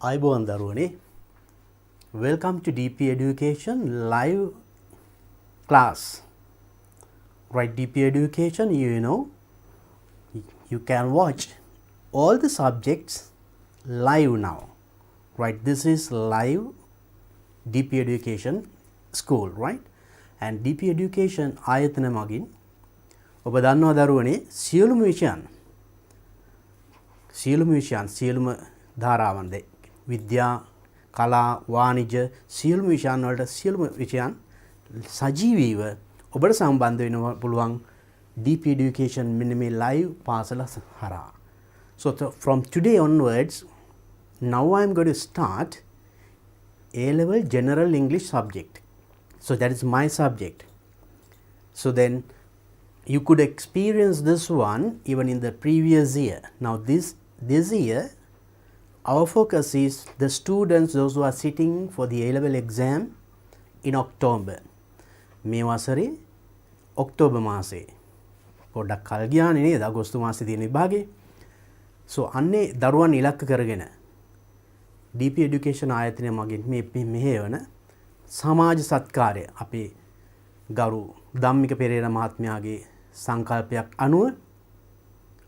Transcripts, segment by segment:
අයිබෝන් දරුවනේ, welcome to DP Education live class. Right, DP Education, you know, you can watch all the subjects live now. Right, this is live DP Education school, right? And DP Education ආයතන මගින් ඔබ දන්නවා දරුවනේ සියලුම විෂයන් ධාරාවන් විද්‍යා, කලා, වාණිජ්‍ය සියලුම විෂයන් වලට සියලුම විෂයන් සජීවීව ඔබට සම්බන්ධ වෙන්න පුළුවන් DP Education මෙන්න මේ live පාසල හරහා. So from today onwards, now I am going to start A-level general English subject. So that is my subject. So then you could experience this one even in the previous year. Now this year our focus is the students, those who are sitting for the A-level exam in October. මේ වසරේ October මාසයේ පොඩ්ඩක් කල් ගියානේ නේද? අගෝස්තු මාසයේ තියෙන විභාගේ. So අන්නේ දරුවන් ඉලක්ක කරගෙන DP Education ආයතනය මගින් මේ මෙහෙවන සමාජ සත්කාරය අපේ ගරු ධම්මික පෙරේරා මහත්මයාගේ සංකල්පයක් අනුව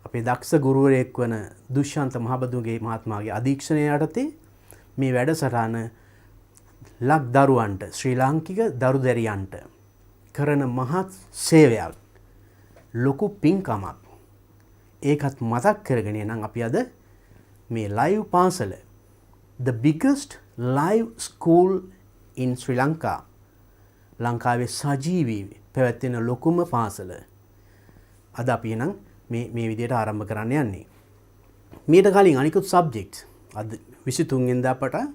අපේ දක්ෂ ගුරුවරයෙක් වන දුෂ්‍යන්ත මහබදුගේ මහත්මයාගේ අධීක්ෂණය යටතේ මේ වැඩසටහන ලක් දරුවන්ට ශ්‍රී ලාංකික දරු දැරියන්ට කරන මහත් සේවයක්, ලොකු පින්කමක්. ඒකත් මතක් කරගෙන නම් අපි අද මේ live පාසල, the biggest live school in Sri Lanka, ලංකාවේ සජීවී පැවැත්වෙන ලොකුම පාසල අද අපි නම් මේ විදිහට ආරම්භ කරන්න යන්නේ. මීට කලින් අනිකුත් subject අද 23 වෙනිදා පටන්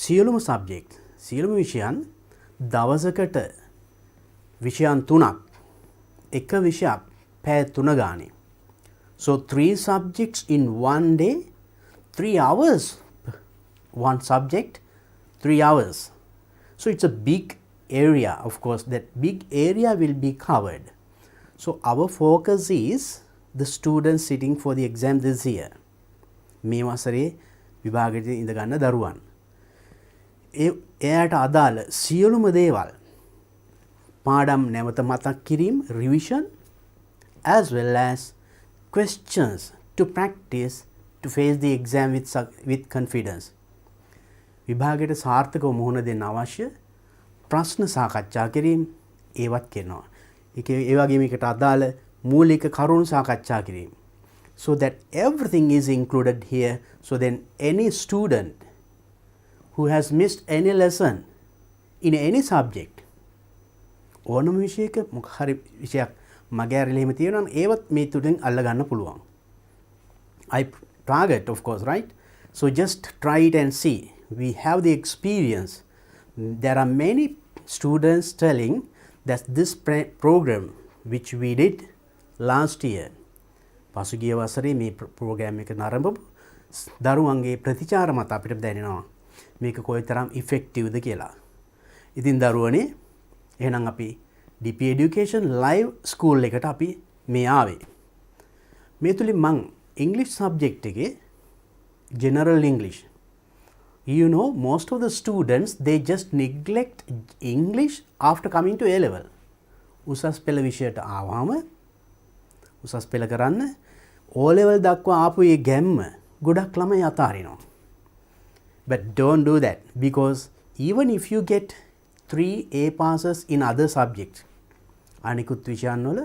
සියලුම subject, සියලුම විෂයන් දවසකට විෂයන් 3ක්, එක විෂයක් පැය 3 ගානේ. So 3 subjects in one day, 3 hours one subject, 3 hours. So it's a big area. Of course, that big area will be covered. So our focus is the students sitting for the exam this year. මේ වසරේ විභාගෙට ඉඳ ගන්න දරුවන්. එයාට අදාළ සියලුම දේවල් පාඩම් නැවත මතක් කිරීම, revision, as well as questions to practice to face the exam with confidence. විභාගයට සාර්ථකව මුහුණ දෙන්න අවශ්‍ය ප්‍රශ්න සාකච්ඡා කිරීම ඒවත් කරනවා. ඒ වගේම එකට අදාළ මූලික කරුණු සාකච්ඡා කිරීම. So that everything is included here. So then any student who has missed any lesson in any subject, ඕනම විෂයක මොකක් හරි විෂයක් මගහැරලා එහෙම තියෙනවා නම් ඒවත් මේ තුලින් අල්ල ගන්න පුළුවන්. I target, of course, right? So just try it and see. We have the experience. There are many students telling that this program which we did last year, පසුගිය වසරේ මේ ප්‍රෝග්‍රෑම් එක නරඹපු දරුවන්ගේ ප්‍රතිචාර මත අපිට දැනෙනවා මේක කොයිතරම් ඉෆෙක්ටිව්ද කියලා. ඉතින් දරුවනේ එහෙනම් අපි DP Education live school එකට අපි මේ ආවේ. මේ තුලින් මම English subject එකේ general English, you know, most of the students, they just neglect English after coming to A level. උසස් පෙළ විෂයට ආවම උසස් පෙළ කරන්න O level දක්වා ආපු ඒ ගැම්ම ගොඩක් ළමයි අතාරිනවා. But don't do that, because even if you get 3 A passes in other subjects, අනිකුත් විෂයන් වල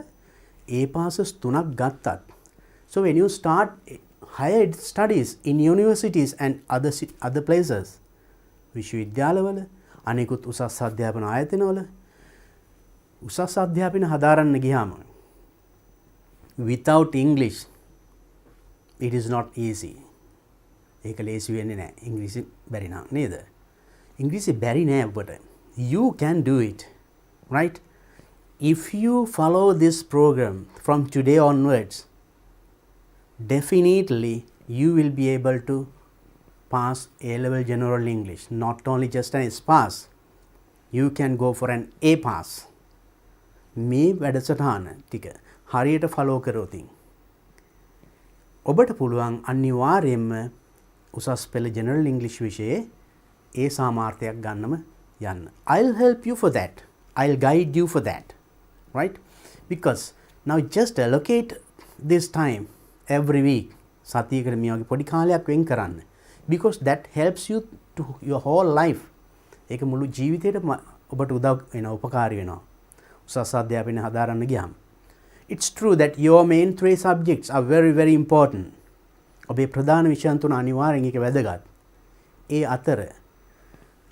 A passes 3ක් ගත්තත්, so when you start higher studies in universities and other places, විශ්වවිද්‍යාලවල අනිකුත් උසස් අධ්‍යාපන ආයතනවල උසස් අධ්‍යාපන හදාරන්න ගියාම without English it is not easy. ඒක ලේසි වෙන්නේ නැහැ. ඉංග්‍රීසි බැරි නම් නේද? ඉංග්‍රීසි බැරි නෑ ඔබට. You can do it, right? If you follow this program from today onwards, definitely you will be able to pass A-level general English. Not only just an S pass, you can go for an A pass. මේ වැඩසටහන ටික හරියට follow කරොත් ඔබට පුළුවන් අනිවාර්යයෙන්ම උසස් පෙළ general English විෂයේ ඒ සාමාර්ථයක් ගන්නම යන්න. I'll help you for that. I'll guide you for that. Right? Because now just allocate this time every week. සතියකට මේ වගේ පොඩි කාලයක් වෙන් කරන්න. Because that helps you to your whole life. ඒක මුළු ජීවිතේටම ඔබට උදව් වෙනවා, උපකාරී වෙනවා. උසස් අධ්‍යාපනය හදාරන්න ගියාම. It's true that your main 3 subjects are very very important. ඔබේ ප්‍රධාන විෂයන් තුන අනිවාර්යෙන් ඒක වැදගත්. ඒ අතර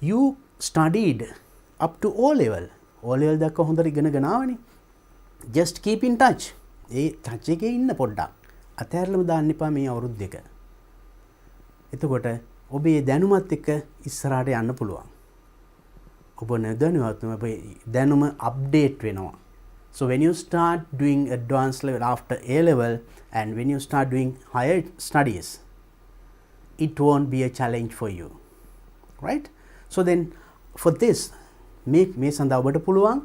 you studied up to O level. O level දක්වා හොඳට ඉගෙනගෙන ආවනේ. Just keep in touch. A touch එකේ ඉන්න පොඩ්ඩක්. අතහැරලම දාන්න එපා මේ අවුරුදු දෙක. එතකොට ඔබේ දැනුමත් එක්ක ඉස්සරහට යන්න පුළුවන්. ඔබ නැදනුවත්ම ඔබේ දැනුම අප්ඩේට් වෙනවා. So when you start doing advanced level after A level and when you start doing higher studies, it won't be a challenge for you. Right? So then for this, මේ සඳහා ඔබට පුළුවන්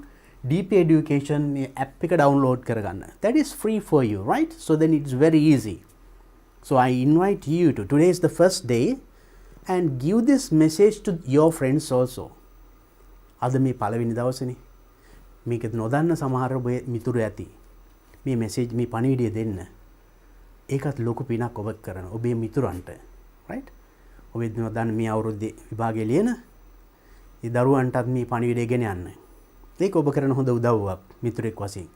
deep education app එක download කරගන්න. That is free for you, right? So then it's very easy. So I invite you to, today is the first day, and give this message to your friends also. අද මේ පළවෙනි දවසනේ. මේක නොදන්න සමහර ඔබේ මිතුරු ඇති. මේ මැසේජ් මේ පණිවිඩය දෙන්න. ඒකත් ලොකු පිනක් ඔබ කරන ඔබේ මිතුරන්ට. right? ඔබේ නොදන්න මේ අවුරුද්දේ විභාගය ලියන ඒ දරුවන්ටත් මේ පණිවිඩය ගෙන යන්න. ඒක ඔබ කරන හොඳ උදව්වක් මිතුරෙක් වශයෙන්.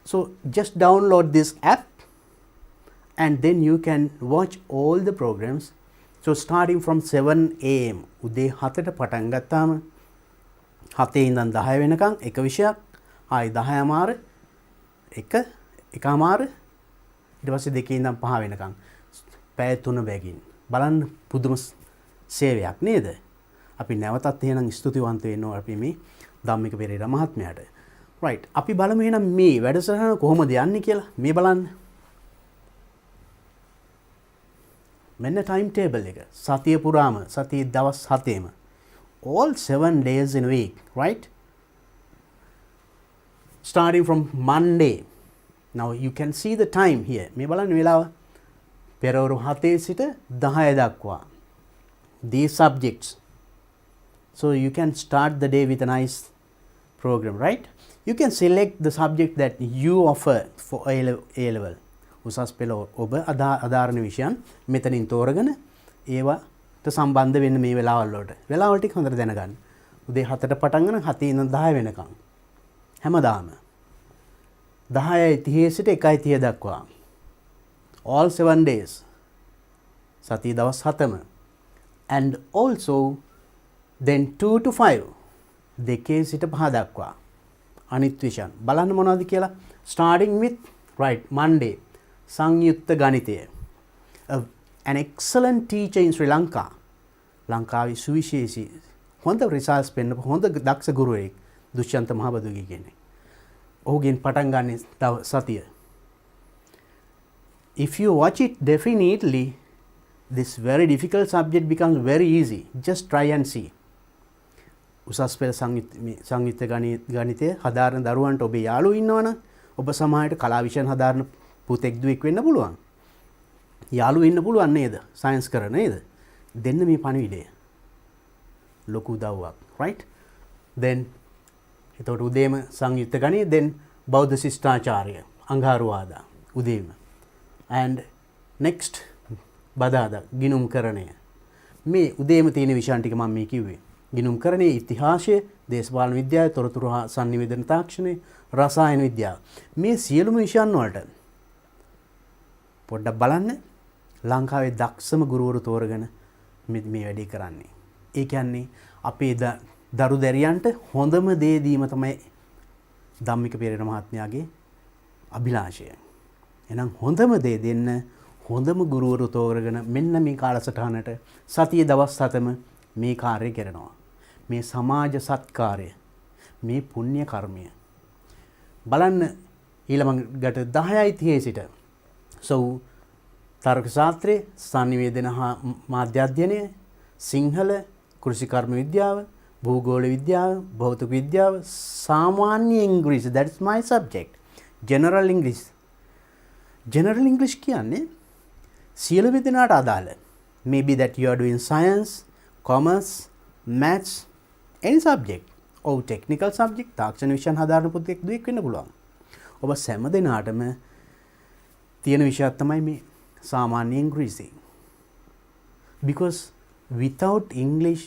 So just download this app and then you can watch all the programs. So starting from 7 am උදේ 7ට පටන් ගත්තාම 7 ඉඳන් 10 වෙනකන් එක විෂයක්, ආයි 10:00 එකමාර ඊට පස්සේ 2 ඉඳන් 5 වෙනකන් පැය 3 බැගින් බලන්න පුදුම සේවයක් නේද? අපි නැවතත් එහෙනම් ස්තුතිවන්ත වෙනවා අපි මේ ධම්මික පෙරේරා මහත්මයාට. right. අපි බලමු එහෙනම් මේ වැඩසටහන කොහොමද යන්නේ කියලා. මේ බලන්න. මෙන්න time table එක. සතිය පුරාම සතියේ දවස් 7ෙම all 7 days in a week, right? Starting from Monday. Now you can see the time here. මේ බලන්න වෙලාව පෙරවරු 7 සිට 10 දක්වා. These subjects. So you can start the day with a nice program, right? You can select the subject that you offer for A level. උසස් පෙළ ඔබ අදාරණ විෂයන් මෙතනින් තෝරගෙන ඒවට සම්බන්ධ වෙන්න මේ වෙලාවල් වලට. වෙලාවල් ටික හොඳට දැනගන්න. උදේ 7ට පටන් ගන්න 7 ඉඳන් 10 වෙනකම්. හැමදාම 10:30 සිට 1:30 දක්වා. All 7 days. සතිය දවස් 7ම. And also then 2 to 5 2 සිට 5 දක්වා. අනිත් විෂයන් බලන්න මොනවද කියලා. Starting with right Monday සංයුක්ත ගණිතය. An excellent teacher in Sri Lanka. ලංකාවේ සුවිශේෂී හොඳ රිසල්ට්ස් පෙන්නපු හොඳ දක්ෂ ගුරුවරයෙක් දුෂ්‍යන්ත මහබදුගේ කියන්නේ. ඔහුගෙන් පටන් ගන්න සතිය. If you watch it, definitely this very difficult subject becomes very easy. Just try and see. උසස් පෙළ සංයුක්ත ගණිතය හදාරන දරුවන්ට ඔබේ යාළුවෝ ඉන්නවනම් ඔබ සමාජයට කලා විෂයන් හදාරන පුතෙක් දුවෙක් වෙන්න පුළුවන්. යාළුවෝ ඉන්න පුළුවන් නේද? සයන්ස් කරන නේද? දෙන්න මේ පණිවිඩය. ලොකු උදව්වක්, right? Then එතකොට උදේම සංයුක්ත ගණිතය, then බෞද්ධ ශිෂ්ටාචාරය අඟහරුවාදා උදේම. And next බදාදා ගිණුම් කරණය. මේ උදේම තියෙන විෂයන් ටික මම මේ කිව්වේ. ගිණුම් කරණයේ ඉතිහාසය, දේශපාලන විද්‍යාව, තොරතුරු හා sannivedana තාක්ෂණය, රසායන විද්‍යාව. මේ සියලුම විෂයන් වලට පොඩ්ඩක් බලන්න ලංකාවේ දක්ෂම ගුරුවරු තෝරගෙන මේ වැඩේ කරන්නේ. ඒ කියන්නේ අපේ දරු දැරියන්ට හොඳම දේ දීම තමයි ධම්මික පෙරේරා මහත්මයාගේ අභිලාෂය. එහෙනම් හොඳම දේ දෙන්න හොඳම ගුරුවරු තෝරගෙන මෙන්න මේ කාලසටහනට සතියේ දවස් 7ම මේ කාර්යය කරනවා. මේ සමාජ සත්කාරය, මේ පුණ්‍ය කර්මය. බලන්න ඊළඟට 10:30 සිට So තර්ක ශාස්ත්‍රය, sannivedana හා මාධ්‍ය අධ්‍යයනය, සිංහල, කෘෂිකර්ම විද්‍යාව, භූගෝල විද්‍යාව, භෞතික විද්‍යාව, සාමාන්‍ය ඉංග්‍රීසි, that's my subject. General English. General English කියන්නේ සියලු දෙනාට අදාළ maybe that you are doing science, commerce, maths, any subject. or technical subject තාක්ෂණ විෂයන් හදාරන පුතෙක් දුවෙක් වෙන්න පුළුවන්. ඔබ සෑම දිනාටම තියෙන විෂයක් තමයි මේ සාමාන්‍ය ඉංග්‍රීසි. Because without English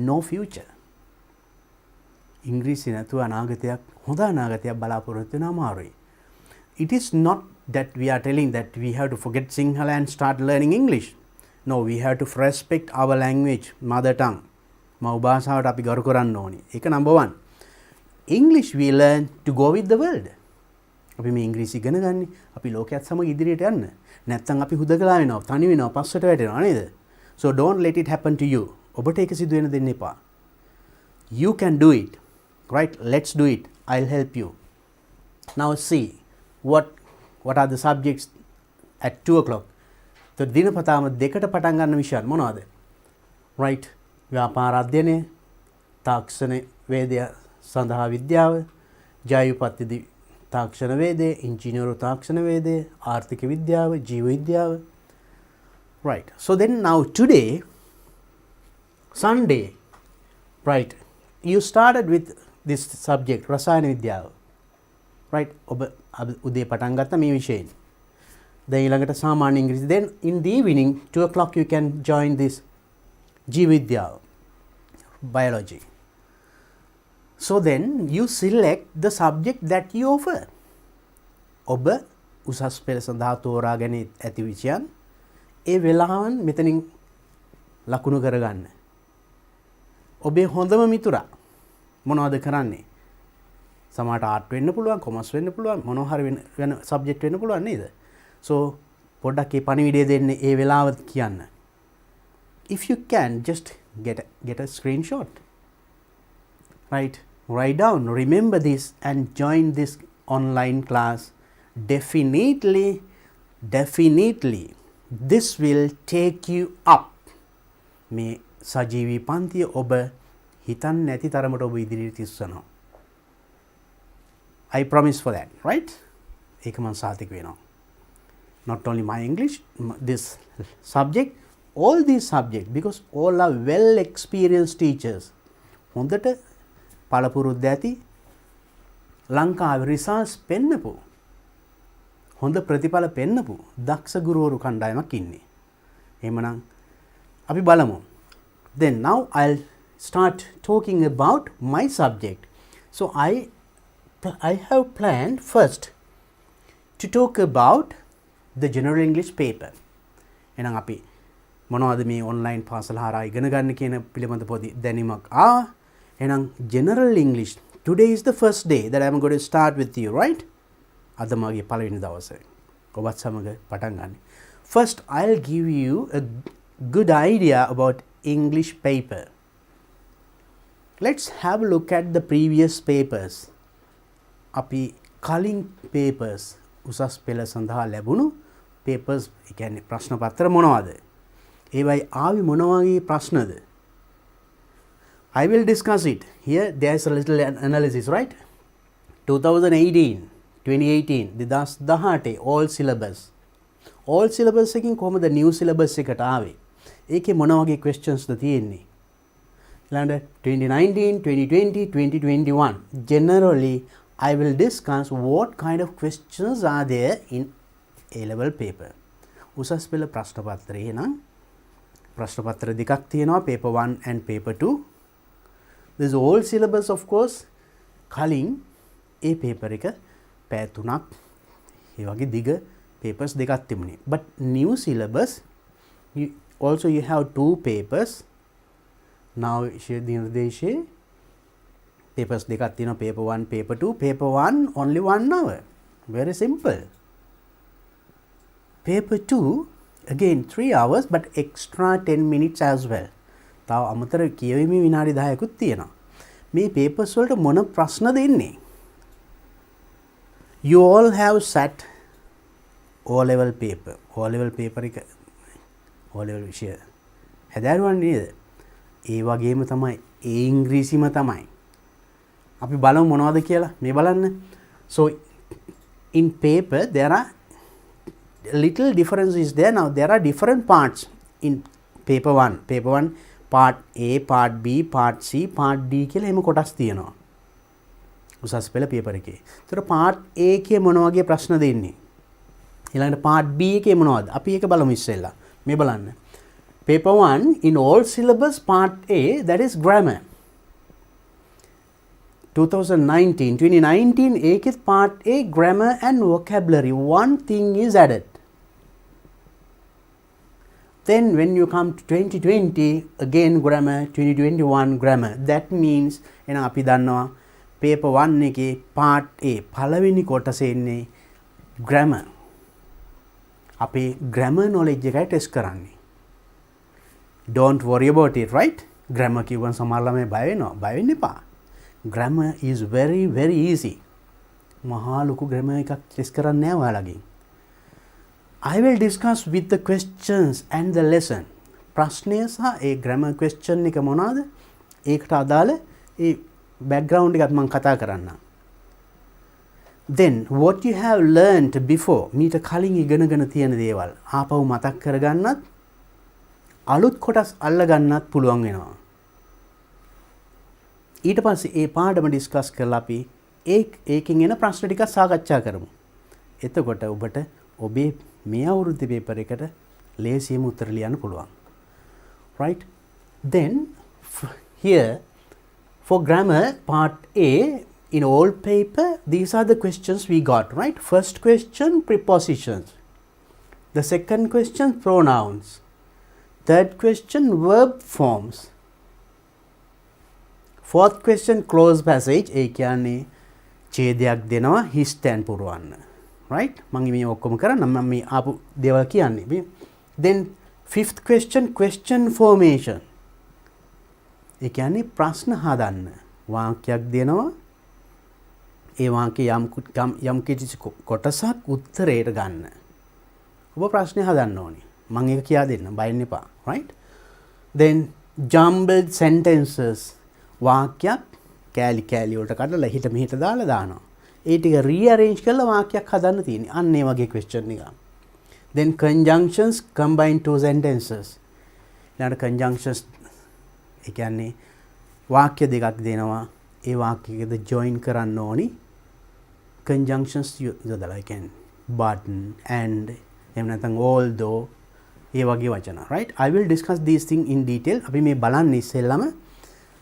no future. ඉංග්‍රීසි නැතුව අනාගතයක් හොඳ අනාගතයක් බලාපොරොත්තු වෙන අමාරුයි. It is not that we are telling that we have to forget Sinhala and start learning English. No, we have to respect our language, mother tongue. මව් භාෂාවට අපි ගරු කරන්න ඕනේ. ඒක number 1. English we learn to go with the world. අපි මේ ඉංග්‍රීසි ඉගෙන ගන්නේ අපි ලෝකයේත් සමග ඉදිරියට යන්න. නැත්නම් අපි හුදකලා වෙනවා, තනි වෙනවා, පස්සට වැටෙනවා නේද? So don't let it happen to you. ඔබට ඒක සිදු වෙන දෙන්න එපා. You can do it. Right? Let's do it. I'll help you. Now see what are the subjects at 2 o'clock. So දිනපතාම දෙකට පටන් ගන්න විෂයන් මොනවද? Right? ව්‍යාපාර අධ්‍යයනය, තාක්ෂණ වේදය සඳහා විද්‍යාව, ජෛවපද්ධති තාක්ෂණ වේදය, ඉංජිනේරු තාක්ෂණ වේදය, ආර්ථික විද්‍යාව, ජීව විද්‍යාව. Right. So then now today, Sunday, right, you started with this subject, රසායන විද්‍යාව. Right. ඔබ උදේ පටන් ගත්ත මේ විෂයෙන්. දැන් ඊළඟට සාමාන්‍ය ඉංග්‍රීසි. Then in the evening, 2 o'clock you can join this ජීව විද්‍යාව, biology. So then you select the subject that you offer. ඔබ උසස් පෙළ සඳහා තෝරාගෙන ඇති විෂයන් ඒ වෙලාවන් මෙතනින් ලකුණු කරගන්න. ඔබේ හොඳම මිතුරා මොනවද කරන්නේ? සමහරට ආර්ට් වෙන්න පුළුවන්, කොමර්ස් වෙන්න පුළුවන්, මොනවා හරි වෙන සබ්ජෙක්ට් වෙන්න පුළුවන් නේද? So පොඩ්ඩක් මේ පණිවිඩය දෙන්න ඒ වෙලාව කියන්න. If you can, just get a screenshot. Right? Write down, remember this and join this online class. Definitely, this will take you up. මේ සජීවී පන්තිය ඔබ හිතන්නේ නැති තරමට ඔබ ඉදිරියට ඉස්සනවා. I promise for that, right? ඒක මම සාතික වෙනවා. Not only my English, this subject, all these subjects, because all are well experienced teachers. හොඳට පළපුරුද්ද ඇති ලංකාවේ රිසර්ච් පෙන්නපු හොඳ ප්‍රතිඵල පෙන්නපු දක්ෂ ගුරුවරු කණ්ඩායමක් ඉන්නේ. එහෙමනම් අපි බලමු. Then now I'll start talking about my subject. So I have planned first to talk about the general English paper. එහෙනම් අපි මොනවද මේ ඔන්ලයින් පාසල හරහා ඉගෙන ගන්න කියන පිළිබඳ පොඩි දැනීමක් එහෙනම් general English, today is the first day that I'm going to start with you, right? අද මගේ පළවෙනි දවසේ ඔබත් සමග පටන් ගන්න. First I'll give you a good idea about English paper. Let's have a look at the previous papers. අපි කලින් papers උසස් පෙළ සඳහා ලැබුණු papers, ඒ කියන්නේ ප්‍රශ්න පත්‍ර මොනවද? ඒවයි ආවි මොන වගේ ප්‍රශ්නද? I will discuss it. Here there's a little analysis, right? 2018, 2018 all syllabus. All syllabus එකකින් කොහොමද new syllabus එකට ආවේ? ඒකේ මොන වගේ questions ද තියෙන්නේ? ඊළඟ 2019, 2020, 2021. Generally I will discuss what kind of questions are there in A-level paper. උසස් පෙළ ප්‍රශ්න පත්‍රයේ නම් ප්‍රශ්න පත්‍ර දෙකක් තියෙනවා, paper 1 and paper 2. This whole syllabus of course කලින් ඒ paper එක පැය 3ක් ඒ වගේ දිග papers දෙකක් තිබුණේ. But new syllabus you have 2 papers. Now නිර්දේශයේ papers දෙකක් තියෙනවා, paper 1, paper 2. Paper 1 only 1 hour. Very simple. Paper 2 again 3 hours but extra 10 minutes as well. තව අමතර කියවීමේ විනාඩි 10කුත් තියෙනවා. මේ papers වලට මොන ප්‍රශ්නද එන්නේ? You all have sat O-level paper. O-level paper එක O-level විෂය හැදෑරුවන්නේ නේද? ඒ වගේම තමයි ඒ ඉංග්‍රීසිම තමයි. අපි බලමු මොනවද කියලා. මේ බලන්න. So in paper there are little difference is there. Now there are different parts in paper 1 part A part B part C part D කියලා එහෙම කොටස් තියෙනවා උසස් පෙළ පේපර් එකේ. ඒතර part A එකේ මොන වගේ ප්‍රශ්න දෙන්නේ? ඊළඟට part B එකේ මොනවද? අපි ඒක බලමු ඉස්සෙල්ලා. මේ බලන්න. Paper 1 in all syllabus part A, that is grammar. 2019 ekith part A grammar and vocabulary, one thing is added. Then when you come to 2020 again grammar, 2021 grammar, that means එන අපි දන්නවා paper 1 එකේ part A පළවෙනි කොටසේ ඉන්නේ grammar. අපේ grammar knowledge එකයි test කරන්නේ. Don't worry about it, right? Grammar කිව්වන් සමහර ළමයි බය වෙනවා. බය වෙන්න එපා. Grammar is very easy. මහා ලොකු grammar එකක් test කරන්න නෑ ඔයාලගෙන්. I will discuss with the questions and the lesson. ප්‍රශ්නය සහ ඒ grammar question එක මොනවාද? ඒකට අදාළ ඒ background එකත් මම කතා කරන්නම්. Then what you have learned before, මීට කලින් ඉගෙනගෙන තියෙන දේවල් ආපහු මතක් කරගන්නත් අලුත් කොටස් අල්ලගන්නත් පුළුවන් වෙනවා. ඊට පස්සේ ඒ පාඩම ඩිස්කස් කරලා අපි ඒකෙන් එන ප්‍රශ්න ටික සාකච්ඡා කරමු. එතකොට ඔබට ඔබේ මේ අවුරුද්දේ පේපර් එකට ලේසියෙන්ම උත්තර ලියන්න පුළුවන්. Right? Then here for grammar part A in all paper, these are the questions we got, right? First question, prepositions. The second question, pronouns. Third question, verb forms. Fourth question, close passage. ඒ කියන්නේ ඡේදයක් දෙනවා හිස් තැන් පුරවන්න. Right? මම මේ ඔක්කොම කරන්න මම මේ ආපු දේවල් කියන්නේ. Then fifth question, question formation. ඒ කියන්නේ ප්‍රශ්න හදන්න. වාක්‍යයක් දෙනවා. ඒ වාක්‍යයේ යම් කිසි කොටසක් උත්තරයට ගන්න. ඔබ ප්‍රශ්නේ හදන්න ඕනේ. මම ඒක කියා දෙන්න බය වෙන්න එපා. Right? Then jumbled sentences. වාක්‍යයක් කෑලි වලට කඩලා හිට මෙහෙට දාලා දානවා. ඒ ටික rearrange කරලා වාක්‍යයක් හදන්න තියෙන්නේ. අන්න ඒ වගේ question එක. Then conjunctions, combine two sentences. ඊළඟට conjunctions ඒ කියන්නේ වාක්‍ය දෙකක් දෙනවා. ඒ වාක්‍යයකද join කරන්න ඕනි. Conjunctions යොදලා කියන්නේ but and එහෙම නැත්නම් although ඒ වගේ වචන. Right? I will discuss these things in detail. අපි මේ බලන්නේ ඉස්සෙල්ලම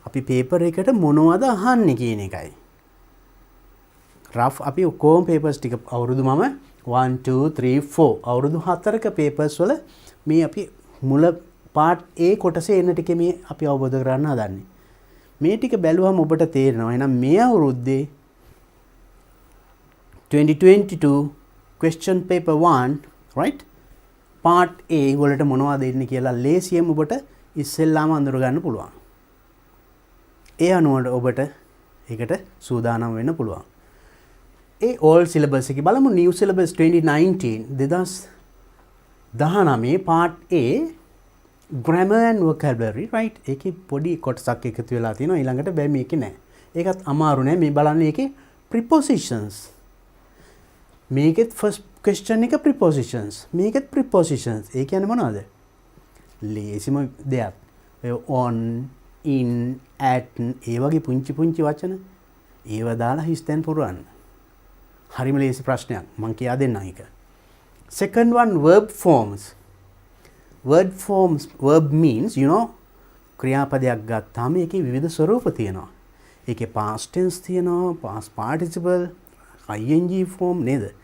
අපි paper එකට මොනවද අහන්නේ කියන එකයි. rough අපි ඔක්කොම papers ටික අවුරුදු මම 1 2 3 4 අවුරුදු 4ක papers වල මේ අපි මුල part A කොටසේ එන ටික මේ අපි අවබෝධ කරගන්න හදන්නේ. මේ ටික බැලුවම ඔබට තේරෙනවා එහෙනම් මේ අවුරුද්දේ 2022 question paper 1, right? part A වලට මොනවද දෙන්නේ කියලා ලේසියෙන් ඔබට ඉස්සෙල්ලාම අඳුර ගන්න පුළුවන්. ඒ අනුව ඔබට ඒකට සූදානම් වෙන්න පුළුවන්. ඒ all syllabus එකේ බලමු new syllabus 2019 part A grammar and vocabulary, right? ඒකේ පොඩි කොටසක් එකතු වෙලා තියෙනවා. ඊළඟට බෑ මේකේ නෑ. ඒකත් අමාරු නෑ. මේ බලන්න ඒකේ prepositions. මේකෙත් first question එක prepositions. මේකෙත් prepositions. ඒ කියන්නේ මොනවද? ලේසිම දෙයක්. on, in, at ඒ වගේ පුංචි වචන ඒව දාලා හිස්තැන් පුරවන්න. හරිම ලේසි ප්‍රශ්නයක්. මම කියා දෙන්නම් ඒක. Second one, verb forms. Verb means, you know, ක්‍රියාපදයක් ගත්තාම ඒකේ විවිධ ස්වරූප තියෙනවා. ඒකේ past tense තියෙනවා, past participle, ing form නේද?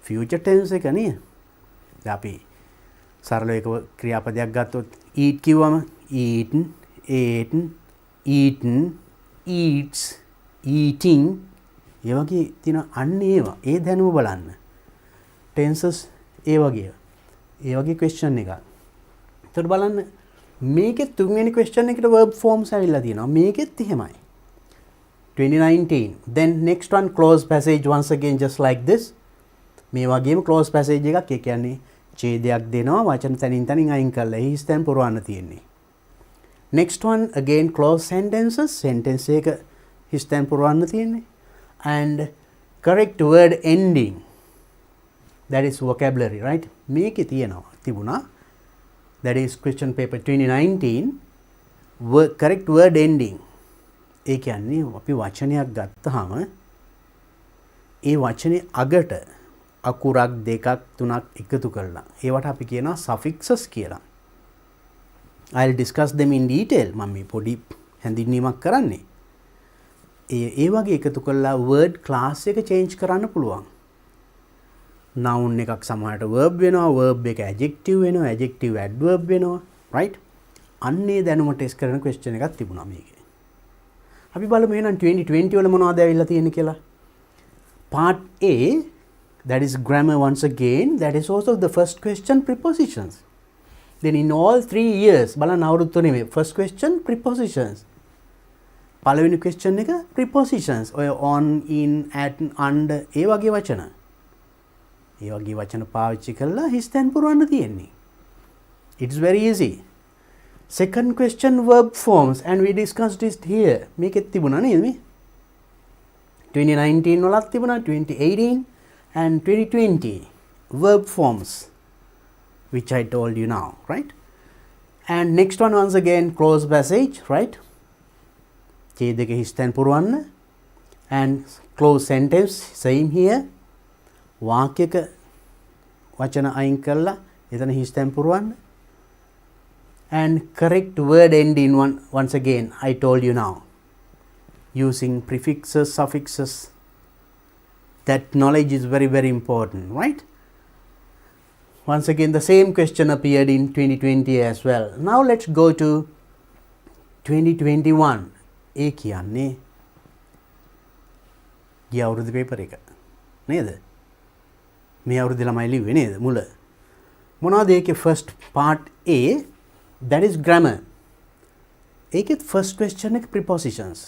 future tense එක නේද? දැන් අපි සරලව ඒක ක්‍රියාපදයක් ගත්තොත් eat කිව්වම eaten, ate, eaten, eats, eating ඒ වගේ තියෙන අන්න ඒවා. ඒ දැනුම බලන්න. tenses ඒ වගේ question එකක්. එතකොට බලන්න මේකේ තුන්වෙනි question එකට verb forms ඇවිල්ලා තියෙනවා. මේකෙත් එහෙමයි. 2019. Then next one, close passage once again just like this. මේ වගේම close passage එකක්. ඒ කියන්නේ ඡේදයක් දෙනවා වචන තනින් අයින් කරලා හිස් තැන් පුරවන්න තියෙන්නේ. Next one again close sentences. sentence එක හිස් තැන් පුරවන්න තියෙන්නේ. And correct word ending. That is vocabulary, right? මේකේ තිබුණා that is question paper 2019 correct word ending. ඒ කියන්නේ අපි වචනයක් ගත්තාම ඒ වචනේ අගට අකුරක් දෙකක් තුනක් එකතු කරලා ඒවට අපි කියනවා suffixes කියලා. I'll discuss them in detail. මම මේ පොඩි හැඳින්වීමක් කරන්නේ. ඒ වගේ එකතු කරලා word class එක change කරන්න පුළුවන්. noun එකක් සමහරට verb වෙනවා, verb එක adjective වෙනවා, adjective adverb වෙනවා, right? අන්නේ දැනුම ටෙස්ට් කරන question එකක් තිබුණා මේකේ. අපි බලමු එහෙනම් 2020 වල මොනවද ඇවිල්ලා තියෙන්නේ කියලා. Part A, that is grammar once again, that is also the first question prepositions. Then in all 3 years බලන්න අවුරුදු තුනේ මේ first question prepositions. පළවෙනි question එක prepositions. ඔය on, in, at, under ඒ වගේ වචන. ඒ වගේ වචන පාවිච්චි කරලා හිස් තැන් පුරවන්න තියෙන්නේ. It's very easy. Second question verb forms and we discussed it here. මේකෙත් තිබුණා නේද මේ? 2019 වලත් තිබුණා, 2018 and 2020 verb forms which I told you now, right? And next one once again close passage, right? ඡේදක හිස් තැන් පුරවන්න and close sentence same here. වාක්‍යක වචන අයින් කරලා එතන හිස් තැන් පුරවන්න. And correct word ending once again I told you now using prefixes, suffixes. That knowledge is very very important, right? Once again the same question appeared in 2020 as well. Now let's go to 2021. ඒ කියන්නේ ගිය අවුරුදු paper එක නේද? මේ අවුරුද්දේ ළමයි ලිව්වේ නේද මුල? මොනවද ඒකේ first part A, that is grammar. ඒකේ first question එක prepositions.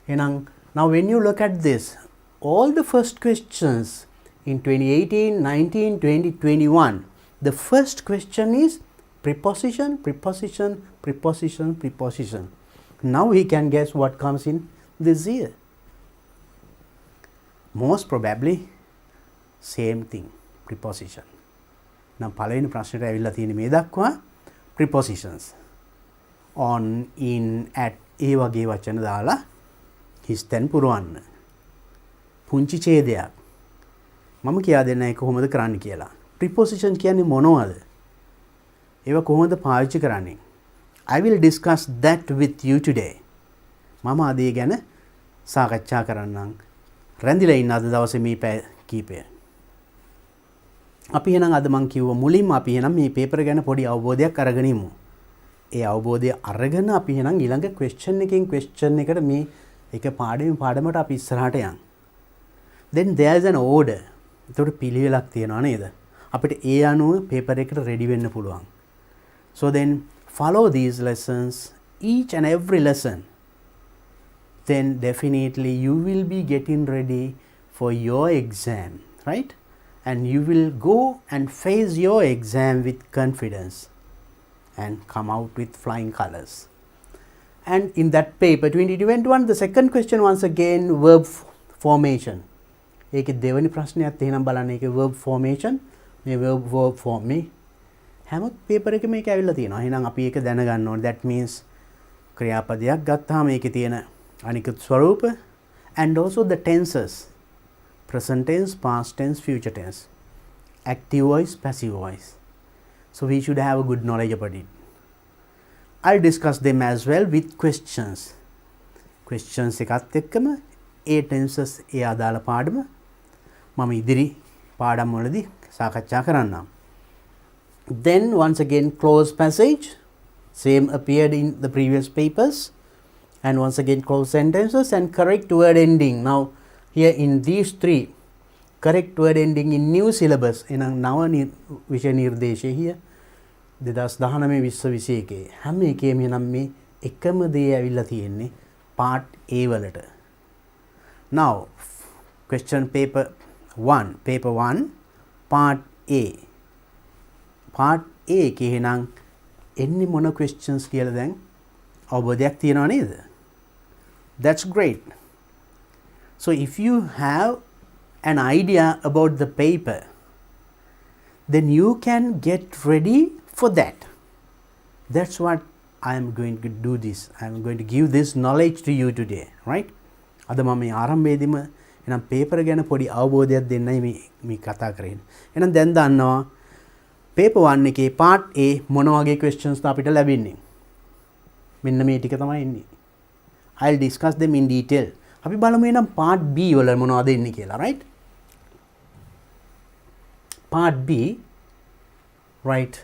එහෙනම් now when you look at this, all the first questions in 2018, 19, 20, 21, the first question is preposition, preposition, preposition, preposition. Now he can guess what comes in this year. Most probably same thing, preposition. නම් පළවෙනි ප්‍රශ්නෙට ඇවිල්ලා තියෙන්නේ මේ දක්වා prepositions. On, in, at ඒ වගේ වචන දාලා හිස් තැන් පුරවන්න. පුංචි ඡේදයක්. මම කියා දෙන්න ඒක කොහොමද කරන්න කියලා. preposition කියන්නේ මොනවද? ඒවා කොහොමද පාවිච්චි කරන්නේ? I will discuss that with you today. මම අද ඒ ගැන සාකච්ඡා කරන්නම්. රැඳිලා ඉන්න අද දවසේ මේ පැය කීපය. අපි එහෙනම් අද මම කිව්ව මුලින්ම අපි එහෙනම් මේ පේපර් ගැන පොඩි අවබෝධයක් අරගෙන ඉමු. ඒ අවබෝධය අරගෙන අපි එහෙනම් ඊළඟ question එකෙන් question එකට මේ එක පාඩමෙන් පාඩමට අපි ඉස්සරහට යන්. Then there is an order. ඒකට පිළිවෙලක් තියෙනවා නේද? අපිට ඒ අනුව පේපර් එකට ready වෙන්න පුළුවන්. So then follow these lessons, each and every lesson. Then definitely you will be getting ready for your exam, right? And you will go and face your exam with confidence and come out with flying colors. And in that paper 2021, the second question once again verb formation. ඒකේ දෙවෙනි ප්‍රශ්නයත් එහෙනම් බලන්න ඒකේ verb formation. මේ verb form මේ හැම paper එකෙම මේක ඇවිල්ලා තියෙනවා. එහෙනම් අපි ඒක දැනගන්න ඕනේ. That means ක්‍රියාපදයක් ගත්තාම ඒකේ තියෙන අනිකුත් ස්වරූප and also the tenses. Present tense, past tense, future tense. Active voice, passive voice. So we should have a good knowledge about it. I'll discuss them as well with questions. Questions එකත් එක්කම ඒ tenses ඒ අදාළ පාඩම මම ඉදිරි පාඩම් වලදී සාකච්ඡා කරන්නම්. Then once again close passage, same appeared in the previous papers, and once again close sentences and correct word ending. Now here in these three, correct word ending in new syllabus එනම් නව විෂය නිර්දේශය here 2019-2021 හැම එකේම එනම් මේ එකම දේ ඇවිල්ලා තියෙන්නේ part A වලට. Now question paper 1 part A. part A එකේ එහෙනම් එන්නේ මොන questions කියලා දැන් අවබෝධයක් තියනවා නේද? That's great. So if you have an idea about the paper, then you can get ready For that's what I am going to do this. I am going to give this knowledge to you today, right? අද මම මේ ආරම්භයේදීම එහෙනම් paper ගැන පොඩි අවබෝධයක් දෙන්නයි මේ කතා කරන්නේ. එහෙනම් දැන් දන්නවා පේපර් 1 එකේ part A මොන වගේ questions අපිට ලැබෙන්නේ. මෙන්න මේ ටික තමයි ඉන්නේ. I'll discuss them in detail. අපි බලමු එහෙනම් part B වල මොනවද එන්නේ කියලා, right? Part B, right?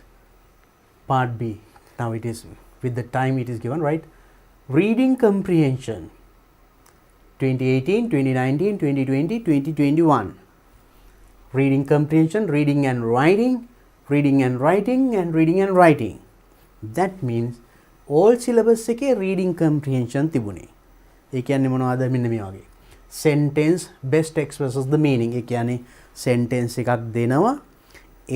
Part B. Now it is with the time it is given, right? Reading comprehension 2018, 2019, 2020, 2021. Reading comprehension, reading and writing, reading and writing, and reading and writing. That means all syllabus එකේ reading comprehension තිබුණේ. ඒ කියන්නේ මොනවද? මෙන්න මේ වගේ. Sentence best expresses the meaning. ඒ කියන්නේ sentence එකක් දෙනවා.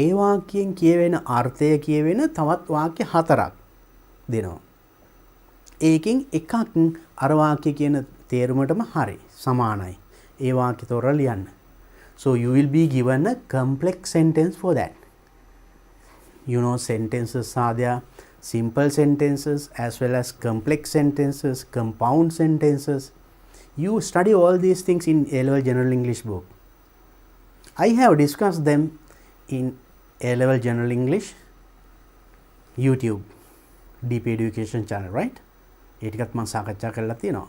ඒ වාක්‍යයෙන් කියවෙන අර්ථය කියවෙන තවත් වාක්‍ය හතරක් දෙනවා. ඒකෙන් එකක් අර වාක්‍ය කියන තේරුමටම හරි සමානයි. ඒ වාක්‍ය තොර ලියන්න. So you will be given a complex sentence for that. You know, sentences are there, simple sentences as well as complex sentences, compound sentences. You study all these things in A-level General English book. I have discussed them in A-level General English YouTube Deep Education channel, right? ඒ ටිකත් මම සාකච්ඡා කරලා තියෙනවා.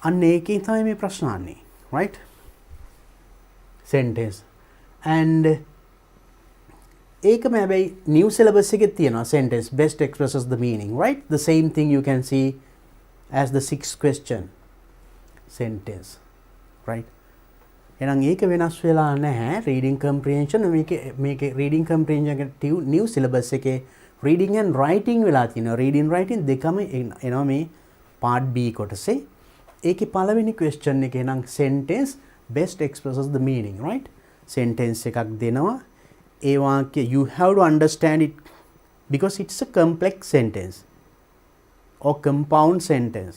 අන්න ඒකෙන් තමයි මේ ප්‍රශ්න අහන්නේ, right? Sentence. And ඒකම හැබැයි new syllabus එකේ තියෙනවා sentence best expresses the meaning, right? The same thing you can see as the sixth question. Sentence, right? එහෙනම් ඒක වෙනස් වෙලා නැහැ. reading comprehension මේකේ reading comprehension new syllabus එකේ reading and writing වෙලා තියෙනවා. reading writing දෙකම එනවා මේ part B කොටසේ. ඒකේ පළවෙනි question එක එහෙනම් sentence best expresses the meaning, right? sentence එකක් දෙනවා. ඒ වාක්‍ය you have to understand it because it's a complex sentence or compound sentence.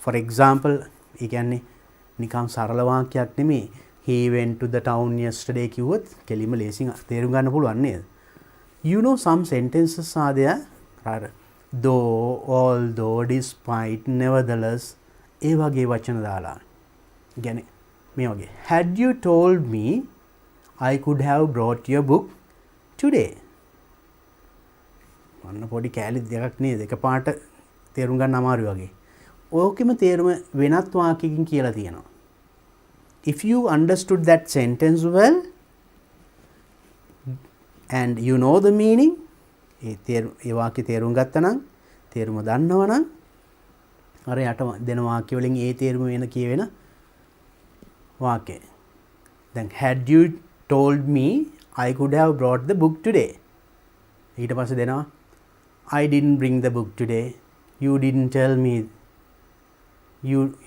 For example, ඒ කියන්නේ නිකම් සරල වාක්‍යයක් නෙමෙයි. He went to the town yesterday කිව්වොත් කෙලිම ලේසින් තේරුම් ගන්න පුළුවන් නේද? You know, some sentences are there, though, although, despite, nevertheless, ඒ වගේ වචන දාලා. කියන්නේ මේ වගේ. Had you told me I could have brought your book today. අන්න පොඩි කෑලි දෙකක් නේද? එකපාරට තේරුම් ගන්න අමාරු වගේ. ඕකෙම තේරුම වෙනත් වාක්‍යකින් කියලා තියෙනවා. If you understood that sentence well and you know the meaning, ඒ වාක්‍ය තේරුම් ගත්තා නම්, තේරුම දන්නවා නම්, අර යට දෙන වාක්‍ය වලින් ඒ තේරුම වෙන කියවෙන වාක්‍ය. දැන් had you told me I could have brought the book today. ඊට පස්සේ දෙනවා I didn't bring the book today. You didn't tell me.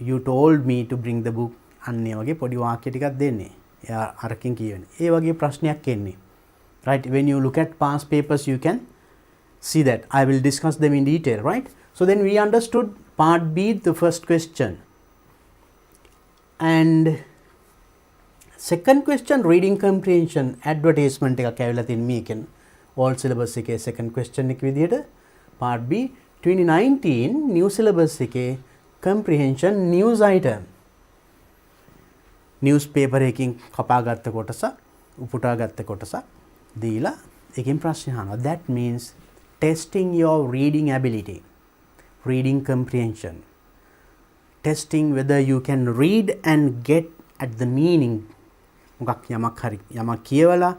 You told me to bring the book. අන්න ඒ වගේ පොඩි වාක්‍ය ටිකක් දෙන්නේ. එයා අරකින් කියවෙන්නේ. ඒ වගේ ප්‍රශ්නයක් එන්නේ. Right? When you look at past papers, you can see that. I will discuss them in detail, right? So then we understood part B, the first question. And second question, reading comprehension, advertisement එකක් ඇවිල්ලා තියෙන මේකෙන්. all syllabus එකේ second question එක විදිහට part B 2019 new syllabus එකේ comprehension news item. newspaper එකකින් කපාගත්ත කොටසක්, උපුටාගත්ත කොටසක් දීලා එකෙන් ප්‍රශ්න අහනවා. That means testing your reading ability, reading comprehension, testing whether you can read and get at the meaning. මොකක් යමක් කියවලා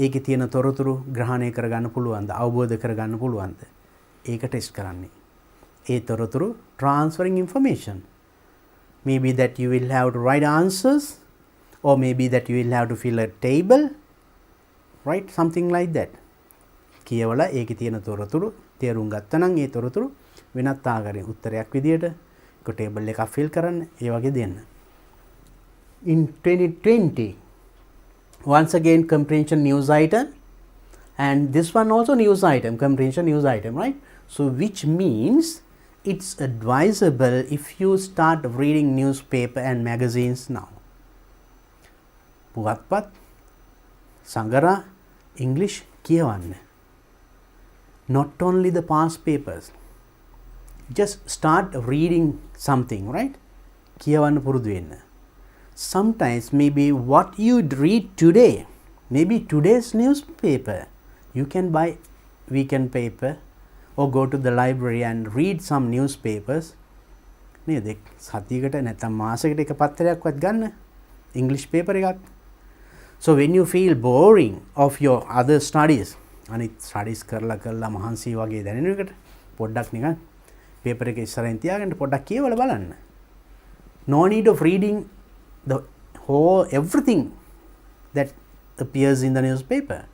ඒකේ තියෙන තොරතුරු ග්‍රහණය කරගන්න පුළුවන්ද, අවබෝධ කරගන්න පුළුවන්ද? ඒක ටෙස්ට් කරන්නේ. ඒ තොරතුරු transferring information. Maybe that you will have to write answers, or maybe that you will have to fill a table, right? Something like that. කියවලා ඒකේ තියෙන තොරතුරු තේරුම් ගත්තා නම් ඒ තොරතුරු වෙනත් ආකාරයෙන් උත්තරයක් විදියට එක ටේබල් එකක් fill කරන්න, ඒ වගේ දෙන්න. In 2020, once again comprehension news item, and this one also news item, comprehension news item, right? So which means it's advisable if you start reading newspaper and magazines now. පුවත්පත්, සංගරා, English කියවන්න. not only the past papers. Just start reading something, right? කියවන්න පුරුදු වෙන්න. Sometimes maybe what you read today, maybe today's newspaper, you can buy weekend paper or go to the library and read some newspapers. නේද? සතියකට නැත්නම් මාසයකට එක පත්තරයක්වත් ගන්න English paper එකක්. So when you feel boring of your other studies, අනිත් studies කරලා මහන්සි වගේ දැනෙන එකට පොඩ්ඩක් නිකන් paper එක ඉස්සරහින් තියාගෙන පොඩ්ඩක් කියවලා බලන්න. No need of reading the whole everything that appears in the newspaper.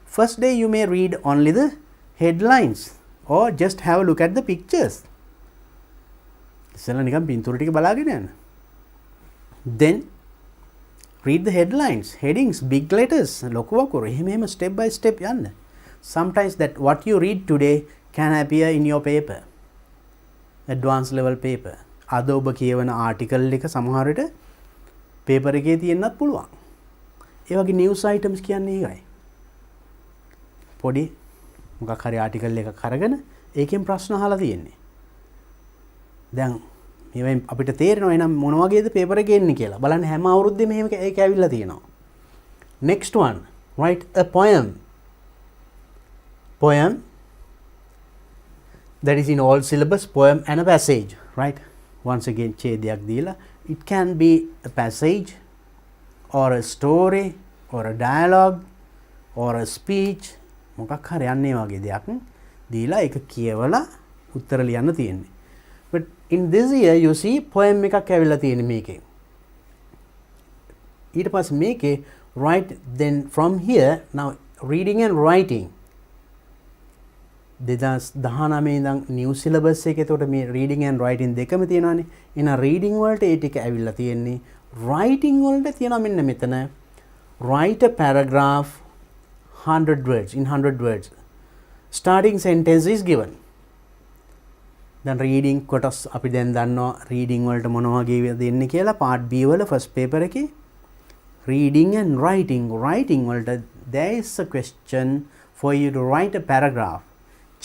First day you may read only the headlines or just have a look at the pictures. ඉස්සෙල්ලා නිකන් පින්තූර ටික බලාගෙන යන්න. Then read the headlines, headings, big letters, ලොකු වකුර එහෙම step by step යන්න. Sometimes that what you read today can appear in your paper, advanced level paper. අද ඔබ කියවන ආටිකල් එක සමහර විට paper එකේ තියෙන්නත් පුළුවන්. ඒ වගේ news items කියන්නේ ඒකයි. පොඩි මොකක් හරි ආටිකල් එකක් අරගෙන ඒකෙන් ප්‍රශ්න අහලා තියෙන්නේ. දැන් මේවෙන් අපිට තේරෙනවා එනම් මොන වගේද paper එකේ එන්නේ කියලා. බලන්න හැම අවුරුද්දෙම මෙහෙම ඒක ඇවිල්ලා තියෙනවා. Next one, write a poem. Poem that is in all syllabus, poem and a passage, right? Once again ඡේදයක් දීලා it can be a passage or a story or a dialogue or a speech මොකක් හරි යන්නේ වගේ දෙයක් දීලා ඒක කියවලා උත්තර ලියන්න තියෙන්නේ. But in this year you see poem එකක් ඇවිල්ලා තියෙන්නේ මේකේ. ඊට පස්සේ මේකේ write then from here now reading and writing 2019 ඉඳන් new syllabus එකේ එතකොට මේ reading and writing දෙකම තියෙනවානේ. එහෙනම් reading වලට ඒ ටික ඇවිල්ලා තියෙන්නේ. writing වලට තියෙනවා මෙන්න මෙතන write a paragraph 100 words in 100 words. Starting sentence is given. Then reading කොටස් අපි දැන් දන්නවා reading වලට මොන වගේ දෙන්නේ කියලා part B වල first paper එකේ reading and writing වලට there is a question for you to write a paragraph.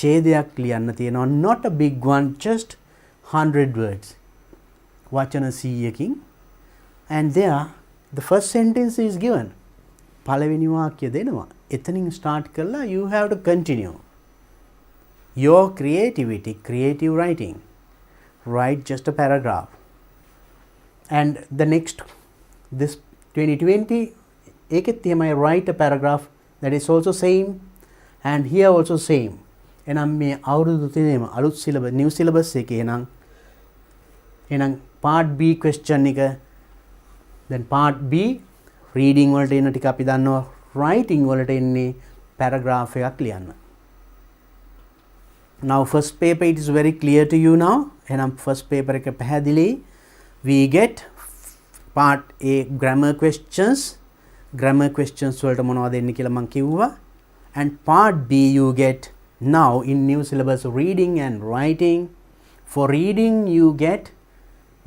ඡේදයක් ලියන්න තියෙනවා, not a big one, just 100 words. වචන 100කින් and there the first sentence is given. පළවෙනි වාක්‍ය දෙනවා. එතනින් start කරලා you have to continue. Your creativity, creative writing. Write just a paragraph. And the next, this 2020, eketh themai write a paragraph that is also same and here also same. Enam me අවුරුදු තුනේම අලුත් syllabus new syllabus එකේ එනම් part B question එක then part B reading වලට එන ටික අපි දන්නවා writing වලට එන්නේ paragraph එකක් ලියන්න. Now first paper it is very clear to you now. Enam first paper එක පැහැදිලි. We get part A grammar questions. Grammar questions වලට මොනවද එන්නේ කියලා මම කිව්වා. And part B you get now in new syllabus reading and writing. For reading you get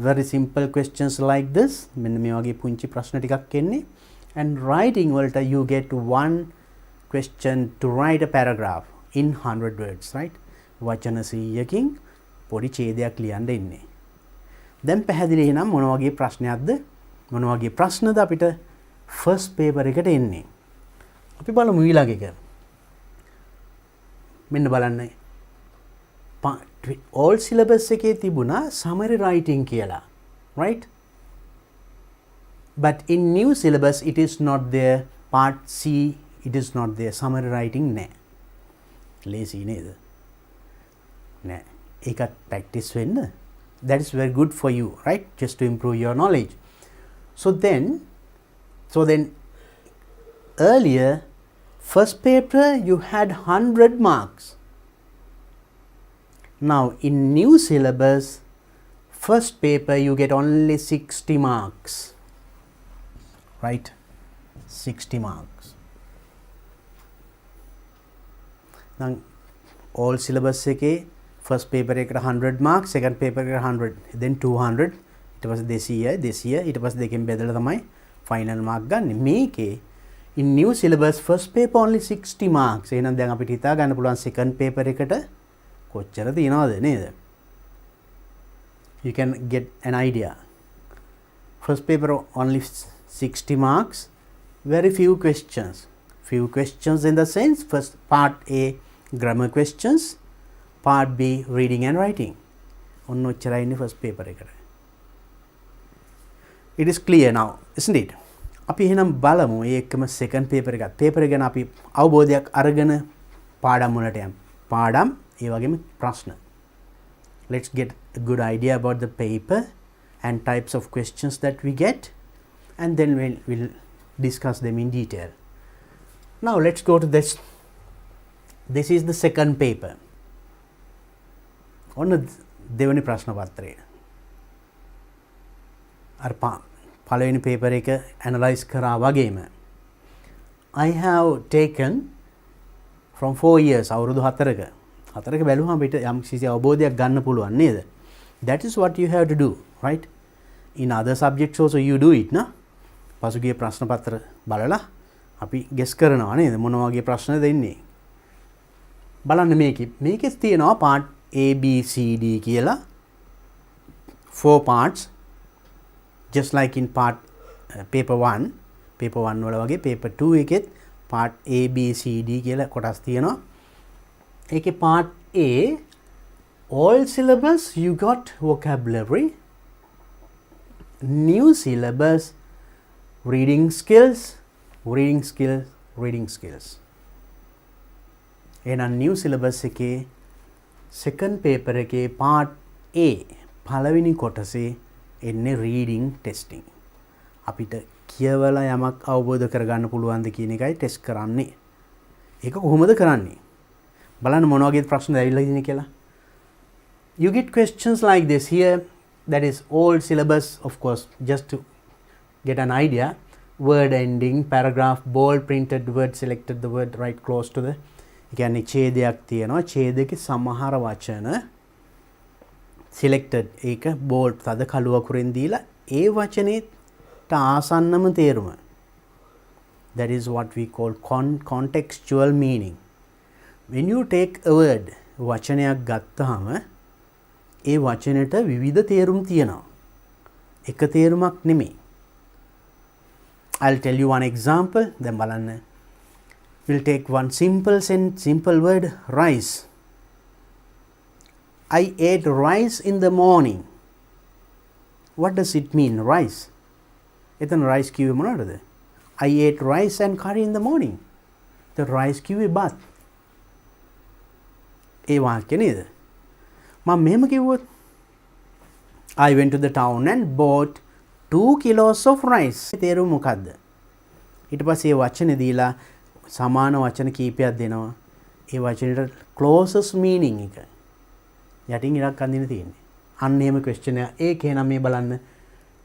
very simple questions like this. මෙන්න මේ වගේ පුංචි ප්‍රශ්න ටිකක් එන්නේ. And writing වලට you get one question to write a paragraph in 100 words, right? වචන 100කින් පොඩි ඡේදයක් ලියන්න ඉන්නේ. දැන් පැහැදිලි එහෙනම් මොන වගේ ප්‍රශ්නයක්ද මොන වගේ ප්‍රශ්නද අපිට first paper එකට එන්නේ. අපි බලමු ඊළඟ එක. මෙන්න බලන්න. all syllabus එකේ තිබුණා summary writing කියලා, right? But in new syllabus it is not there. Part C it is not there. Summary writing නෑ. lazy නේද? නෑ. ඒකත් practice වෙන්න. That is very good for you, right? Just to improve your knowledge. So then earlier first paper you had 100 marks. Now in new syllabus first paper you get only 60 marks, right? 60 marks. Now all syllabus එකේ first paper එකට 100 marks, second paper එකට 100, then 200, ඊට පස්සේ 200 ඊට පස්සේ දෙකෙන් බෙදලා තමයි final mark ගන්න. මේකේ in new syllabus first paper only 60 marks. එහෙනම් දැන් අපිට හිතා ගන්න පුළුවන් second paper එකට කොච්චර තියනවද නේද? You can get an idea. First paper only 60 marks, very few questions. Few questions in the sense, first part A grammar questions, part B reading and writing. ඔන්න ඔච්චරයි ඉන්නේ first paper එකට. It is clear now, isn't it? අපි එහෙනම් බලමු මේ එකම second paper එකත්. paper එක ගැන අපි අවබෝධයක් අරගෙන පාඩම් වලට යමු. පාඩම් ඒ වගේම ප්‍රශ්න. Let's get a good idea about the paper and types of questions that we get, and then we'll discuss them in detail. Now let's go to this. This is the second paper. ඔන්න දෙවෙනි ප්‍රශ්න පත්‍රය. අර පළවෙනි paper එක analyze කරා වගේම I have taken from 4 years අවුරුදු 4ක බැලුවම අපිට යම් කිසි අවබෝධයක් ගන්න පුළුවන් නේද? That is what you have to do, right? In other subjects also you do it, නා? පසුගිය ප්‍රශ්න පත්‍ර බලලා අපි guess කරනවා නේද? මොන වගේ ප්‍රශ්නද එන්නේ? බලන්න මේකෙත් තියෙනවා part A B C D කියලා 4 parts, just like in part paper 1 වල වගේ paper 2 එකෙත් part A B C D කියලා කොටස් තියෙනවා. ඒකේ part A all syllabus you got vocabulary, new syllabus reading skills. එහෙනම් new syllabus එකේ second paper එකේ part A පළවෙනි කොටසේ එන්නේ reading testing. අපිට කියවලා යමක් අවබෝධ කරගන්න පුළුවන්ද කියන එකයි ටෙස්ට් කරන්නේ. ඒක කොහොමද කරන්නේ? බලන්න මොන වගේ ප්‍රශ්න ඇවිල්ලා ඉන්නේ කියලා. You get questions like this here, that is old syllabus, of course, just to get an idea. Word ending, paragraph, bold printed word, selected the word right close to the. කියන්නේ ඡේදයක් තියෙනවා. ඡේදයේ සමහර වචන selected ඒක bold තද කළු අකුරෙන් දීලා ඒ වචනේට ආසන්නම තේරුම. That is what we call contextual meaning. When you take a word, වචනයක් ගත්තාම ඒ වචනෙට විවිධ තේරුම් තියෙනවා. එක තේරුමක් නෙමෙයි. I'll tell you one example. දැන් බලන්න. We'll take one simple word, rice. I ate rice in the morning. What does it mean, rice? එතන rice කිව්වේ මොනවද? I ate rice and curry in the morning. The rice කිව්වේ බත්. ඒ වාක්‍ය නේද? මම මෙහෙම කිව්වොත් I went to the town and bought 2 kilos of rice. තේරුම මොකද්ද? ඊට පස්සේ ඒ වචනේ දීලා සමාන වචන කීපයක් දෙනවා. ඒ වචනෙට closest meaning එක. යටින් ඉරක් අඳින්න තියෙන්නේ. අන්න එහෙම question එක. ඒකේ නම් මේ බලන්න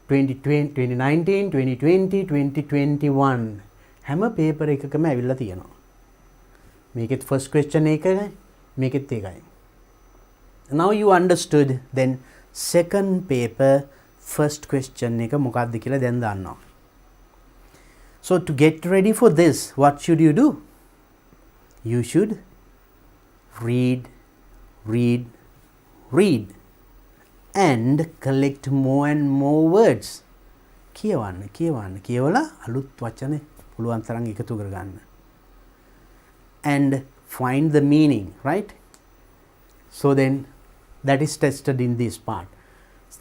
2019, 2020, 2021 හැම paper එකකම ඇවිල්ලා තියෙනවා. මේකෙත් first question එකයි. මේකෙත් ඒකයි. Now you understood, then second paper first question එක මොකක්ද කියලා දැන් දන්නවා. So to get ready for this, what should you do? You should read and collect more and more words. කියවලා අලුත් වචන පුළුවන් තරම් එකතු කරගන්න. And find the meaning, right? So then that is tested in this part.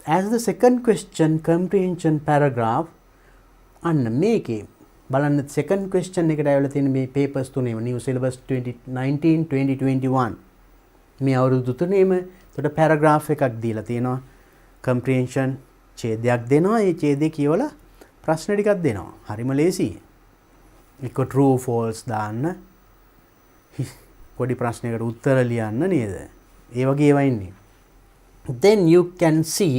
As the second question, comprehension paragraph, අන්න මේකේ බලන්න second question එකට ඇවිල්ලා තියෙන මේ papers තුනේම new syllabus 2019 2021 මේ අවුරුදු තුනේම එතකොට paragraph එකක් දීලා තියෙනවා. comprehension ඡේදයක් දෙනවා. ඒ ඡේදය කියවලා ප්‍රශ්න ටිකක් දෙනවා. හරිම ලේසියි. ඒක true false දාන්න. පොඩි ප්‍රශ්නයකට උත්තර ලියන්න නේද? ඒ වගේ ඒවා ඉන්නේ. Then you can see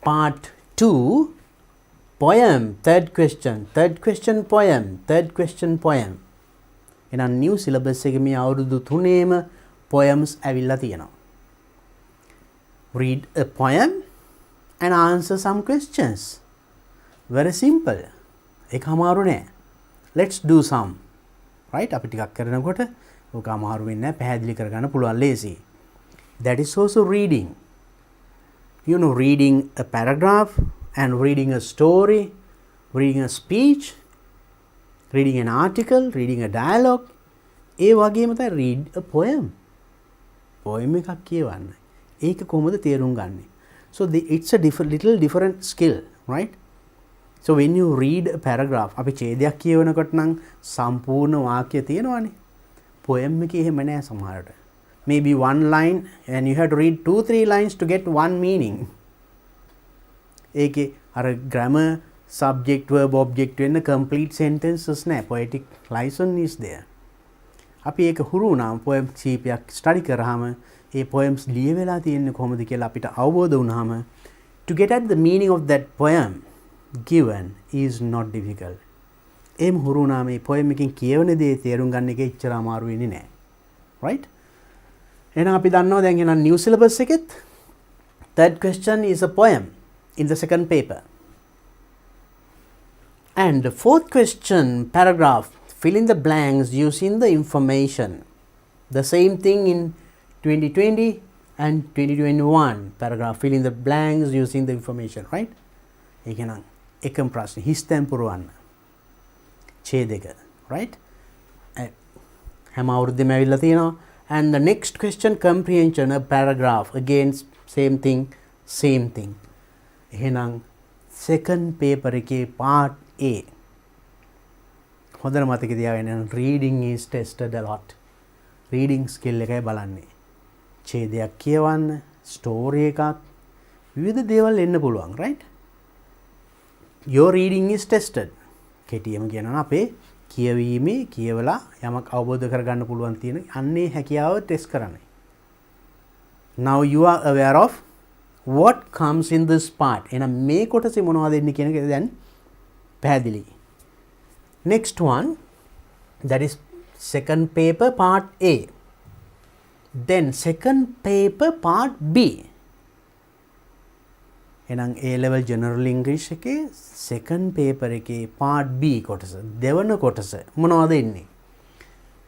part 2 poem, third question poem. එහෙනම් new syllabus එකේ මේ අවුරුදු තුනේම poems ඇවිල්ලා තියෙනවා. Read a poem and answer some questions. Very simple. ඒක අමාරු නෑ. let's do some, right? අපි ටිකක් කරනකොට ඕක අමාරු වෙන්නේ නැහැ, පැහැදිලි කරගන්න පුළුවන් ලේසි. That is also reading. You know, reading a paragraph and reading a story, reading a speech, reading an article, reading a dialogue. ඒ වගේම තමයි read a poem. poem එකක් කියවන්න. ඒක කොහොමද තේරුම් ගන්නෙ? So it's a little different skill, right? So when you read a paragraph, අපි ඡේදයක් කියවනකොට නම් සම්පූර්ණ වාක්‍ය තියෙනවානේ. poem එකේ එහෙම නෑ සමහරට. Maybe one line and you have to read 2-3 lines to get one meaning. ඒකේ අර grammar, subject, verb, object වෙන complete sentences නෑ. poetic license is there. අපි ඒක හුරු වුණාම poem කීපයක් study කරාම ඒ poems ලියවෙලා තියෙන්නේ කොහොමද කියලා අපිට අවබෝධ වුණාම to get at the meaning of that poem given is not difficult. එම් හුරු වුණාම මේ poem එකකින් කියවන දේ තේරුම් ගන්න එක එච්චර අමාරු වෙන්නේ නෑ. right? එහෙනම් අපි දන්නවා දැන් එහෙනම් new syllabus එකෙත් third question is a poem in the second paper. And the fourth question, paragraph, fill in the blanks using the information. The same thing in 2020 and 2021. Paragraph, fill in the blanks using the information, right? ඒකනම් එකම ප්‍රශ්නේ හිස්තැන් පුරවන්න. ඡේදක, right? හැම අවුරුද්දෙම ඇවිල්ලා තියෙනවා. And the next question, comprehension, a paragraph, again same thing. එහෙනම් second paper එකේ part A. හොඳට මතක තියාගන්න, reading is tested a lot. reading skill එකයි බලන්නේ. ඡේදයක් කියවන්න, story එකක්, විවිධ දේවල් එන්න පුළුවන්, right? Your reading is tested. කෙටියම කියනවා අපේ කියවීමේ කියවලා යමක් අවබෝධ කරගන්න පුළුවන් තියෙන අන්නේ හැකියාව ටෙස්ට් කරන්නේ. Now you are aware of what comes in this part. එහෙනම් මේ කොටසේ මොනවද එන්නේ කියන එක දැන් පැහැදිලි. Next one, that is second paper part A. Then second paper part B. එහෙනම් A level general English එකේ second paper එකේ part B කොටස දෙවන කොටස මොනවද එන්නේ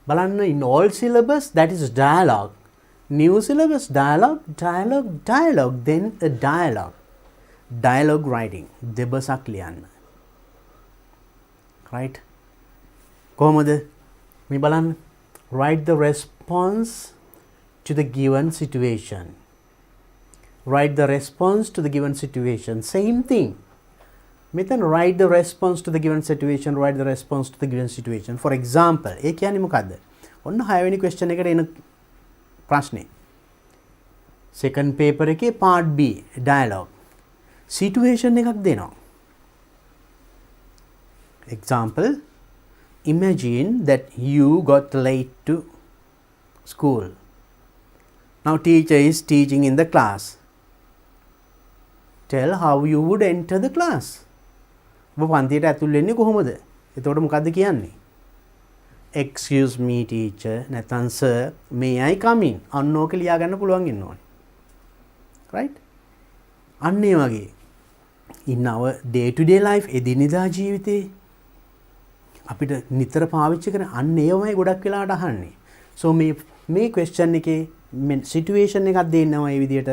බලන්න. In all syllabus, that is dialogue. New syllabus, dialogue, then a dialogue writing, දෙබසක් ලියන්න, right? කොහොමද මේ බලන්න. Write the response to the given situation. Write the response to the given situation. Same thing. මෙතන write the response to the given situation, write the response to the given situation. For example, ඒ කියන්නේ මොකද්ද? ඔන්න 6 වෙනි question එකට එන ප්‍රශ්නේ. Second paper එකේ part B, dialogue. Situation එකක් දෙනවා. Example, imagine that you got late to school. Now teacher is teaching in the class. Tell how you would enter the class. ඔබ පන්තියට ඇතුල් වෙන්නේ කොහොමද? එතකොට මොකද්ද කියන්නේ? Excuse me teacher, නැත්නම් sir, may I come in? අන්න ඕක ලියා ගන්න පුළුවන් ඉන්න ඕනේ. right? අන්න ඒ වගේ in our day to day life, එදිනෙදා ජීවිතේ අපිට නිතර පාවිච්චි කරන අන්න ඒවමයි ගොඩක් වෙලාවට අහන්නේ. So මේ question එකේ situation එකක් දෙන්නවා මේ විදිහට.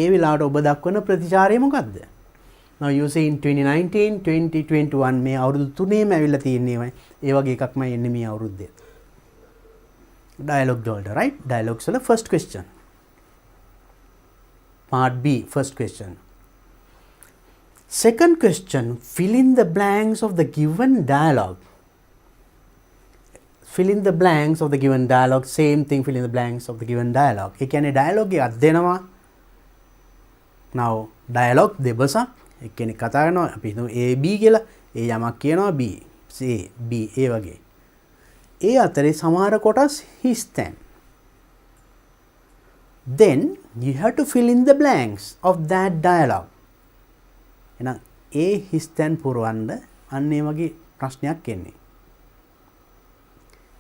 ඒ වෙලාවට ඔබ දක්වන ප්‍රතිචාරය මොකක්ද? Now you say in 2019, 2021 මේ අවුරුදු තුනේම ඇවිල්ලා තියෙනේමයි. ඒ වගේ එකක්මයි එන්නේ මේ අවුරුද්දේ. Dialogue වලට, right? Dialogues වල first question. Part B, first question. Second question, fill in the blanks of the given dialogue. Fill in the blanks of the given dialogue. Same thing, fill in the blanks of the given dialogue. ඒ කියන්නේ dialogue එකක් දෙනවා. Now dialogue දෙබසක්. එක්කෙනෙක් කතා කරනවා, අපි හිතමු A B කියලා. ඒ යමක් කියනවා B, C B ඒ වගේ. ඒ අතරේ සමහර කොටස් හිස්තැන්. Then you have to fill in the blanks of that dialogue. එහෙනම් ඒ හිස්තැන් පුරවන්න අන්න ඒ වගේ ප්‍රශ්නයක් එන්නේ.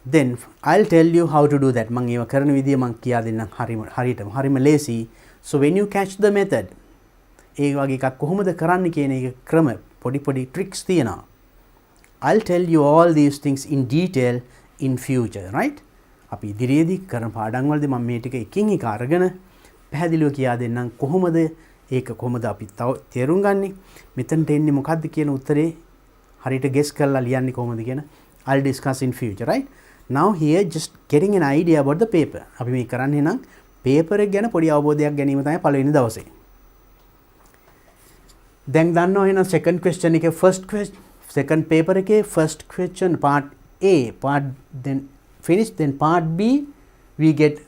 Then I'll tell you how to do that. මම ඒව කරන විදිය මම කියා දෙන්නම් හරියටම ලේසි. So when you catch the method, ඒ වගේ එකක් කොහොමද කරන්න කියන එක ක්‍රම පොඩි tricks තියෙනවා. I'll tell you all these things in detail in future, right? අපි ඉදිරියේදී කරන පාඩම් වලදී මම මේ ටික එකින් එක අරගෙන පැහැදිලිව කියා දෙන්නම් කොහොමද ඒක කොහොමද අපි තව තේරුම් ගන්නේ මෙතනට එන්නේ මොකද්ද කියන උත්තරේ හරියට ගෙස් කරලා ලියන්නේ කොහොමද කියන I'll discuss in future, right? Now here just getting an idea about the paper. අපි මේ කරන්නේ නම් paper එක ගැන පොඩි අවබෝධයක් ගැනීම තමයි පළවෙනි දවසේ. දැන් දන්නවා එහෙනම් second question එකේ second paper එකේ first question part A, part then finish, then part B we get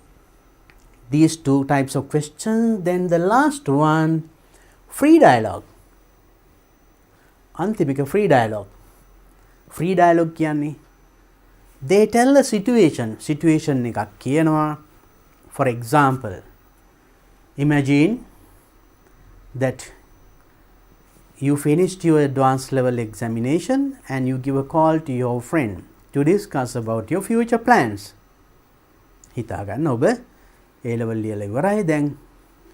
these two types of questions, then the last one free dialogue. අන්තිමික free dialogue. Free dialogue කියන්නේ they tell a situation එකක් කියනවා. For example, imagine that you finished your advanced level examination and you give a call to your friend to discuss about your future plans. හිතා ගන්න ඔබ A level ලියලා ඉවරයි දැන්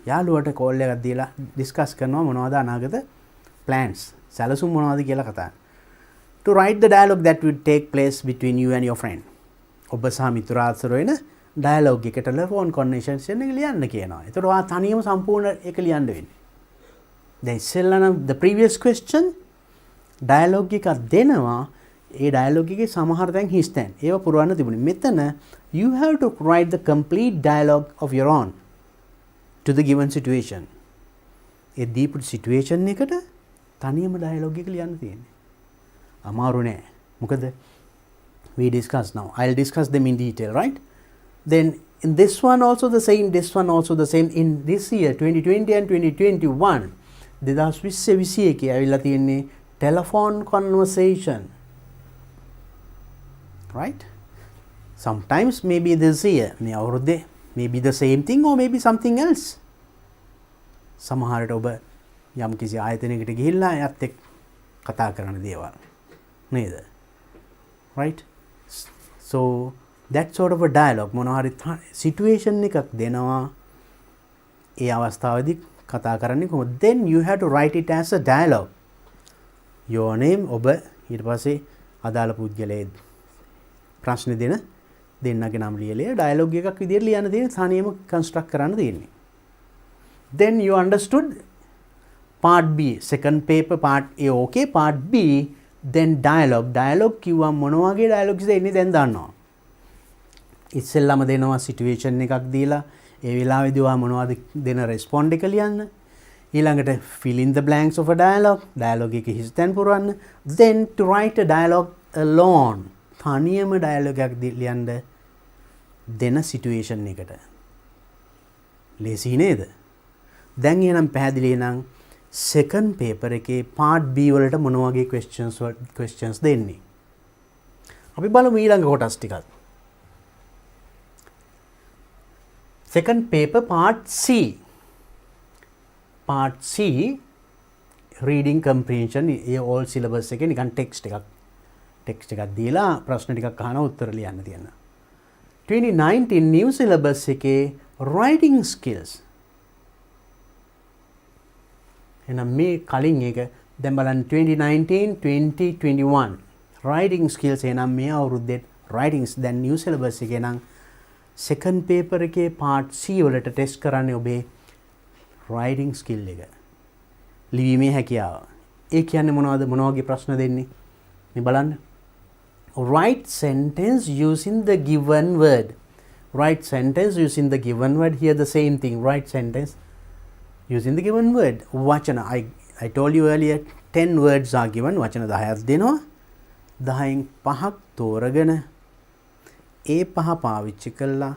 යාළුවට call එකක් දීලා ඩිස්කස් කරනවා මොනවද අනාගත plans සැලසුම් මොනවද කියලා කතා. To write the dialogue that would take place between you and your friend. ඔබ සහ මිතුරා අතර වෙන dialogue එක telephone conversation එක ලියන්න කියනවා. ඒතර ඔයා තනියම සම්පූර්ණ ඒක ලියන්න වෙන්නේ. දැන් ඉස්සෙල්ලා නම් the previous question dialogue එකක් දෙනවා. ඒ dialogue එකේ සමහර තැන් හිස් තැන් ඒව පුරවන්න තිබුණේ. මෙතන you have to write the complete dialogue of your own to the given situation. ඒ දීපු situation එකට තනියම dialogue එක ලියන්න තියෙන්නේ. අමාරු නෑ. මොකද we discuss now. I'll discuss them in detail, right? Then in this one also the same, this one also the same. In this year 2020 and 2021 2021 ඇවිල්ලා තියෙන්නේ telephone conversation, right? Sometimes maybe this year මේ අවුරුද්දේ maybe the same thing or maybe something else. සමහරට ඔබ යම් කිසි ආයතනයකට ගිහිල්ලා එයත් එක්ක කතා කරන දේවල් නේද? Right? So that sort of a dialogue මොනවා හරි situation එකක් දෙනවා. ඒ අවස්ථාවේදී කතා කරන්නේ කොහොමද? Then you have to write it as a dialogue. Your name ඔබ ඊට පස්සේ අදාළ පුද්ගලයා ප්‍රශ්න දෙන්නගේ නම් ලියලා dialogue එකක් විදිහට ලියන්න තියෙන තනියම construct කරන්න තියෙන්නේ. Then you understood part B, second paper part A okay, part B then dialogue කිව්වම මොන වගේ dialogues එන්නේ දැන් දන්නවා. ඉස්සෙල්ලාම දෙනවා situation එකක් දීලා ඒ වෙලාවේදී ඔයා මොනවද දෙන respond එක ලියන්න. ඊළඟට fill in the blanks of a dialogue එකේ හිස් තැන් පුරවන්න. Then to write a dialogue alone, තනියම dialogue එකක් ලියන්න දෙන situation එකට. ලේසි නේද? දැන් එහෙනම් පැහැදිලි නම් second paper එකේ part B වලට මොන වගේ questions දෙන්නේ. අපි බලමු ඊළඟ කොටස් ටිකක්. Second paper part C. Part C reading comprehension ඒ all syllabus එකේ නිකන් text එකක් දීලා ප්‍රශ්න ටිකක් අහන උත්තර ලියන්න තියෙනවා. 2019 new syllabus එකේ writing skills. එහෙනම් මේ කලින් එක දැන් බලන්න 2019 2021 writing skills එහෙනම් මේ අවුරුද්දේ writings දැන් new syllabus එකේ නම් second paper එකේ part C වලට test කරන්නේ ඔබේ writing skill එක. ලිවීමේ හැකියාව. ඒ කියන්නේ මොනවද? මොන වගේ ප්‍රශ්න දෙන්නේ? මේ බලන්න. Write sentence using the given word. Write sentence using the given word. Here the same thing. Write sentence using the given word. වචන I told you earlier 10 words are given. වචන 10ක් දෙනවා. 10න් 5ක් තෝරගෙන ඒ 5 පාවිච්චි කළා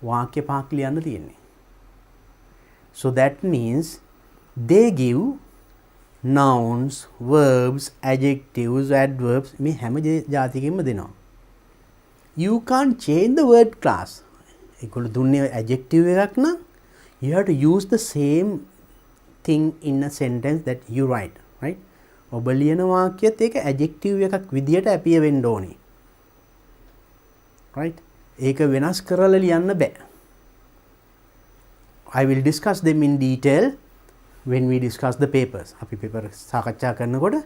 වාක්‍ය 5ක් ලියන්න තියෙන්නේ. So that means they give nouns, verbs, adjectives, adverbs මේ හැම જાතියකින්ම දෙනවා. You can't change the word class. ඒගොල්ලෝ දුන්නේ adjective එකක් නම් you have to use the same thing in a sentence that you write, right? ඔබ ලියන වාක්‍යයත් ඒක adjective එකක් විදියට appear වෙන්න ඕනේ. Right? ඒක වෙනස් කරලා ලියන්න බෑ. I will discuss them in detail when we discuss the papers. අපි paper සාකච්ඡා කරනකොට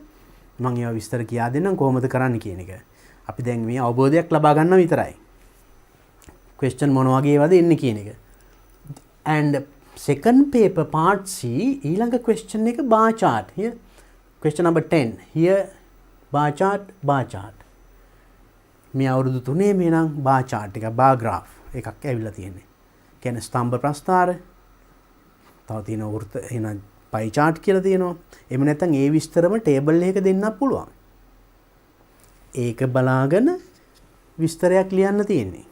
මම ඒවා විස්තර කියා දෙන්නම් කොහොමද කරන්න කියන එක. අපි දැන් මේ අවබෝධයක් ලබා ගන්න විතරයි. question මොන වගේ ඒවාද එන්නේ කියන එක. and second paper part C ඊළඟ question එක bar chart. here question number 10 here bar chart මේ අවුරුදු 3 මේ නම් bar chart එක bar graph එකක් ඇවිල්ලා තියෙන්නේ. කියන්නේ ස්තම්භ ප්‍රස්ථාර තව තියෙන වෘත්ත එන pie chart කියලා තියෙනවා. එහෙම නැත්නම් ඒ විස්තරම table එකක දෙන්නත් පුළුවන්. ඒක බලාගෙන විස්තරයක් ලියන්න තියෙන්නේ.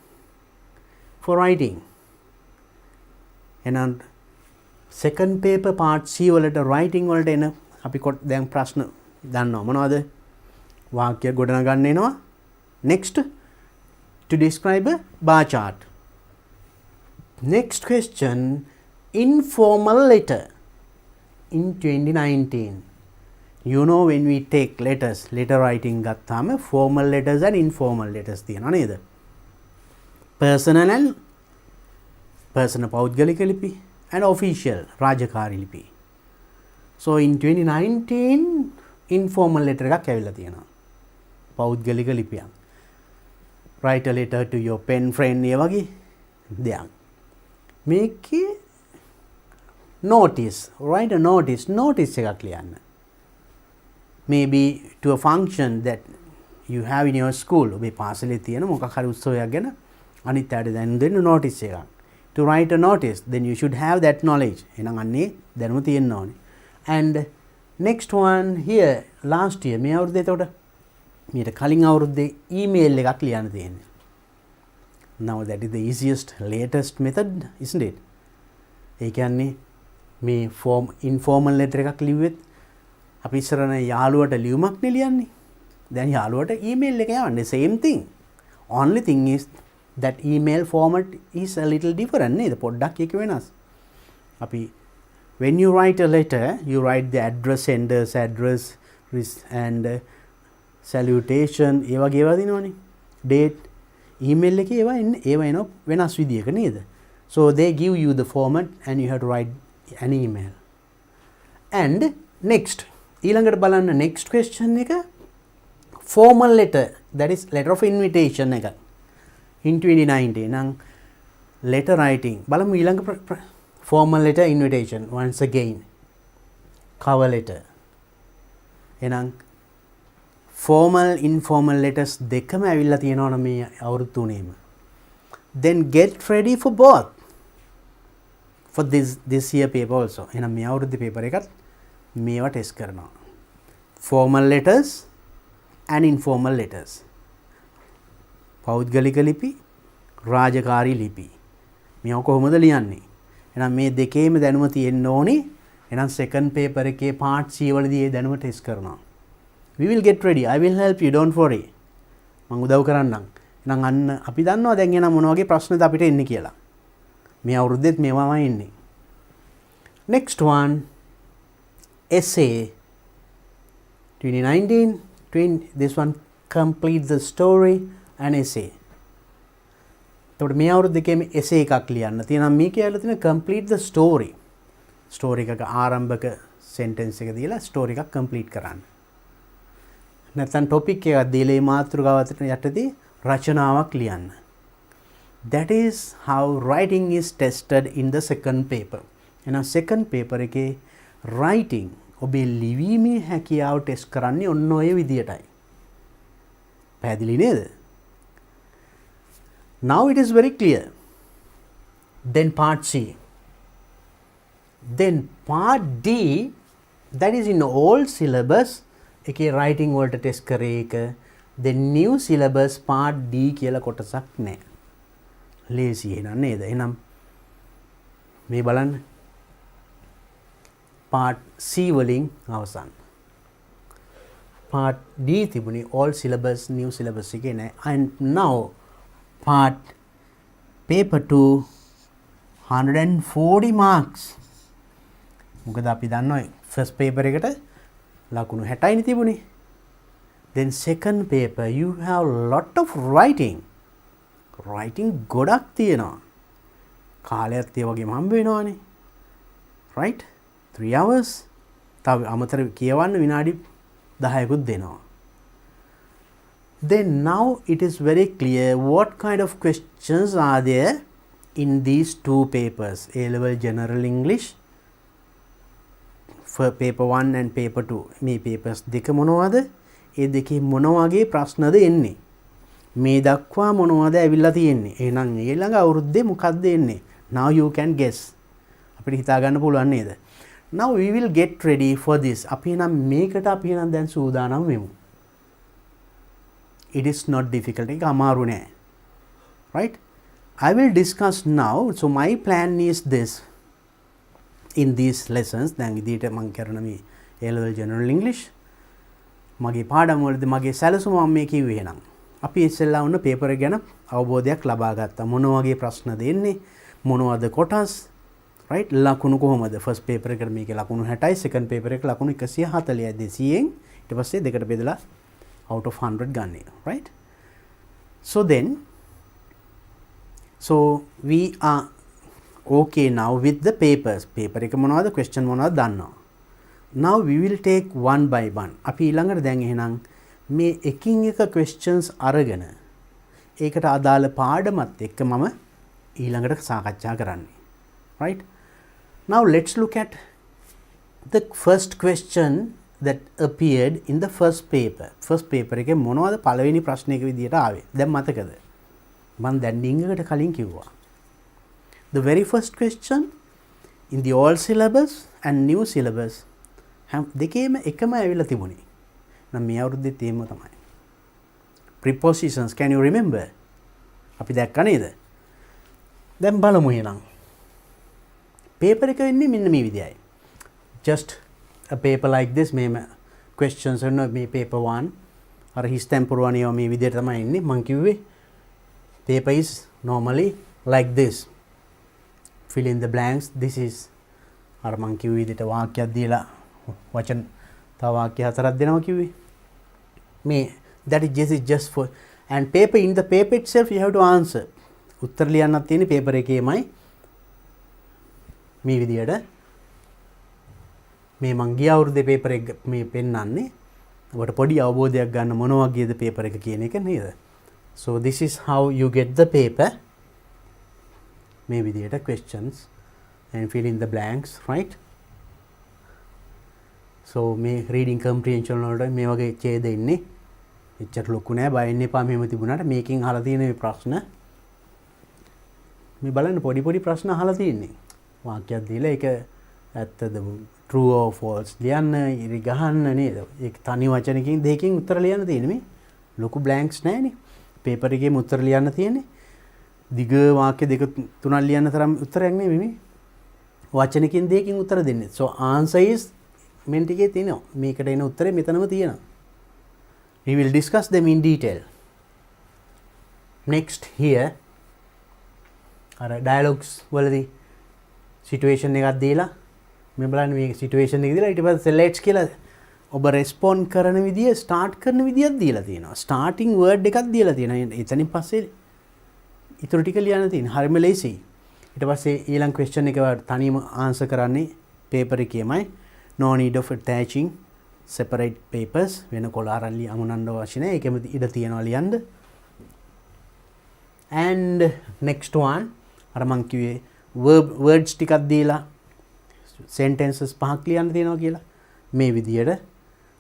for writing. එහෙනම් second paper part C වලට writing වලට එන අපි දැන් ප්‍රශ්න දන්නවා මොනවද? වාක්‍ය ගොඩනගන්න එනවා. next to describe a bar chart. Next question, informal letter in 2019. You know when we take letter writing ගත්තාම formal letters and informal letters තියෙනවා නේද? personal පෞද්ගලික ලිපි and official රාජකාරී ලිපි. So in 2019 informal letter එකක් ඇවිල්ලා තියෙනවා. පෞද්ගලික ලිපියක්. write a letter to your pen friend ඒ වගේ දෙයක්. මේකේ notice, write a notice එකක් ලියන්න. maybe to a function that you have in your school. ඔබේ පාසලේ තියෙන මොකක් හරි උත්සවයක් ගැන අනිත් අයට දැනුම් දෙන්න notice එකක්. to write a notice then you should have that knowledge. එහෙනම් අන්නේ දැනුම තියෙන්න ඕනේ. and next one here last year මේ අවුරුද්දේ එතකොට මීට කලින් අවුරුද්දේ email එකක් ලියන්න තියෙන්නේ. now that is the easiest latest method isn't it? ඒ කියන්නේ මේ form informal letter එකක් ලිව්වෙත් අපි ඉස්සරන යාළුවට ලියුමක් නේ ලියන්නේ. දැන් යාළුවට email එක යවන්නේ same thing. only thing is that email format is a little different නේද? පොඩ්ඩක් එක වෙනස්. අපි when you write a letter you write the address, sender's address and salutation ඒ වගේ ඒවා දිනවනේ. date email එකේ ඒවා එන වෙනස් විදියක නේද? so they give you the format and you have to write an email. and next ඊළඟට බලන්න next question එක formal letter, that is letter of invitation එක in 2019 නම් letter writing බලමු ඊළඟ formal letter invitation once again cover letter. එහෙනම් formal informal letters දෙකම ඇවිල්ලා තියෙනවා මේ අවුරුදු තුනේම. then get ready for both for this year paper also. එහෙනම් මේ අවුරුද්දේ paper එකත් මේවා ටෙස්ට් කරනවා. formal letters and informal letters. පෞද්ගලික ලිපි, රාජකාරී ලිපි. මේව කොහොමද ලියන්නේ? එහෙනම් මේ දෙකේම දැනුම තියෙන්න ඕනේ. එහෙනම් second paper එකේ part C වලදී ඒ දැනුම ටෙස්ට් කරනවා. we will get ready. I will help you, don't worry. මම උදව් කරන්නම්. එහෙනම් අන්න අපි දන්නවා දැන් එන මොන වගේ ප්‍රශ්නද අපිට එන්නේ කියලා. මේ අවුරුද්දෙත් මේවාමයි එන්නේ. next one essay 2019 this one complete the story and essay. එතකොට මේ අවුරුද්ද දෙකේම essay එකක් ලියන්න තියෙනවා. මේ කියලා තියෙන complete the story. story එකක ආරම්භක sentence එක දීලා story එකක් complete කරන්න. නැත්නම් topic එකක් දීලා මේ මාතෘකාව යටතේ රචනාවක් ලියන්න. that is how writing is tested in the second paper. එහෙනම් second paper එකේ writing ඔබේ ලිවීමේ හැකියාව ටෙස්ට් කරන්නේ ඔන්න ඔය විදියටයි. පැහැදිලි නේද? now it is very clear. then part C. then part D, that is in old syllabus එකේ writing වලට ටෙස්ට් කරේ එක. then new syllabus part D කියලා කොටසක් නැහැ. ලේසි එහෙනම් නේද? එහෙනම් මේ බලන්න part C වලින් අවසන්. part D තිබුණේ old syllabus new syllabus එකේ නෑ. and now part paper 2 140 marks. මොකද අපි දන්නවා first paper එකට ලකුණු 60යි තිබුණේ. then second paper you have lot of writing ගොඩක් තියෙනවා. කාලයත් ඒ වගේම හම්බ වෙනවානේ. right 3 hours. තව අමතර කියවන්න විනාඩි 10කුත් දෙනවා. Then now it is very clear what kind of questions are there in these two papers, A-level General English for paper 1 and paper 2. මේ papers දෙක මොනවද? ඒ දෙකේ මොන වගේ ප්‍රශ්නද එන්නේ? මේ දක්වා මොනවද ඇවිල්ලා තියෙන්නේ? එහෙනම් ඊළඟ අවුරුද්දේ මොකක්ද එන්නේ? Now you can guess. අපිට හිතා ගන්න පුළුවන් නේද? Now we will get ready for this. අපි නම් මේකට අපි නම් දැන් සූදානම් වෙමු. It is not difficult. ඒක අමාරු නෑ. Right? I will discuss now. So my plan is this. In these lessons, දැන් ඉදිරියට මම කරන මේ A-level General English මගේ පාඩම් වලදී මගේ සැලසුම මම මේ කිව්වේ එහෙනම්. අපි ඉස්සෙල්ලා වුණ පේපර් එක ගැන අවබෝධයක් ලබා ගත්තා. මොන වගේ ප්‍රශ්නද එන්නේ? මොනවද කොටස්? right? ලකුණු කොහොමද? first paper එකට මේකේ ලකුණු 60යි, second paper එක ලකුණු 140යි 200න්. ඊට පස්සේ දෙකට බෙදලා out of 100 ගන්න. right? So then we are okay now with the papers. paper එක මොනවද? question මොනවද දන්නවා. Now we will take one by one. අපි ඊළඟට දැන් එහෙනම් මේ එකින් එක questions අරගෙන ඒකට අදාළ පාඩමත් එක්ක මම ඊළඟට සාකච්ඡා කරන්නේ. right? Now let's look at the first question that appeared in the first paper. first paper එකේ මොනවද පළවෙනි ප්‍රශ්නයක විදියට ආවේ? දැන් මතකද? මම දැන් ඩිංගකට කලින් කිව්වා. The very first question in the old syllabus and new syllabus දෙකේම එකම ඇවිල්ලා තිබුණේ. නම් මේ අවුරුද්දේ තේම තමයි. Prepositions, can you remember? අපි දැක්ක නේද? දැන් බලමු එහෙනම්. paper එක වෙන්නේ මෙන්න මේ විදියයි. just a paper like this මේම questions and මේ paper 1 අර හිස්තැන් පුරවන ඒවා මේ විදියට තමයි එන්නේ. මම කිව්වේ paper is normally like this. fill in the blanks. this is අර මම කිව්ව විදියට වාක්‍යයක් දීලා වචන තව වාක්‍ය හතරක් දෙනවා කිව්වේ. මේ that is just for and paper in the paper itself you have to answer. උත්තර ලියන්නත් තියෙන්නේ paper එකේමයි. මේ විදියට මේ මං ගිය අවුරුද්දේ paper එක මේ පෙන්නන්නේ. ඔබට පොඩි අවබෝධයක් ගන්න මොන වගේද paper එක කියන එක නේද? So this is how you get the paper. මේ විදියට questions and fill in the blanks, right? So මේ reading comprehension වලට මේ වගේ ඡේද ඉන්නේ. එච්චර ලොකු නෑ, බය වෙන්න එපා. මෙහෙම තිබුණාට මේකෙන් අහලා තියෙන මේ ප්‍රශ්න මේ බලන්න පොඩි පොඩි ප්‍රශ්න අහලා තියෙන්නේ. වාක්‍යයක් දීලා ඒක ඇත්තද true or false ලියන්න ඉරි ගහන්න නේද? ඒක තනි වචනකින් දෙකකින් උත්තර ලියන්න තියෙන්නේ. මේ ලොකු blanks නෑනේ. paper එකේම උත්තර ලියන්න තියෙන්නේ. දිග වාක්‍ය දෙක තුනක් ලියන්න තරම් උත්තරයක් නෙමෙයි මේ. වචනකින් දෙකකින් උත්තර දෙන්නේ. So answer is මෙන් ටිකේ තියෙනවා. මේකට එන උත්තරේ මෙතනම තියෙනවා. We will discuss them in detail. Next here අර dialogues වලදී situation එකක් දීලා මේ බලන්න මේ situation එක දීලා ඊට පස්සේ let's කියලා ඔබ respond කරන විදිය start කරන විදියක් දීලා තියෙනවා. starting word එකක් දීලා තියෙනවා. එතනින් පස්සේ ඊටු ටික ලියන්න තියෙනවා. හරිම ලේසි. ඊට පස්සේ ඊළඟ question එක තනියම answer කරන්නේ paper එකේමයි. no need of attaching separate papers. වෙන කොලාරන් අමුණන්න අවශ්‍ය නැහැ. ඒකෙම ඉඩ තියනවා ලියන්න. and next one අර මං කිව්වේ words ටිකක් දීලා sentences පහක් ලියන්න තියෙනවා කියලා. මේ විදියට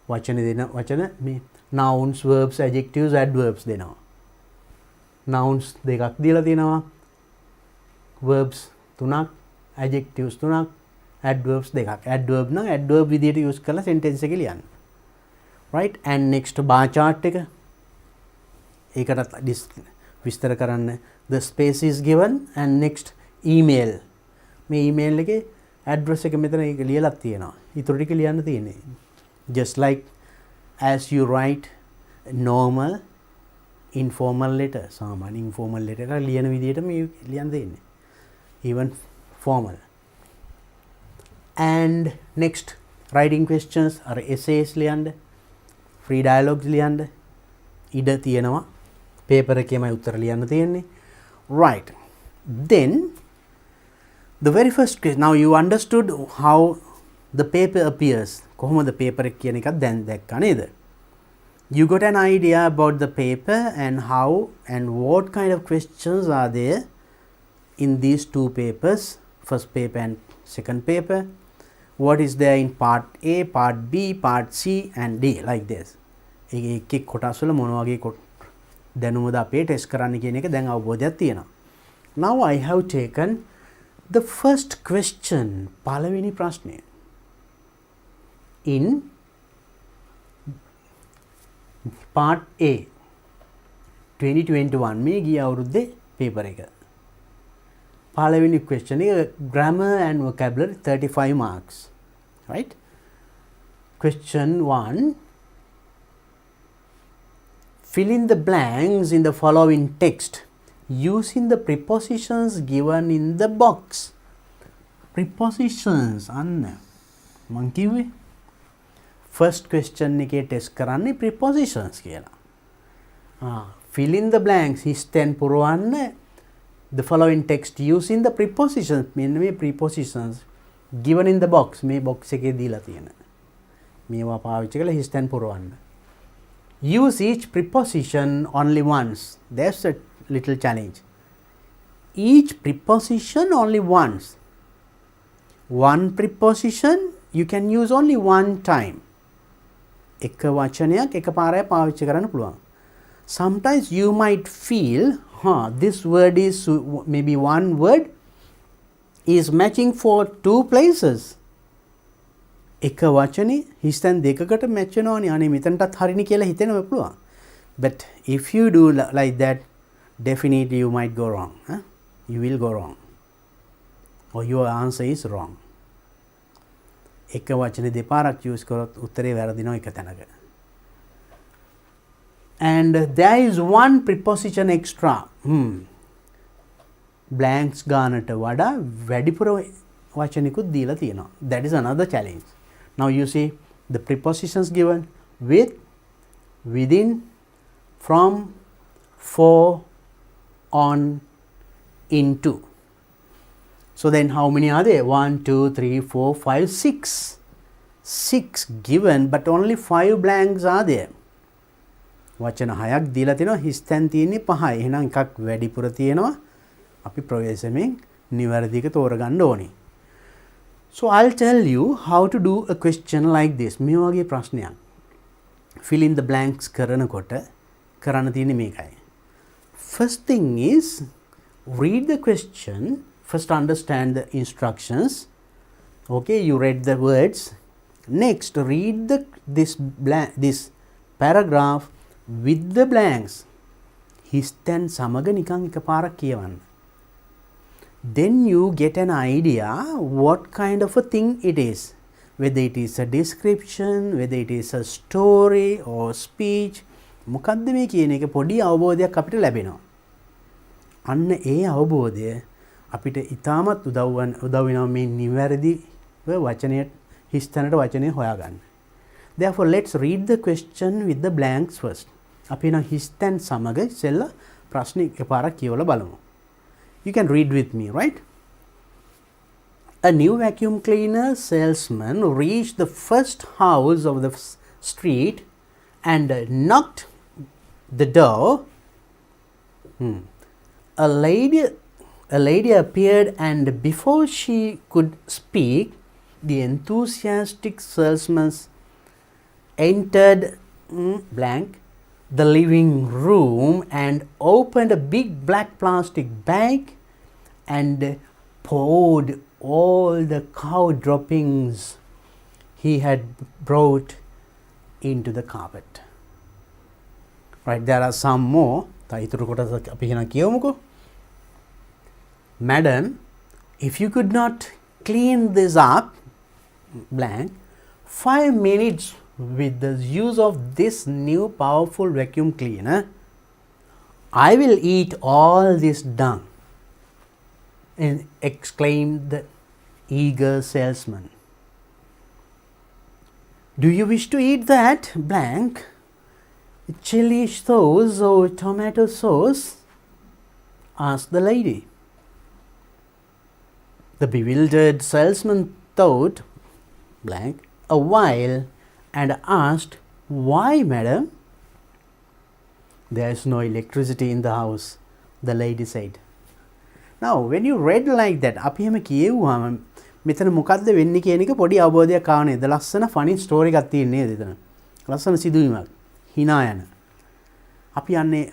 වචන දෙන වචන මේ nouns, verbs, adjectives, adverbs දෙනවා. nouns දෙකක් දීලා තියෙනවා. verbs 3ක්, adjectives 3ක්, adverbs දෙකක්. adverb නම් adverb විදියට use කරලා sentence එක ලියන්න. right? and next bar chart එක ඒකට විස්තර කරන්න the space is given and next email. මේ email එකේ address එක මෙතන ඒක ලියලා තියෙනවා. ඊටු ටික ලියන්න තියෙන්නේ. just like as you write normal informal letter. සාමාන්‍ය informal letter එක ලියන විදියට මේ ලියන්න තියෙන්නේ. even formal. and next writing questions are essays ලියන්න. free dialogues ලියන්න. ඉඩ තියෙනවා. paper එකේමයි උත්තර ලියන්න තියෙන්නේ. right. then the very first question, now you understood how the paper appears. කොහොමද paper එක කියන එකක් දැන් දැක්කා නේද? You got an idea about the paper and how and what kind of questions are there in these two papers, first paper and second paper. What is there in part A, part B, part C and D, like this. එක කොටස් වල මොන වගේ දැනුමද අපේ test කරන්න කියන එක දැන් අවබෝධයක් තියෙනවා. Now I have taken the first question, පළවෙනි ප්‍රශ්නය. In part A 2021 මේ ගිය අවුරුද්දේ paper එක. පළවෙනි question එක grammar and vocabulary 35 marks. Right? Question 1. Fill in the blanks in the following text using the prepositions given in the box. Prepositions අන්න මං කිව්වේ first question එකේ test කරන්නේ prepositions කියලා. Fill in the blanks හිස්තැන් පුරවන්න the following text using the prepositions. මෙන්න මේ prepositions given in the box මේ box එකේ දීලා තියෙන. මේවා පාවිච්චි කරලා හිස්තැන් පුරවන්න. Use each preposition only once. That's a little challenge. Each preposition only once. One preposition you can use only one time. එක වචනයක් එකපාරයි පාවිච්චි කරන්න පුළුවන්. Sometimes you might feel, this word is maybe one word is matching for two places. එක වචනේ හිස්තැන් දෙකකට match වෙනවනේ. අනේ මෙතනටත් හරිනේ කියලා හිතෙනවා පුළුවන්. But if you do like that, definitely you might go wrong. You will go wrong. Or your answer is wrong. එක වචනේ දෙපාරක් use කරොත් උත්තරේ වැරදිනවා එක තැනක. And there is one preposition extra. Blanks ගානට වඩා වැඩිපුර වචනිකුත් දීලා තියෙනවා. That is another challenge. Now you see the prepositions given with, within, from, for, on, into. So then how many are there? 1, 2, 3, 4, 5, 6. 6 given but only 5 blanks are there. වචන 6ක් දීලා තිනවා හිස්තැන් තියෙන්නේ 5යි. එහෙනම් එකක් වැඩිපුර තියෙනවා. අපි ප්‍රවේශමෙන් නිවැරදික තෝරගන්න ඕනේ. So I'll tell you how to do a question like this. මේ වගේ ප්‍රශ්නයක්. Fill in the blanks කරනකොට කරන්න තියෙන්නේ මේකයි. First thing is read the question. First understand the instructions. Okay, you read the words. Next read this paragraph with the blanks. හිස්තැන් සමග නිකන් එකපාරක් කියවන්න. Then you get an idea what kind of a thing it is. Whether it is a description, whether it is a story or speech. මොකද්ද මේ කියන එක පොඩි අවබෝධයක් අපිට ලැබෙනවා. අන්න ඒ අවබෝධය අපිට ඉතාමත් උදව් වෙනවා මේ නිවැරදි වචනය හිස්තැනට වචනය හොයාගන්න. Therefore let's read the question with the blanks first. අපි නම් හිස්තැන් සමග ඉස්සෙල්ලා ප්‍රශ්න එකපාරක් කියවලා බලමු. You can read with me, right? A new vacuum cleaner salesman reached the first house of the street and knocked the door. A lady appeared, and before she could speak, the enthusiastic salesman entered blank the living room and opened a big black plastic bag and poured all the cow droppings he had brought into the carpet. Right, there are some more. ඉතුරු කොටස අපි එහෙනම් කියමුකෝ. Madam, if you could not clean this up, blank, 5 minutes with the use of this new powerful vacuum cleaner, I will eat all this dung, exclaimed the eager salesman. Do you wish to eat that, blank? Chili sauce or tomato sauce? Asked the lady. The bewildered salesman thought, blank a while and asked, "Why, madam?" "There is no electricity in the house," the lady said. Now when you read like that, අපි එහෙම කියෙව්වම මෙතන මොකද්ද වෙන්නේ කියන එක පොඩි අවබෝධයක් ආව නේද? ලස්සන ෆනි ස්ටෝරි එකක් තියෙන නේද එතන? ලස්සන සිදුවීමක්. hina යන. අපි යන්නේ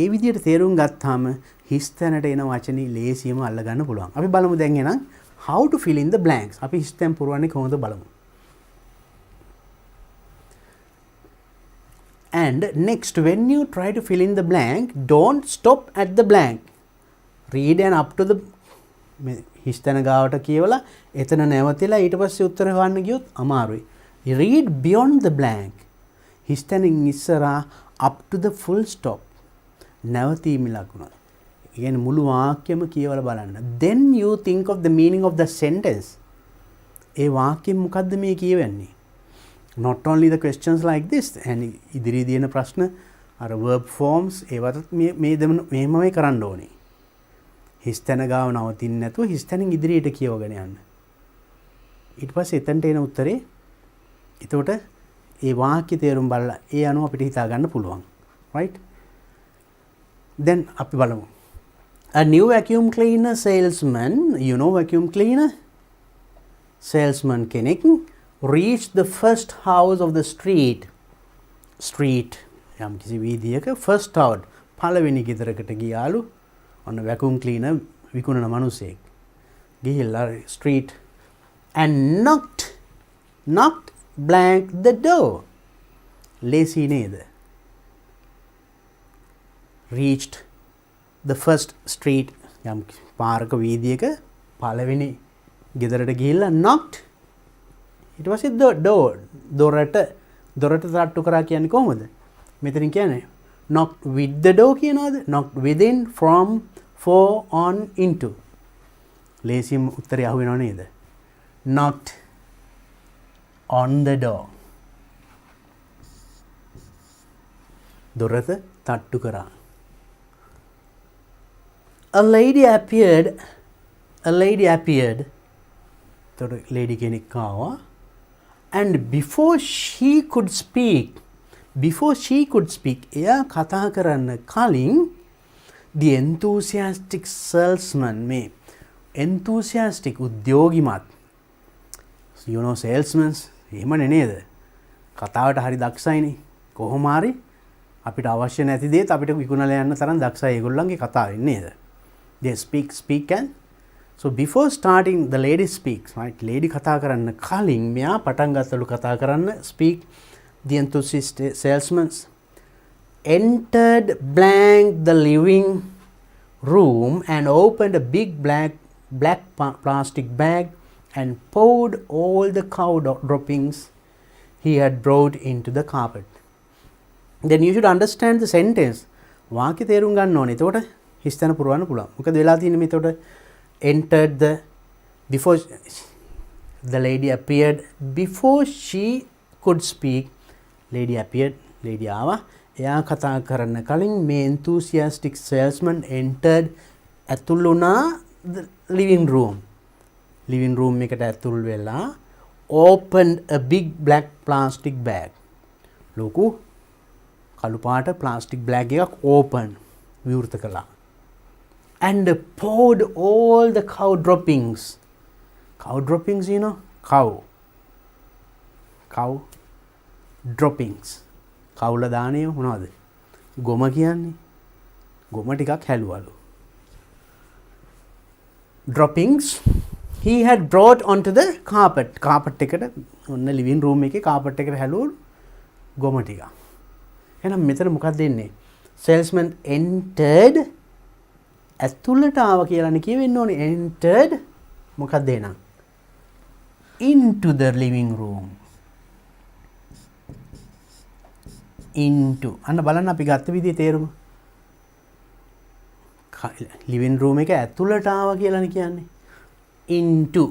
ඒ විදිහට තේරුම් ගත්තාම හිස් තැනට එන වචනේ ලේසියම අල්ල ගන්න පුළුවන්. අපි බලමු දැන් එහෙනම් how to fill in the blanks. අපි හිස් තැන් පුරවන්නේ කොහොමද බලමු. And next, when you try to fill in the blank, don't stop at the blank. Read and up to the හිස් තැන ගාවට කියවලා එතන නැවතිලා ඊට පස්සේ උත්තර හොයන්න ගියොත් අමාරුයි. Read beyond the blank. හිස් තැනින් ඉස්සරහා up to the full stop. නැවතීම ලකුණ. කියන්නේ මුළු වාක්‍යම කියවලා බලන්න. Then you think of the meaning of the sentence. ඒ වාක්‍යෙම මොකද්ද මේ කියවන්නේ? Not only the questions like this, and ඉදිරියේ දින ප්‍රශ්න අර verb forms ඒවත් මේ මෙහෙමයි කරන්න ඕනේ. හිස් තැන ගාව නවතින්නේ නැතුව හිස් තැනින් ඉදිරියට කියවගෙන යන්න. ඊට පස්සේ එතනට එන උත්තරේ එතකොට ඒ වාක්‍ය තේරුම් බලලා ඒ අනුව අපිට හිතා ගන්න පුළුවන්. right? Then අපි බලමු. A new vacuum cleaner salesman, you know vacuum cleaner? Salesman කෙනෙක් reached the first house of the street. යම් කිසි වීදියක first out පළවෙනි ගෙදරකට ගියාලු. ඔන්න vacuum cleaner විකුණන මිනිසෙක්. ගිහිල්ලා street and knocked blank the door. ලේසි නේද? Reached the first street යම් පාරක වීදියක පළවෙනි ගෙදරට ගිහිල්ලා knocked ඊට පස්සේ දොරට තට්ටු කරා කියන්නේ කොහොමද? මෙතනින් කියන්නේ knocked with the door කියනවාද? knocked within, from, for, on, into. ලේසියම උත්තරය අහුවෙනව නේද? knocked on the door. දොරට තට්ටු කරා. A lady appeared. තොර lady කෙනෙක් ආවා. And before she could speak, එයා කතා කරන්න කලින් the enthusiastic salesman, මේ enthusiastic උද්‍යෝගිමත්, you know salesmen එහෙමනේ නේද? කතාවට හරි දක්ෂයිනේ. කොහොම හරි අපිට අවශ්‍ය නැති දේත් අපිට විකුණලා යන්න තරම් දක්ෂයි ඒගොල්ලන්ගේ කතාවෙන් නේද? They speak and so before starting the lady speaks, right? lady කතා කරන්න කලින් මෙයා පටන් ගත්තලු කතා කරන්න speak. The enthusiastic salesman entered blank the living room and opened a big black plastic bag and poured all the cow droppings he had brought into the carpet. Then you should understand the sentence. වාක්‍ය තේරුම් ගන්න ඕනේ. එතකොට හිස්තන පුරවන්න පුළුවන්. මොකද වෙලා තියෙන්නේ මෙතකොට entered the before the lady appeared before she could speak. Lady appeared, lady ආවා. එයා කතා කරන්න කලින් මේ enthusiastic salesman entered ඇතුල් වුණා the living room. living room එකට ඇතුල් වෙලා opened a big black plastic bag. ලොකු කළු පාට plastic bag එකක් open විවෘත කළා. And poured all the cow droppings. Cow droppings, you know? Cow droppings. කවුල දාණය මොනවද? ගොම කියන්නේ. ගොම ටිකක් හැලුවලු. Droppings he had brought onto the carpet. carpet එකට ඔන්න living room එකේ carpet එකට හැලුවලු ගොම ටික. එහෙනම් මෙතන මොකක්ද දෙන්නේ? salesman entered ඇතුළට ආව කියලානේ කියවෙන්න ඕනේ. entered මොකක්ද එනං? into the living room. into අන්න බලන්න අපි ගත්ත විදිහේ තේරුම. living room එක ඇතුළට ආව කියලානේ කියන්නේ. into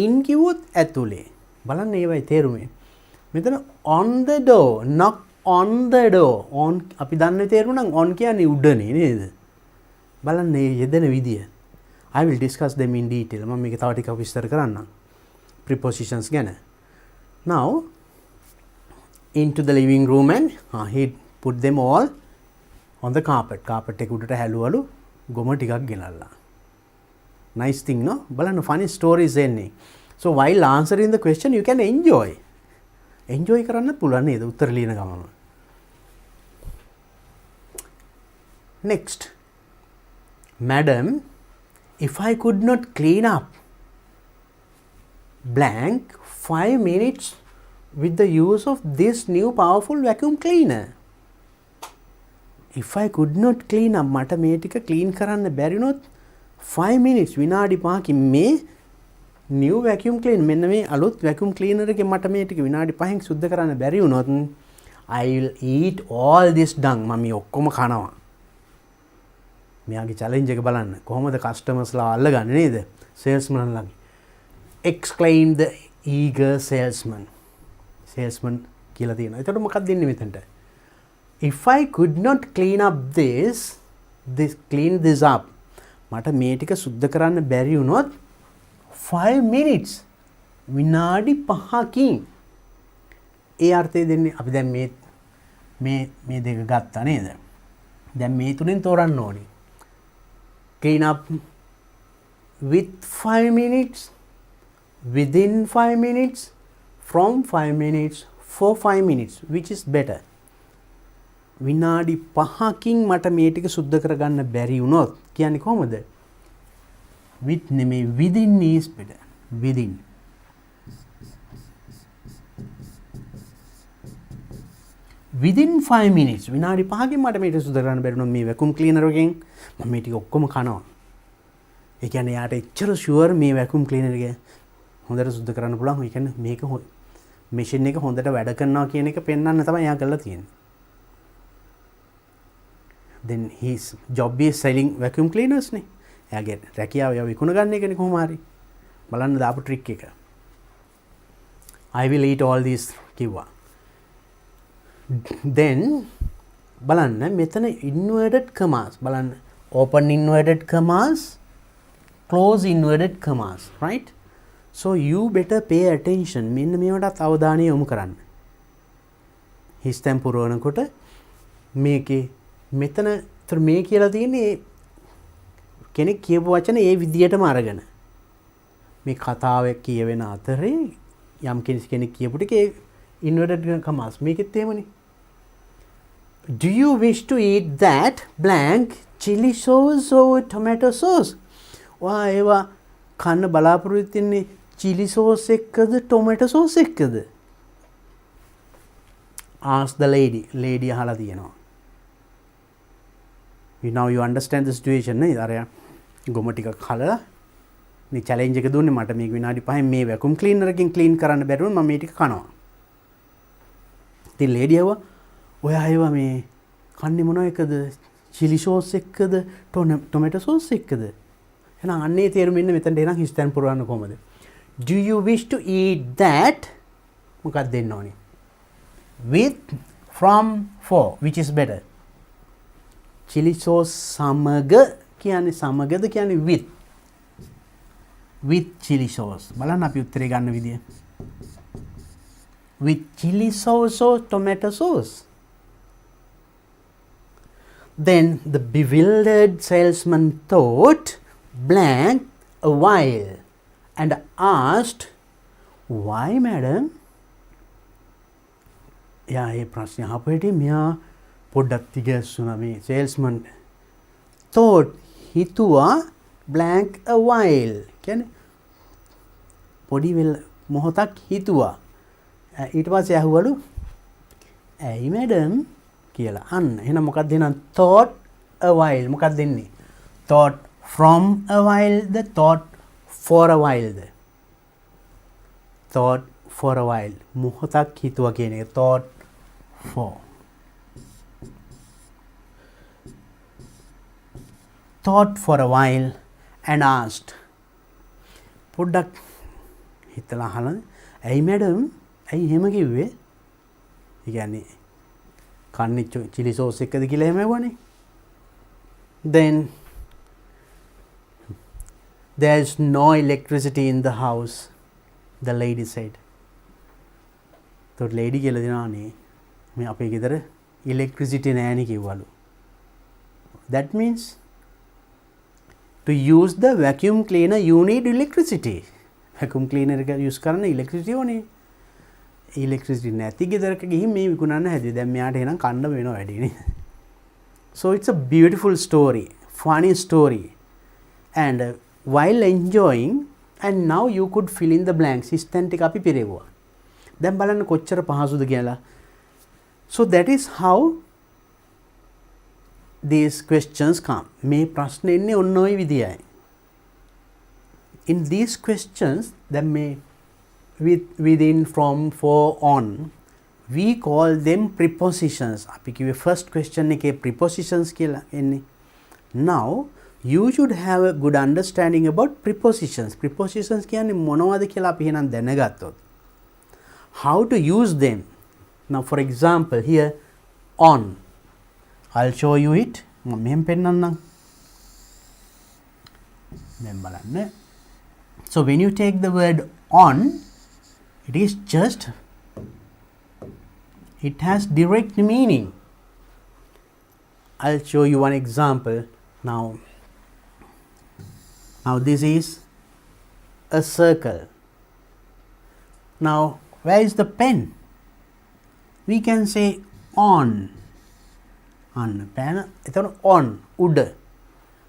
in කිව්වොත් ඇතුලේ. බලන්න ඒවයි තේරුමේ. මෙතන on the door, knock on the door. on අපි දන්නේ තේරුම නම් on කියන්නේ උඩනේ නේද? බලන්න මේ යෙදෙන විදිය. I will discuss them in detail. මම මේක තව ටිකක් විස්තර කරන්නම්. Prepositions ගැන. Now into the living room and he put them all on the carpet. Carpet එක උඩට හැලුවලු ගොම ටිකක් ගෙනල්ලා. Nice thing, no? බලන්න funny stories එන්නේ. So while answering the question you can enjoy. Enjoy කරන්න පුළුවන් නේද උත්තර ලියන ගමන. Next. Madam, if I could not clean up blank 5 minutes with the use of this new powerful vacuum cleaner. If I could not clean up මට මේ ටික clean කරන්න බැරි වුණොත් 5 minutes විනාඩි 5කින් මේ new vacuum cleaner මෙන්න මේ අලුත් vacuum cleaner එකෙන් මට මේ ටික විනාඩි 5කින් සුද්ධ කරන්න බැරි වුණොත් I will eat all this dung. මම මේ ඔක්කොම කනවා. මෙයාගේ challenge එක බලන්න. කොහොමද customers ලා අල්ලගන්නේ නේද? salesman ලාගේ. Exclaimed the eager salesman. Salesman කියලා තියෙනවා. එතකොට මොකක්ද දෙන්නේ මෙතනට? If I could not clean up clean this up. මට මේ ටික සුද්ධ කරන්න බැරි වුණොත් 5 minutes විනාඩි 5කින් ඒ අර්ථය දෙන්නේ අපි දැන් මේ දෙක ගත්තා නේද? දැන් මේ තුනෙන් තෝරන්න ඕනේ. Clean up with 5 minutes, within 5 minutes, from 5 minutes, for 5 minutes, which is better? විනාඩි 5කින් මට මේ ටික සුද්ධ කරගන්න බැරි වුණොත් කියන්නේ කොහොමද? with නෙමෙයි within is better. within. Within 5 minutes විනාඩි 5කින් මට මේක සුද්ධ කරන්න බැරි වුණොත් මේ vacuum cleaner එකෙන් මම මේ ටික ඔක්කොම කනවා. ඒ කියන්නේ යාට එච්චර sure මේ vacuum cleaner එක හොඳට සුද්ධ කරන්න පුළුවන්. ඒ කියන්නේ මේක machine එක හොඳට වැඩ කරනවා කියන එක පෙන්වන්න තමයි එයා කරලා තියෙන්නේ. Then his job is selling vacuum cleaners නේ. එයාගේ රැකියාව එයා විකුණ ගන්න එකනේ කොහොම හරි. බලන්න දාපු trick එක. I will eat all these කිව්වා. Then බලන්න මෙතන inverted commas බලන්න open inverted commas close inverted commas, right? So you better pay attention. මෙන්න මේවට අවධානය යොමු කරන්න. හිස් තැන් පුරවනකොට මේකේ මෙතන මේ කියලා තියෙන්නේ කෙනෙක් කියපු වචන ඒ විදියටම අරගෙන මේ කතාවේ කියවෙන අතරේ යම් කෙනෙක් කියපු ටික inverted commas මේකෙත් එහෙමනේ. Do you wish to eat that blank chili sauce or tomato sauce? වා ඒවා කන්න බලාපොරොත්තු වෙන්නේ chili sauce එක්කද tomato sauce එක්කද? Ask the lady. lady අහලා තියෙනවා. Now you understand the situation නේ. අර ගොම ටික කලලා මේ challenge එක දුන්නේ මට මේක විනාඩි 5න් මේ vacuum cleaner එකෙන් clean කරන්න බැරි වුණා මම මේ ටික කනවා. ඉතින් lady ආවා ඔයා ඒවා මේ කන්නේ මොන එකද? chili sauce එක්කද? tomato sauce එක්කද? එහෙනම් අන්නේ තේරුම ඉන්න මෙතනට එනං හිස්තැන් පුරවන්න කොහමද? Do you wish to eat that? මොකක්ද දෙන්න ඕනේ? With, from, for, which is better? chili sauce සමග කියන්නේ සමගද කියන්නේ with chili sauce. බලන්න අපි උත්තරේ ගන්න විදිය. With chili sauce or tomato sauce? Then the bewildered salesman thought blank a while and asked, "Why, madam?" එයා ඒ ප්‍රශ්නේ අහපුවට මෙයා පොඩ්ඩක් තිගැස්සුණා මේ salesman. thought හිතුවා blank a while කියන්නේ පොඩි මොහොතක් හිතුවා. ඊට පස්සේ අහුවලු ඇයි madam කියලා. අන්න එහෙනම් මොකක්ද එහෙනම් thought a while මොකක්ද දෙන්නේ? thought from a while the thought for a while the thought for a while මොහොතක් හිතුවා කියන එක thought for. thought for a while and asked පොඩ්ඩක් හිතලා අහලා ඇයි madam ඇයි එහෙම කිව්වේ? ඒ කියන්නේ කන්නේ chili sauce එකද කියලා එහෙම ඇහුවනේ. Then There's no electricity in the house, the lady said. So lady කියලා දෙනවානේ මේ අපේ ගෙදර electricity නෑනේ කිව්වලු. That means to use the vacuum cleaner you need electricity. Vacuum cleaner එක use කරන්න electricity ඕනේ. Electricity නැති ගෙදරක ගිහින් මේ විකුණන්න හැදුවේ. දැන් මෙයාට එහෙනම් කන්න වෙනවා වැඩි නේ. So it's a beautiful story, funny story. And while enjoying, and now you could fill in the blanks. ඉස්තැන් ටික අපි පිරෙවුවා. දැන් බලන්න කොච්චර පහසුද කියලා. So that is how these questions come. මේ ප්‍රශ්න එන්නේ ඔන්න ඔය විදියයි. In these questions, then may within from for on, we call them prepositions. අපි කිව්වේ first question එකේ prepositions කියලා එන්නේ. Now you should have a good understanding about prepositions. Prepositions කියන්නේ මොනවද කියලා අපි එහෙනම් දැනගත්තොත්. How to use them. Now for example here on. I'll show you it. මෙහෙම පෙන්නන්නම්. දැන් බලන්න. So when you take the word on, it is just, it has direct meaning. I'll show you one example. Now this is a circle. Now where is the pen? We can say on. On pen. එතන on උඩ.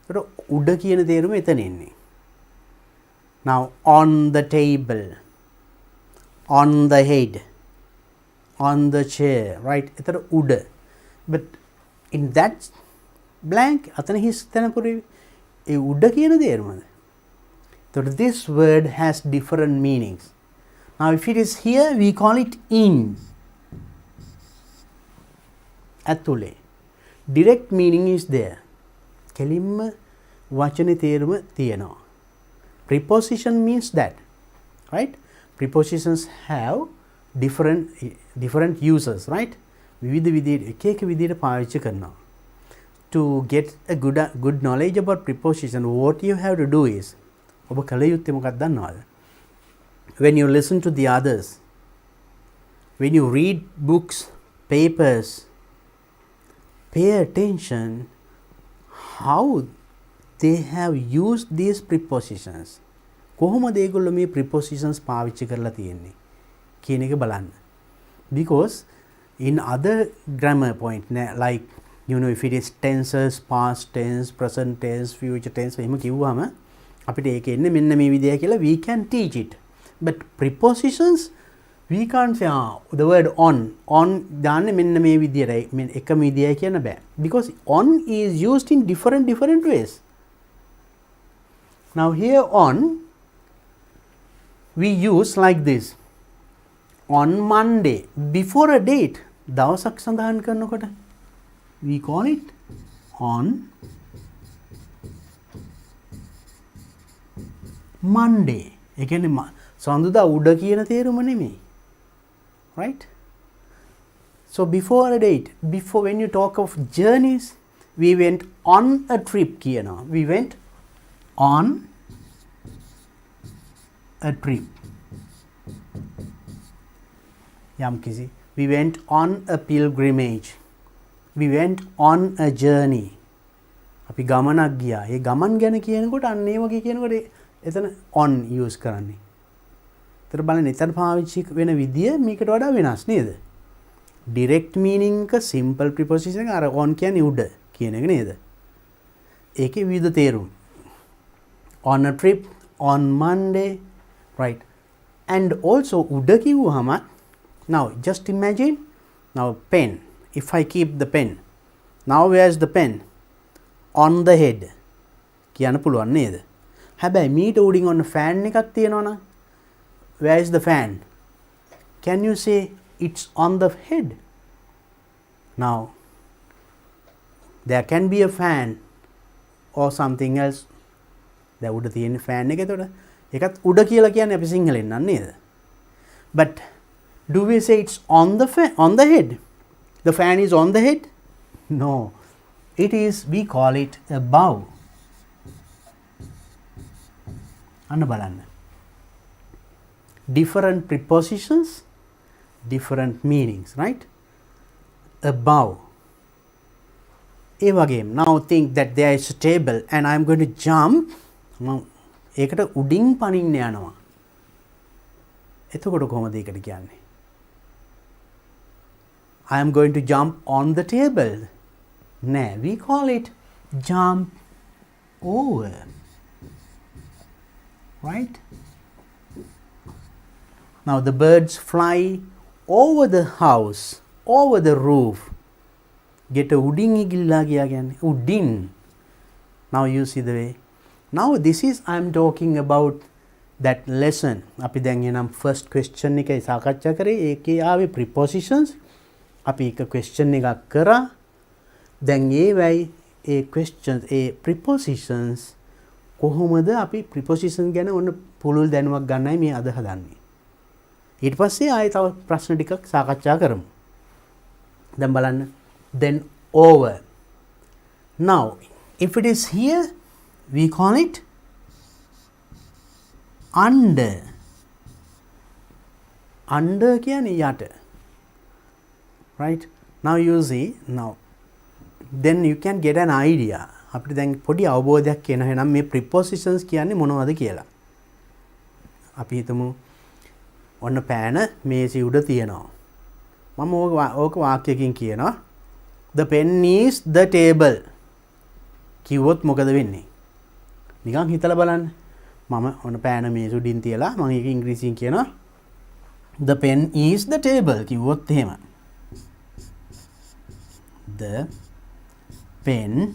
ඒතර උඩ කියන තේරුම එතන එන්නේ. Now on the table, on the head, on the chair, right? එතන උඩ. But in that blank අතන හිස් තැන පුරේ ඒ උඩ කියන තේරුමද? So this word has different meanings. Now if it is here, we call it in. ඇතුලේ. Direct meaning is there. කෙලින්ම වචනේ තේරුම තියෙනවා. Preposition means that, right? Prepositions have different uses, right? විවිධ විදිහට එක එක විදිහට පාවිච්චි කරනවා. To get a good knowledge about preposition, what you have to do is, ඔබ කල යුත්තේ මොකක්ද දන්නවද? When you listen to the others, when you read books, papers, pay attention how they have used these prepositions. කොහොමද ඒගොල්ලෝ මේ prepositions පාවිච්චි කරලා තියෙන්නේ කියන එක බලන්න. Because in other grammar point, like you know, if it is tenses, past tense, present tense, future tense, එහෙම කිව්වම අපිට ඒක එන්නේ මෙන්න මේ විදිය කියලා we can teach it. But prepositions we can't say the word on දාන්නේ මෙන්න මේ විදියටයි මේ එකම විදියයි කියන්න බෑ. Because on is used in different ways. Now here on we use like this. On Monday, before a date, දවසක් සඳහන් කරනකොට we call it on Monday. ඒ කියන්නේ සඳුදා උඩ කියන තේරුම නෙමෙයි. Right? So before a date, before when you talk of journeys, we went on a trip කියනවා. We went on a trip. යම්කිසි we went on a pilgrimage. We went on a journey. අපි ගමනක් ගියා. ඒ ගමන් ගැන කියනකොට අන්න ඒ වගේ කියනකොට එතන on use කරන්නේ. ඒතර බලන්න එතන පාවිච්චි වෙන විදිය මේකට වඩා වෙනස් නේද? direct meaning එක simple preposition එක අර on කියන්නේ උඩ කියන එක නේද? ඒකේ විවිධ තේරුම්. On a trip, on Monday, right? And also උඩ කිව්වහම now just imagine now pen. If I keep the pen, now where's the pen? On the head. කියන්න පුළුවන් නේද? හැබැයි මීට උඩින් ඔන්න fan එකක් තියෙනවා නම් where is the fan? Can you say it's on the head? Now there can be a fan or something else. දැන් උඩ තියෙන fan එක එතකොට ඒකත් උඩ කියලා කියන්නේ අපි සිංහලෙන් නන් නේද? But do we say it's on the head? The fan is on the head? No. It is, we call it above. අන්න බලන්න. Different prepositions, different meanings, right? Above. ඒ වගේම now think that there is a table and I am going to jump. ඒකට උඩින් පනින්න යනවා. එතකොට කොහොමද ඒකට කියන්නේ? I am going to jump on the table. නෑ, we call it jump over. Right? Now the birds fly over the house, over the roof. Get a උඩින් ඉගිල්ලා ගියා කියන්නේ උඩින්. Now you see the way. Now this is I am talking about that lesson. අපි දැන් එනම් first question එකයි සාකච්ඡා කරේ. ඒකේ ආවේ prepositions. අපි එක question එකක් කරා. දැන් ඒවයි ඒ questions ඒ prepositions කොහොමද අපි preposition ගැන ඔන්න පුළුල් දැනුමක් ගන්නයි මේ අද හදන්නේ. ඊට පස්සේ ආයෙ තව ප්‍රශ්න ටිකක් සාකච්ඡා කරමු. දැන් බලන්න. Then over. Now if it is here we call it under. Under කියන්නේ යට. Right? Now you see now then you can get an idea. අපිට දැන් පොඩි අවබෝධයක් එනවා එහෙනම් මේ prepositions කියන්නේ මොනවද කියලා. අපි හිතමු ඔන්න පෑන මේසෙ උඩ තියෙනවා. මම ඕක වාක්‍යයකින් කියනවා the pen is the table. කිව්වොත් මොකද වෙන්නේ? නිකන් හිතලා බලන්න. මම ඔන්න පෑන මේසෙ උඩින් තියලා මම ඒක ඉංග්‍රීසියෙන් කියනවා the pen is the table කිව්වොත් එහෙම. The pen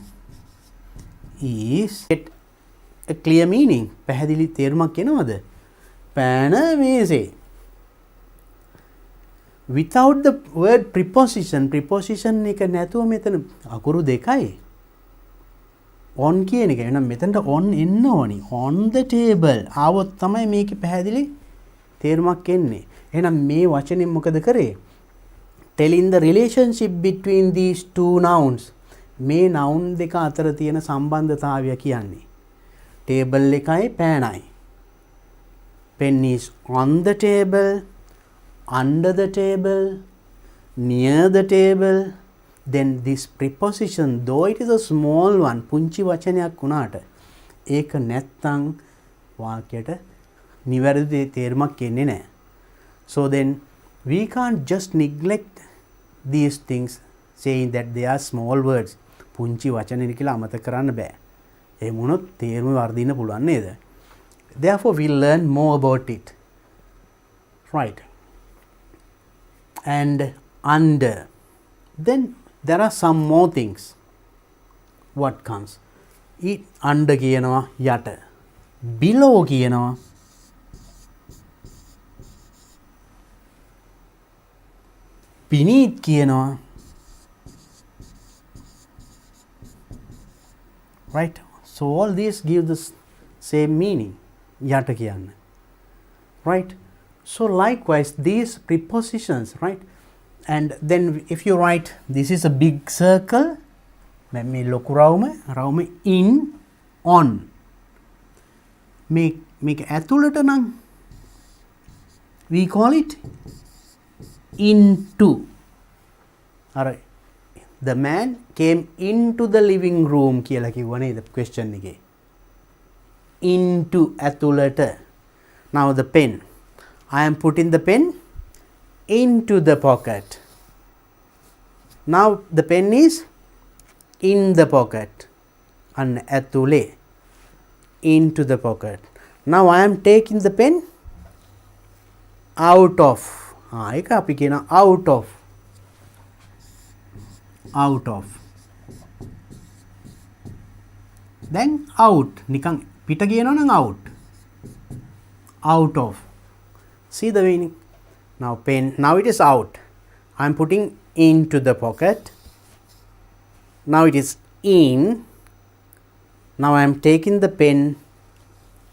is a clear meaning. පැහැදිලි තේරුමක් එනවද? පෑන මේසේ. Without the word preposition එක නැතුව මෙතන අකුරු දෙකයි. on කියන එක. එහෙනම් මෙතනට on එන්න ඕනි. on the table. ආවොත් තමයි මේකේ පැහැදිලි තේරුමක් එන්නේ. එහෙනම් මේ වචනේ මොකද කරේ? telling the relationship between these two nouns. මේ noun දෙක අතර තියෙන සම්බන්ධතාවය කියන්නේ. table එකයි පෑනයි. pen is on the table, under the table, near the table. Then this preposition, though it is a small one, පුංචි වචනයක් වුණාට ඒක නැත්තම් වාක්‍යයට නිවැරදි තේරුමක් එන්නේ නැහැ. So then we can't just neglect these things saying that they are small words. පුංචි වචන කියලා අමතක කරන්න බෑ. එහෙම වුණොත් තේරුම වර්ධින්න පුළුවන් නේද? Therefore we learn more about it. Right. And under. Then there are some more things. What comes? Under කියනවා යට. Below කියනවා beneath කියනවා. Right? So all these give the same meaning. යට කියන්න. Right? So likewise these prepositions, right? And then if you write this is a big circle, මේ ලොකු රවුම in on. මේක ඇතුළට නම් we call it into. Alright. The man came into the living room කියලා කිව්වා නේද question එකේ. Into ඇතුළට. Now the pen. I am putting the pen into the pocket. Now the pen is in the pocket. And ඇතුලේ. Into the pocket. Now I am taking the pen out of. ඒක අපි කියන out of. Out of. Then out. නිකන් පිට කියනවා නම් out. Out of. See the meaning? Now pen, now it is out. I am putting into the pocket. Now it is in. Now I am taking the pen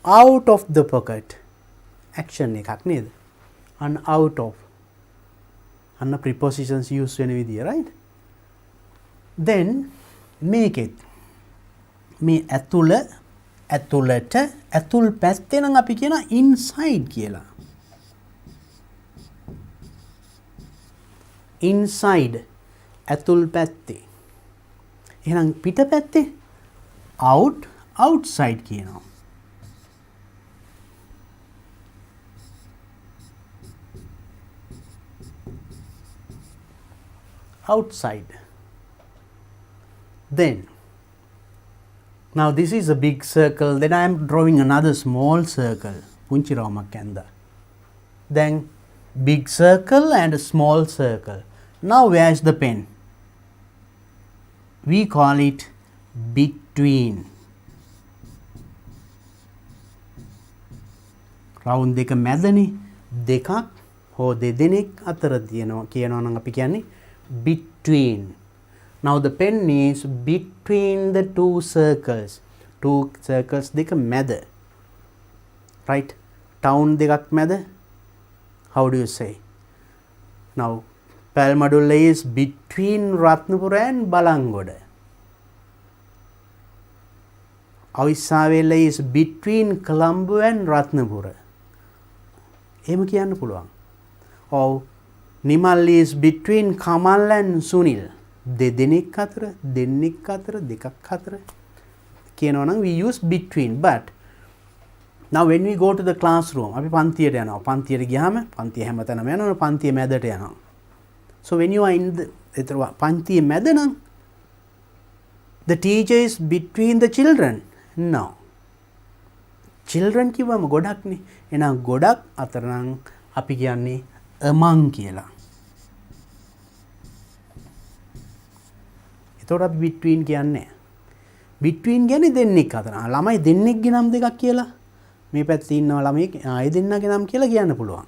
out of the pocket. Action එකක් නේද? And out of. And the prepositions used වෙන විදිය, right? Then make it. මේ ඇතුළ ඇතුළට ඇතුල් පැත්තේ නම් අපි කියන inside කියලා. inside ඇතුල් පැත්තේ. එහෙනම් පිට පැත්තේ outside කියනවා. outside. Then now this is a big circle, then I am drawing another small circle. පුංචි රවුමක් ඇඳලා. Then big circle and a small circle. Now where is the pen? We call it between. රවුම් දෙක මැදනේ දෙකක් හෝ දෙදෙනෙක් අතර තියෙනවා කියනවා නම් අපි කියන්නේ between. Now the pen is between the two circles. Two circles දෙක මැද. Right? Town දෙකක් මැද. How do you say? Now Palmadulla is between Ratnapura and Balangoda. Avisavela is between Colombo and Ratnapura. එහෙම කියන්න පුළුවන්. Or Nimal is between Kamal and Sunil. දෙදෙනෙක් අතර, දෙන්නෙක් අතර, දෙකක් අතර කියනවා නම් we use between. But now when we go to the classroom, අපි පන්තියට යනවා. පන්තියට ගියාම පන්තිය හැමතැනම යනවා. පන්තිය මැදට යනවා. So when you are in the පන්තිය මැද නම් the teacher is between the children. No. Children කිව්වම ගොඩක්නේ. එහෙනම් ගොඩක් අතර නම් අපි කියන්නේ among කියලා. එතකොට අපි between කියන්නේ. between කියන්නේ දෙන්නෙක් අතර. ළමයි දෙන්නෙක්ගේ නම් දෙකක් කියලා. මේ පැත්තේ ඉන්නවා ළමයි ආයෙ දෙන්නගේ නම් කියලා කියන්න පුළුවන්.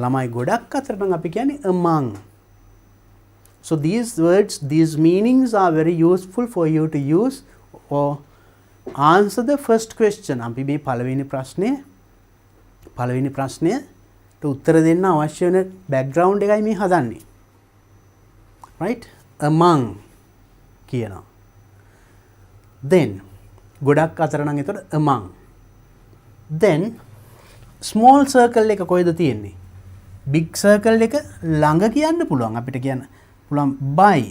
ළමයි ගොඩක් අතර නම් අපි කියන්නේ among. So these words, these meanings are very useful for you to use or answer the first question. අපි මේ පළවෙනි ප්‍රශ්නයට උත්තර දෙන්න අවශ්‍ය වෙන background එකයි මේ හදන්නේ. Right? Among කියනවා. Then ගොඩක් අතර නම් එතකොට among. Then small circle එක කොහෙද තියෙන්නේ? big circle එක ළඟ කියන්න පුළුවන්. අපිට කියන්න පුළුවන් by.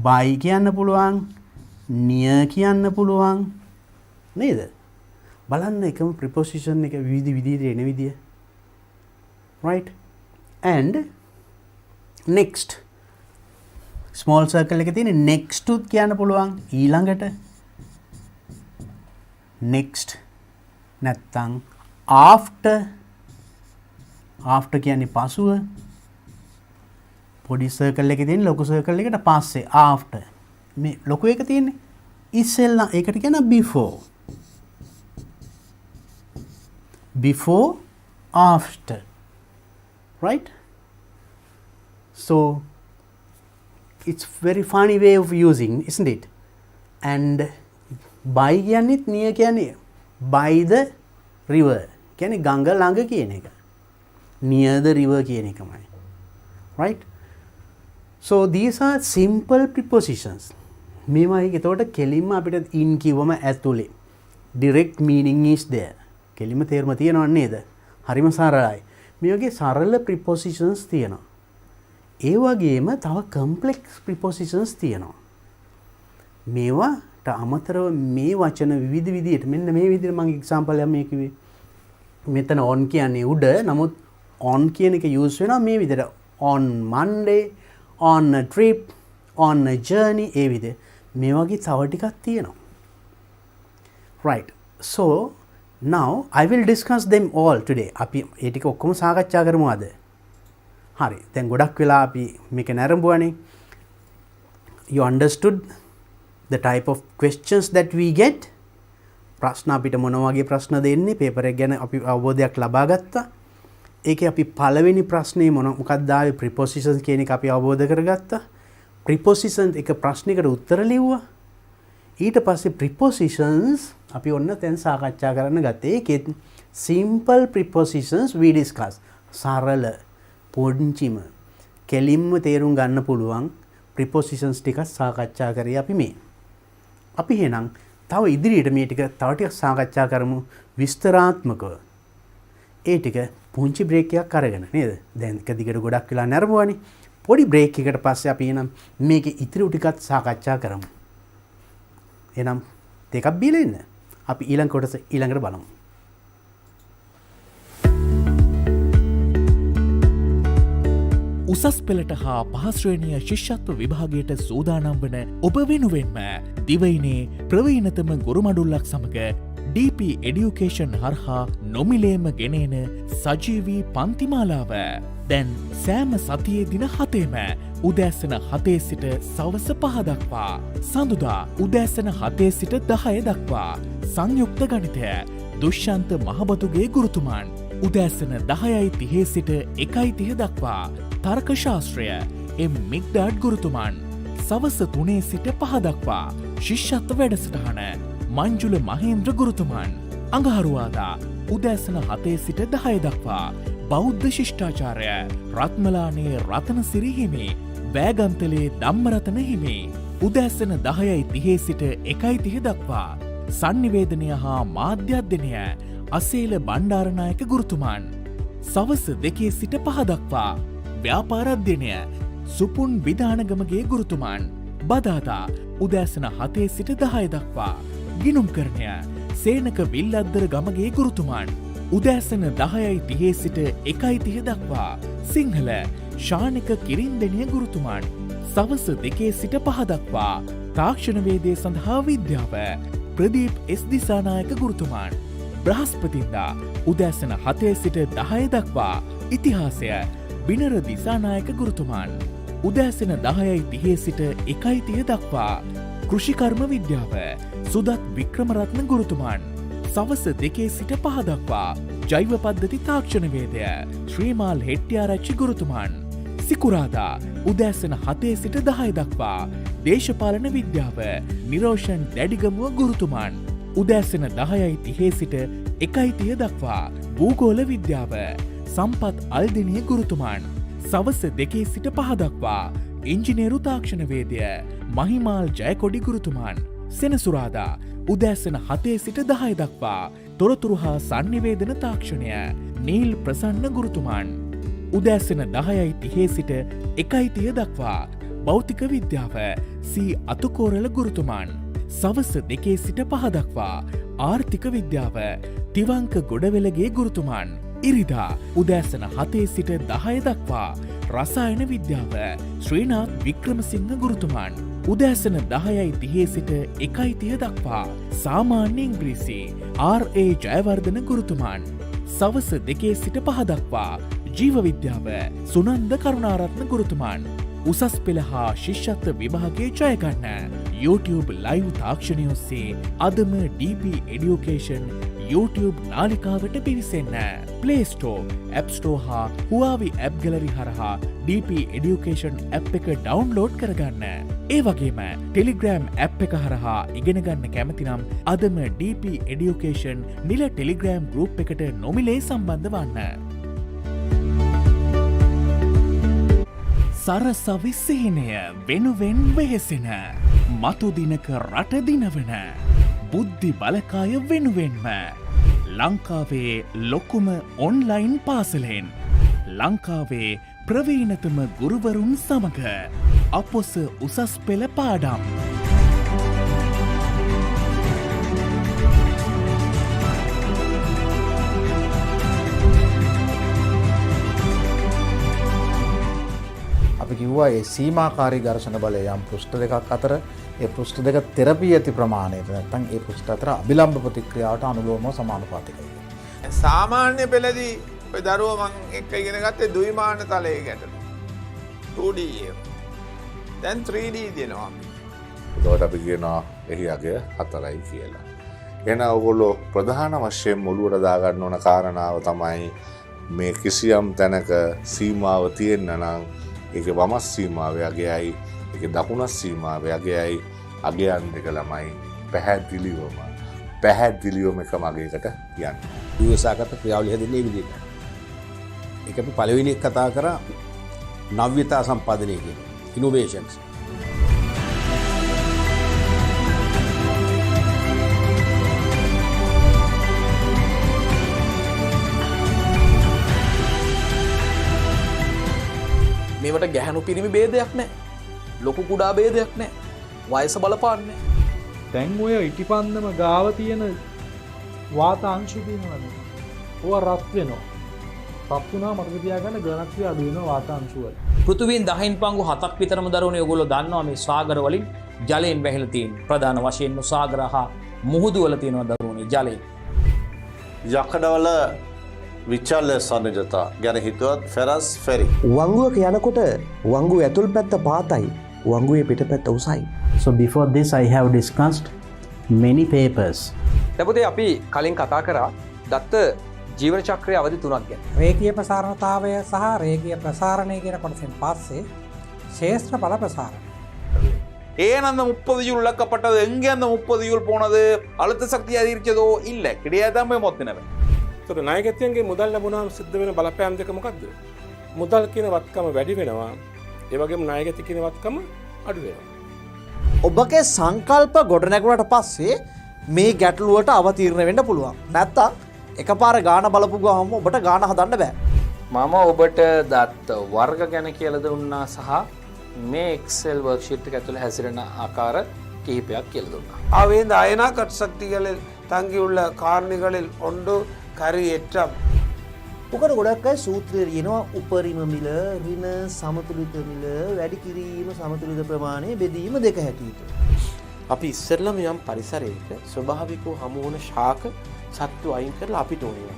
by කියන්න පුළුවන්. near කියන්න පුළුවන්. නේද? බලන්න එකම preposition එක විවිධ විදිහට එන විදිය. Right? And next small circle එකේ තියෙන next to කියන්න පුළුවන් ඊළඟට. next නැත්තම් after. after කියන්නේ පසුව. පොඩි circle එකේ තියෙන ලොකු circle එකට පස්සේ after. මේ ලොකු එක තියෙන්නේ ඉස්සෙල්ලා ඒකට කියන before. before, after. Right? So it's very funny way of using, isn't it? And by කියන්නේත් near කියන්නේ by the river. කියන්නේ ගඟ ළඟ කියන එක. near the river කියන එකමයි. Right? So these are simple prepositions. මේවයි එතකොට කෙලින්ම අපිට in කිව්වම ඇතුලේ direct meaning is there. කෙලින්ම තේරුම තියෙනව නේද? හරිම සරලයි. මේ වගේ සරල prepositions තියෙනවා. ඒ වගේම තව complex prepositions තියෙනවා. මේවාට අමතරව මේ වචන විවිධ විදිහට මෙන්න මේ විදිහට මම example එකක් මේ කිව්වේ. මෙතන on කියන්නේ උඩ. නමුත් on කියන එක use වෙනවා මේ විදිහට. on Monday, on a trip, on a journey ඒ විදිහ. මේ වගේ තව ටිකක් තියෙනවා. Right. So now I will discuss them all today. අපි ඒ ටික ඔක්කොම සාකච්ඡා කරමු අද. හරි. දැන් ගොඩක් වෙලා අපි මේක නරඹුවානේ. You understood the type of questions that we get. ප්‍රශ්න අපිට මොන වගේ ප්‍රශ්න දෙන්නේ පේපර් එක ගැන අපි අවබෝධයක් ලබා ගත්තා. ඒකේ අපි පළවෙනි ප්‍රශ්නේ මොකක්ද ආවේ prepositions කියන එක අපි අවබෝධ කරගත්තා. prepositions එක ප්‍රශ්නයකට උත්තර ලිව්වා. ඊට පස්සේ prepositions අපි ඔන්න දැන් සාකච්ඡා කරන්න ගත්තේ. ඒකේ simple prepositions we discuss. සරල පොඩ්චිම කෙලින්ම තේරුම් ගන්න පුළුවන් prepositions ටික සාකච්ඡා කරේ අපි මේ. අපි එහෙනම් තව ඉදිරියට මේ ටික තව ටිකක් සාකච්ඡා කරමු විස්තරාත්මකව. ඒ ටික පුංචි බ්‍රේක් එකක් අරගෙන නේද? දැන් එක දිගට ගොඩක් වෙලා නරඹුවානේ. පොඩි බ්‍රේක් එකකට පස්සේ අපි එනම් මේකේ ඉතිරි ටිකත් සාකච්ඡා කරමු. එනම් දෙකක් බීලා ඉන්න. අපි ඊළඟ කොටස ඊළඟට බලමු. උසස් පෙළට හා පහශ්‍රේණිය ශිෂ්‍යත්ව විභාගයට සූදානම් වන ඔබ වෙනුවෙන්ම දිවයිනේ ප්‍රවීණතම ගුරුමඩුල්ලක් සමඟ DP එඩියුකේෂන් හරහා නොමිලේම ගෙනේන සජීවී පන්තිමාලාව දැන් සෑම සතියේ දින 7ම උදෑසන 7 සිට සවස 5 දක්වා සඳුදා උදෑසන 7 සිට 10 දක්වා සංයුක්ත ගණිතය දුෂ්‍යන්ත මහබතුගේ ගුරුතුමන් උදෑසන 10:30 සිට 1:30 දක්වා තර්ක ශාස්ත්‍රය මිග්ඩාඩ් ගුරුතුමන් සවස 3 සිට 5 දක්වා ශිෂ්‍යත්ව වැඩසටහන මංජුල මහේන්ද්‍ර ගුරුතුමන් අඟහරුවාදා උදෑසන 7 සිට 10 දක්වා බෞද්ධ ශිෂ්ටාචාරය රත්මලානේ රතනසිරි හිමි වෑගන්තලේ ධම්මරතන හිමි උදෑසන 10:30 සිට 1:30 දක්වා සංනිවේදනය හා මාධ්‍යධ්‍යනය අසේල බණ්ඩාරනායක ගුරුතුමන් සවස 2 සිට 5 දක්වා ව්‍යාපාරධ්‍යනය සුපුන් විධානගමගේ ගුරුතුමන් බදාදා උදෑසන 7 සිට 10 දක්වා ගිනුම් කරණය සේනක විල්ලද්දර ගමගේ ගුරුතුමන් උදෑසන 10:30 සිට 1:30 දක්වා සිංහල ශානික කිරින්දෙනිය ගුරුතුමන් සවස 2 සිට 5 දක්වා තාක්ෂණවේදය සඳහා විද්‍යාව ප්‍රදීප් එස් දිසානායක ගුරුතුමන් බ්‍රහස්පතින්දා උදෑසන 7 සිට 10 දක්වා ඉතිහාසය බිනර දිසානායක ගුරුතුමන් උදෑසන 10:30 සිට 1:30 දක්වා කෘෂිකර්ම විද්‍යාව සුදත් වික්‍රමරත්න ගුරුතුමන් සවස 2 සිට 5 දක්වා ජෛව පද්ධති තාක්ෂණවේදය ශ්‍රීමාල් හෙට්ටිආරච්චි ගුරුතුමන් සිකුරාදා උදෑසන 7 සිට 10 දක්වා දේශපාලන විද්‍යාව නිරෝෂන් දැඩිගමුව ගුරුතුමන් උදෑසන 10:30 සිට 1:30 දක්වා භූගෝල විද්‍යාව සම්පත් අල්දිනිය ගුරුතුමන් සවස 2 සිට 5 දක්වා ඉංජිනේරු තාක්ෂණවේදය මහිමාල් ජයකොඩි ගුරුතුමන් සෙනසුරාදා උදෑසන 7 සිට 10 දක්වා තොරතුරු හා සංනිවේදන තාක්ෂණය නීල් ප්‍රසන්න ගුරුතුමන් උදෑසන 10:30 සිට 1:30 දක්වා භෞතික විද්‍යාව සී අතුකෝරල ගුරුතුමන් සවස 2 සිට 5 දක්වා ආර්ථික විද්‍යාව තිවංක ගොඩවෙලගේ ගුරුතුමන් ඉරිදා උදෑසන 7 සිට 10 දක්වා රසායන විද්‍යාව ශ්‍රීනාත් වික්‍රමසිංහ ගුරුතුමන් උදෑසන 10:30 සිට 1:30 දක්වා සාමාන්‍ය ඉංග්‍රීසි ඒ ජයවර්ධන ගුරුතුමන් සවස 2 සිට 5 දක්වා ජීව විද්‍යාව සුනන්ද කරුණාරත්න ගුරුතුමන් උසස් පෙළ හා ශිෂ්‍යත්ව විභාගයේ ජයගන්න YouTube ලයිව් තාක්ෂණය ඔස්සේ අදම DP education YouTube නාලිකාවට පිවිසෙන්න Play Store, App Store හා Huawei App Gallery හරහා DP Education App එක ඩවුන්ලෝඩ් කරගන්න. ඒ වගේම Telegram App එක හරහා ඉගෙන ගන්න කැමති නම් අදම DP Education නිල Telegram group එකට නොමිලේ සම්බන්ධ වන්න. සරසවි සිහිනය වෙනුවෙන් වෙහෙසෙන මතු දිනක රට දිනවන බුද්ධි බලකාය වෙනුවෙන්ම ලංකාවේ ලොකුම ඔන්ලයින් පාසලෙන් ලංකාවේ ප්‍රවීණතම ගුරුවරුන් සමග අපොස උසස් පෙළ පාඩම් අපි කිව්වා ඒ සීමාකාරී ඝර්ෂණ බලය යම් පෘෂ්ඨ දෙකක් අතර ඒ පෘෂ්ඨ දෙක තෙරපී ඇති ප්‍රමාණයට නැත්නම් ඒ පෘෂ්ඨ අතර අභිලම්බ ප්‍රතික්‍රියාවට අනුලෝමව සමානුපාතිකයි. සාමාන්‍ය පෙළදී ඔය දරුවා මං එක්ක ඉගෙන ගත්තේ ද්විමාන තලයේ ගැටලු 2D එක. දැන් 3D දෙනවා. එතකොට අපි කියනවා එහි අගය 4යි කියලා. එහෙනම් ඔයගොල්ලෝ ප්‍රධාන වශයෙන් මුලුවට දාගන්න ඕන කාරණාව තමයි මේ කිසියම් තැනක සීමාව තියෙන්න නම් ඒකේ වමස් සීමාවේ අගයයි ඒකේ දකුණස් සීමාවේ අගයයි අගයන් දෙක ළමයි පැහැදිලිවම එකම අගයකට යන්නේ. විවසාගත ක්‍රියාවලිය හැදෙන්නේ මේ විදිහට. ඒක අපි පළවෙනි එක කතා කරා නව්‍යතා සම්පාදනය කියන ඉනෝවේෂන්ස්. ඒවට ගැහැණු පිරිමි භේදයක් නැහැ. ලොකු කුඩා භේදයක් නැහැ. වයස බලපාන්නේ. දැන් ඔය ඉටිපන්දම ගාව තියෙන වාත අංශු තියෙනවනේ. ඕවා රත් වෙනවා. රත් වුණා මතක තියාගන්න ඝනත්වය අඩු වෙනවා වාත අංශු වල. පෘථිවියෙන් 10න් පංගු 7ක් විතරම දරුවනේ ඔයගොල්ලෝ දන්නවා මේ සාගර වලින් ජලයෙන් වැහිලා තියෙන. ප්‍රධාන වශයෙන්ම සාගර හා මුහුදු වල තියෙනවා දරුවනේ ජලය. යකඩවල විචල්්‍ය සන්නජතා ගැන හිතුවත් ෆෙරස් ෆෙරි. වංගුවක යනකොට වංගුව ඇතුල් පැත්ත පාතයි වංගුවේ පිට පැත්ත උසයි. So before this I have discussed many papers. දැන් අපි කලින් කතා කරා දත්ත ජීවන චක්‍රයේ අවධි 3ක් ගැන. රේඛීය ප්‍රසාරණතාවය සහ රේඛීය ප්‍රසාරණය කියන කොටසෙන් පස්සේ ශේෂ්ත්‍ර ඵල ප්‍රසාරණය. ஏன் அந்த 30 ஜூல் இழக்கப்பட்டது, எங்கே அந்த 30 ஜூல் போனது, அழுத்த சக்தி அதிகரிச்சதோ இல்லை, கிடையாதான் போய் மொத்தினவன். ඒතකොට නායකත්වයන්ගේ මුදල් ලැබුණාම සිද්ධ වෙන බලපෑම් දෙක මොකක්ද? මුදල් කියන වත්කම වැඩි වෙනවා. ඒ වගේම නායකත්ව කියන වත්කම අඩු වෙනවා. ඔබගේ සංකල්ප ගොඩනැගුණට පස්සේ මේ ගැටලුවට අවතීර්ණ වෙන්න පුළුවන්. නැත්තම් එකපාර ගාන බලපු ගමන් ඔබට ගාන හදන්න බෑ. මම ඔබට දත්ත වර්ග ගැන කියලා දුන්නා සහ මේ Excel worksheet එක ඇතුළේ හැසිරෙන ආකාර කිහිපයක් කියලා දුන්නා. அவைந்த அயனா கட்சக்திகளில் தங்கியுள்ள காரணிகளில் ஒன்று கரியேற்றம். ඔකට ගොඩක් අය සූත්‍රය කියනවා උපරිම මිල, ඍණ සමතුලිත මිල, වැඩි කිරීම සමතුලිත ප්‍රමාණය බෙදීම දෙක හැටියට. අපි ඉස්සෙල්ලම යම් පරිසරයක ස්වභාවිකව හමු වන ශාක සත්තු අයින් කරලා අපිට ඕනේ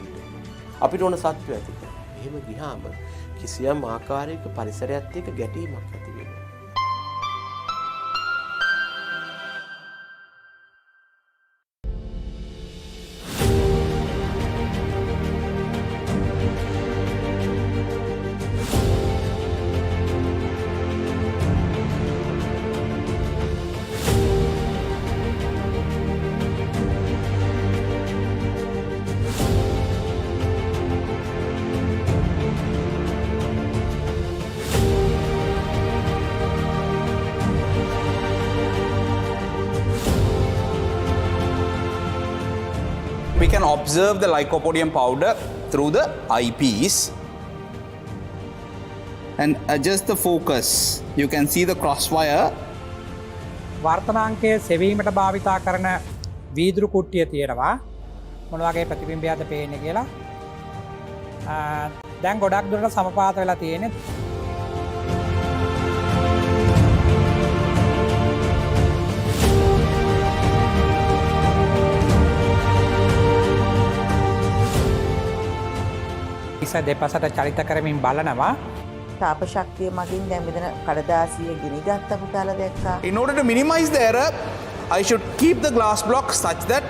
අපිට ඕන සත්තු ඇති කරලා. එහෙම ගියාම කිසියම් ආකාරයක පරිසරයත් එක්ක ගැටීමක් ඇති වෙනවා. We can observe the lycopodium powder through the eyepiece and adjust the focus. You can see the crosswire. වර්තමාංකයේ සෙවීමට භාවිතා කරන වීදුරු කුට්ටිය තියෙනවා. මොන වගේ ප්‍රතිබිම්බයක්ද පේන්නේ කියලා. දැන් ගොඩක් දුරට සමපාත වෙලා තියෙන්නේ. දෙපසට චලිත කරමින් බලනවා. තාප ශක්තිය මගින් දැන් මෙතන කඩදාසිය ගිනි ගත්ත පුතාලා දැක්කා. In order to minimize the error, I should keep the glass block such that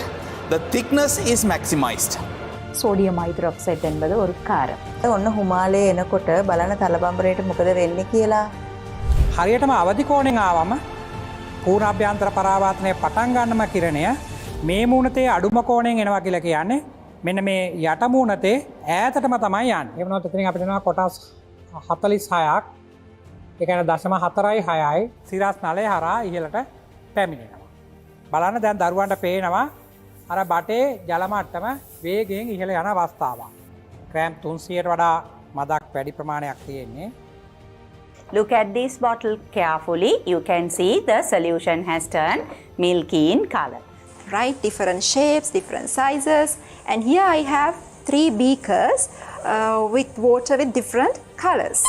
the thickness is maximized. Sodium hydroxide என்பது ஒரு කාරම්. ඔන්න හුමාලේ එනකොට බලන තලබම්බරේට මොකද වෙන්නේ කියලා. හරියටම අවදි කෝණයෙන් ආවම පූර්ණාභ්‍යන්තර පරාවර්තනයේ පටන් ගන්නම කිරණය මේ මූණතේ අඩුම කෝණයෙන් එනවා කියලා කියන්නේ මෙන්න මේ යට මූණතේ ඈතටම තමයි යන්නේ. ඒ වුණාට එතනින් අපිට එනවා කොටස් 46ක්. ඒ කියන්නේ 0.46යි සිරස් නලය හරහා ඉහළට පැමිණෙනවා. බලන්න දැන් දරුවන්ට පේනවා අර බටේ ජල මට්ටම වේගයෙන් ඉහළ යන අවස්ථාවක්. ග්‍රෑම් 300ට වඩා මදක් වැඩි ප්‍රමාණයක් තියෙන්නේ. Look at this bottle carefully. You can see the solution has turned milky in color. Right, different shapes, different sizes, and here I have 3 beakers with water with different colors.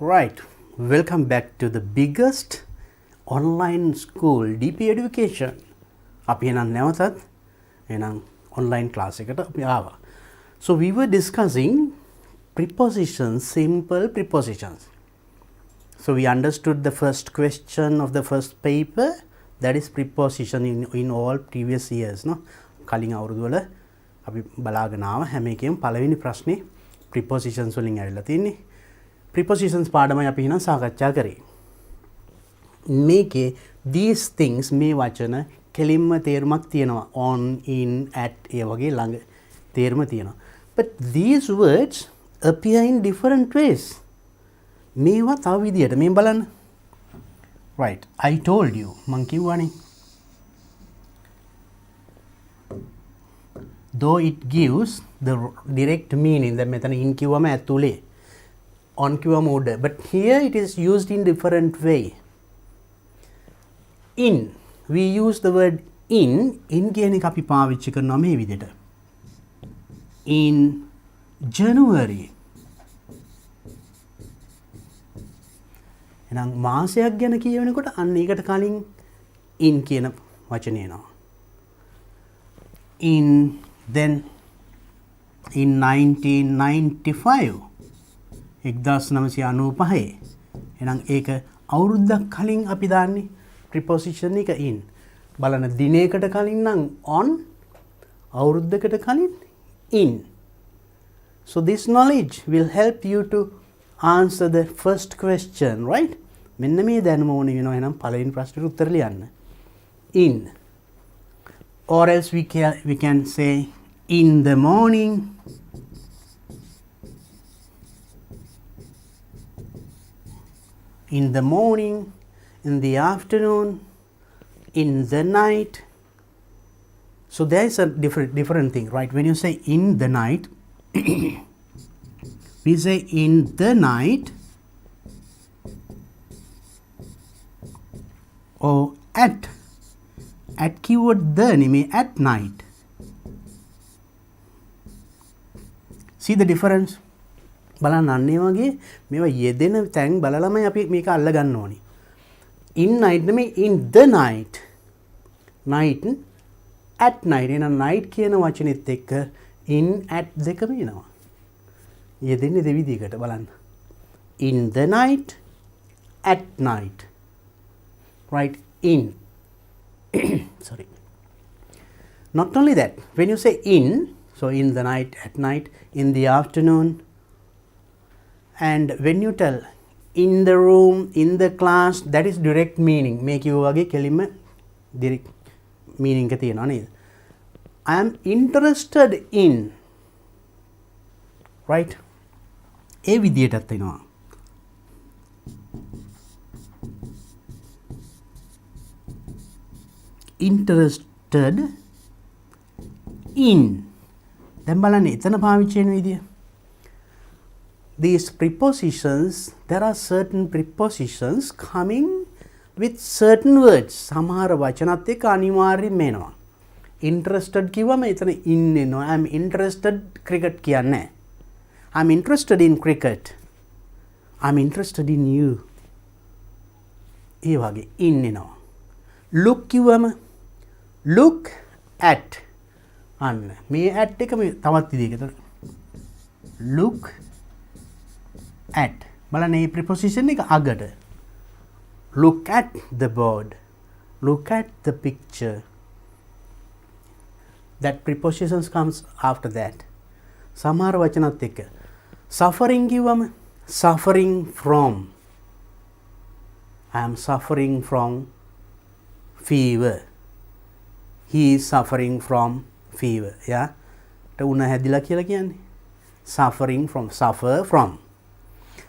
Right, welcome back to the biggest online school DP education. අපි එනම් නැවතත් එනම් online class එකට අපි ආවා. So we were discussing prepositions, simple prepositions. So we understood the first question of the first paper, that is preposition in all previous years, no? කලින් අවුරුදු වල අපි බලාගෙන ආවා හැම එකෙම පළවෙනි ප්‍රශ්නේ prepositions වලින් ඇවිල්ලා තින්නේ. Prepositions පාඩමයි අපි හිනා සාකච්ඡා කරේ. මේකේ these things මේ වචන කෙලින්ම තේරුමක් තියෙනවා. on, in, at ඒ වගේ ළඟ තේරුම තියෙනවා. But these words appear in different ways. මේවා තව විදියට මේ බලන්න. Right, I told you මං කිව්වනේ. Though it gives the direct meaning, දැන් මෙතන in කිව්වම ඇතුලේ, on කිව්වම උඩ, but here it is used in different way. In, we use the word in කියන එක අපි පාවිච්චි කරනවා මේ විදිහට. In January. එහෙනම් මාසයක් ගැන කියවෙනකොට අන්න ඒකට කලින් in කියන වචනේ එනවා. In then in 1995 1995 එහෙනම් ඒක අවුරුද්දක් කලින් අපි දාන්නේ preposition එක in. බලන්න දිනයකට කලින් නම් on, අවුරුද්දකට කලින් in. So this knowledge will help you to answer the first question, right? මෙන්න මේ දැනුම ඕනේ වෙනවා එහෙනම් පළවෙනි ප්‍රශ්නෙට උත්තර ලියන්න. In. Or else we can say in the morning, in the morning, in the afternoon, in the night. So there is a different thing, right? When you say in the night, we say in the night or at keyword the නෙමේ at night. See the difference? බලන්න අන්නේ වගේ මේවා යෙදෙන තැන් බලලමයි අපි මේක අල්ල ගන්න ඕනේ. In night නෙමේ in the night. Night at night. එහෙනම් night කියන වචනේත් එක්ක in at දෙකම එනවා. යෙදෙන්නේ දෙවිදිහකට බලන්න. In the night, at night. Right, in. Sorry. Not only that, when you say in, so in the night, at night, in the afternoon, and when you tell in the room, in the class, that is direct meaning. Make you wage කෙලින්ම direct meaning එක තියෙනවා නේද? I am interested in, right? ඒ විදියටත් එනවා. Interested in. දැන් බලන්න එතන පාවිච්චි වෙන විදිය. These prepositions, there are certain prepositions coming with certain words. සමහර වචනත් එක්ක අනිවාර්යයෙන්ම එනවා. Interested කිව්වම එතන in එනවා. I am interested cricket කියන්නේ. I'm interested in cricket. I'm interested in you. ඒ වගේ in එනවා. Look කිව්වම look at. අන්න මේ at එක මේ තවත් විදිහකට. Look at. බලන්න මේ preposition එක අගට. Look at the board. Look at the picture. That prepositions comes after that. සමහර වචනත් එක්ක. Suffering කිව්වම suffering from. I am suffering from fever. He is suffering from fever. Yeah. උණ හැදිලා කියලා කියන්නේ. Suffering from, suffer from.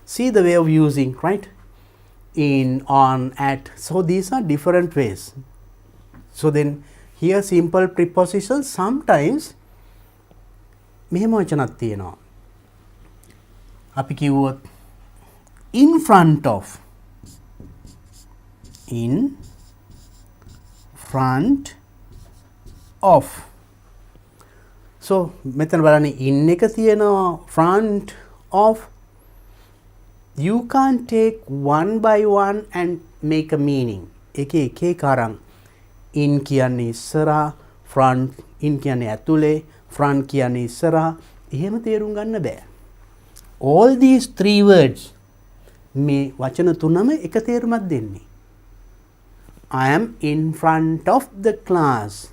See the way of using, right? In, on, at. So these are different ways. So then here simple prepositions sometimes මෙහෙම වචනක් තියෙනවා. අපි කිව්වොත් in front of. In front of. So මෙතන බලන්න in එක තියෙනවා front of. you can't take one by one and make a meaning. එක අරන් in කියන්නේ ඉස්සරහා, front in කියන්නේ ඇතුලේ, front කියන්නේ ඉස්සරහා, එහෙම තේරුම් ගන්න බෑ. All these three words මේ වචන තුනම එක තේරුමක් දෙන්නේ. I am in front of the class.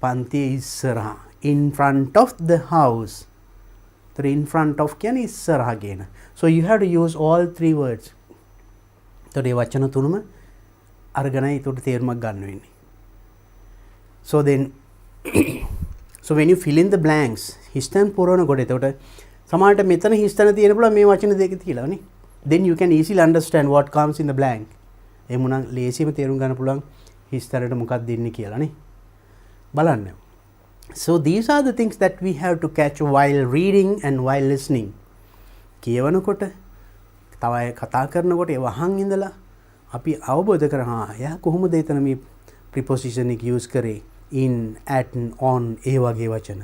පන්තියේ ඉස්සරහා. In front of the house. In front of කියන්නේ ඉස්සරහා කියන. So you have to use all three words. එතකොට මේ වචන තුනම අරගෙනයි ඒකට තේරුමක් ගන්න වෙන්නේ. So then so when you fill in the blanks, හිස්තැන් පුරවනකොට එතකොට සමහරට මෙතන හිස්තැන තියෙන පුළුවන් මේ වචන දෙක තියලා නේ. Then you can easily understand what comes in the blank. එහෙම නම් ලේසියෙම තේරුම් ගන්න පුළුවන් හිස්තැනට මොකක්ද දෙන්නේ කියලා නේ. බලන්න. So these are the things that we have to catch while reading and while listening. කියවනකොට තව අය කතා කරනකොට ඒ වහන් ඉඳලා අපි අවබෝධ කරගන්නවා යා කොහොමද එතන මේ preposition එක use කරේ in, at, on ඒ වගේ වචන.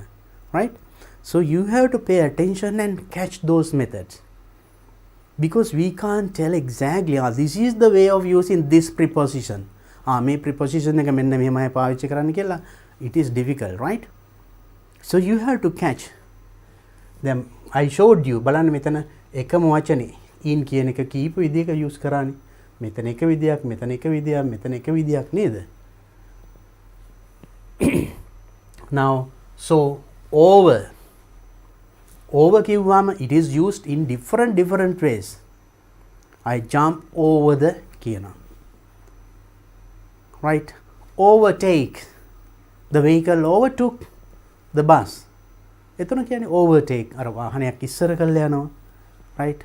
Right? So you have to pay attention and catch those methods. Because we can't tell exactly this is the way of using this preposition. මේ preposition එක මෙන්න මෙහෙමයි පාවිච්චි කරන්න කියලා. It is difficult, right? So you have to catch them. I showed you. බලන්න මෙතන එකම වචනේ in කියන එක කීප විදිහක use කරානේ. මෙතන එක විදියක්, මෙතන එක විදියක්, මෙතන එක විදියක් නේද? Now, so over කිව්වම it is used in different ways. I jump over the කියනවා. Right? Overtake. The vehicle overtook the bus. එතන කියන්නේ overtake. අර වාහනයක් ඉස්සර කරලා යනවා. Right?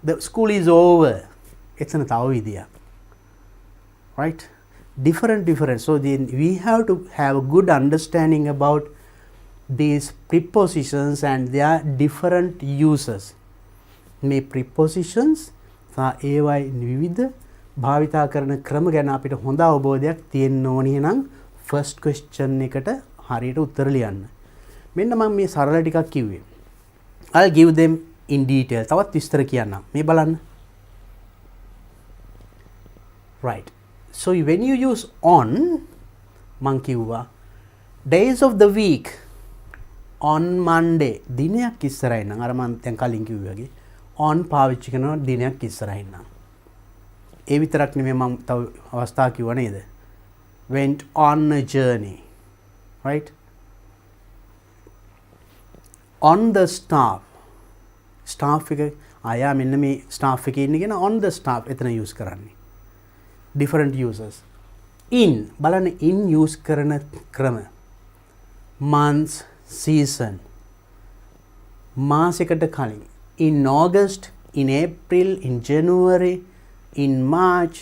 The school is over. එතන තව විදියක්. Right? Different. So then we have to have a good understanding about these prepositions and their different uses. මේ prepositions ඒවයි විවිධ භාවිතා කරන ක්‍රම ගැන අපිට හොඳ අවබෝධයක් තියෙන්න ඕනේ නම් first question එකට හරියට උත්තර ලියන්න. මෙන්න මම මේ සරල ටිකක් කිව්වේ. I'll give them in detail. තවත් විස්තර කියන්නම්. මේ බලන්න. Right. So when you use on මං කිව්වා days of the week on Monday දිනයක් ඉස්සරහින් නම් අර මම දැන් කලින් කිව්වා වගේ on පාවිච්චි කරනවා දිනයක් ඉස්සරහින් නම්. ඒ විතරක් නෙමෙයි මම තව අවස්ථා කිව්වා නේද? Went on a journey. Right? On the staff. Staff එක ආයා මෙන්න මේ staff එකේ ඉන්නේ කියන on the staff එතන use කරන්නේ. Different uses. In බලන්න in use කරන ක්‍රම. Months, season. මාසයකට කලින්. In August, in April, in January, in March.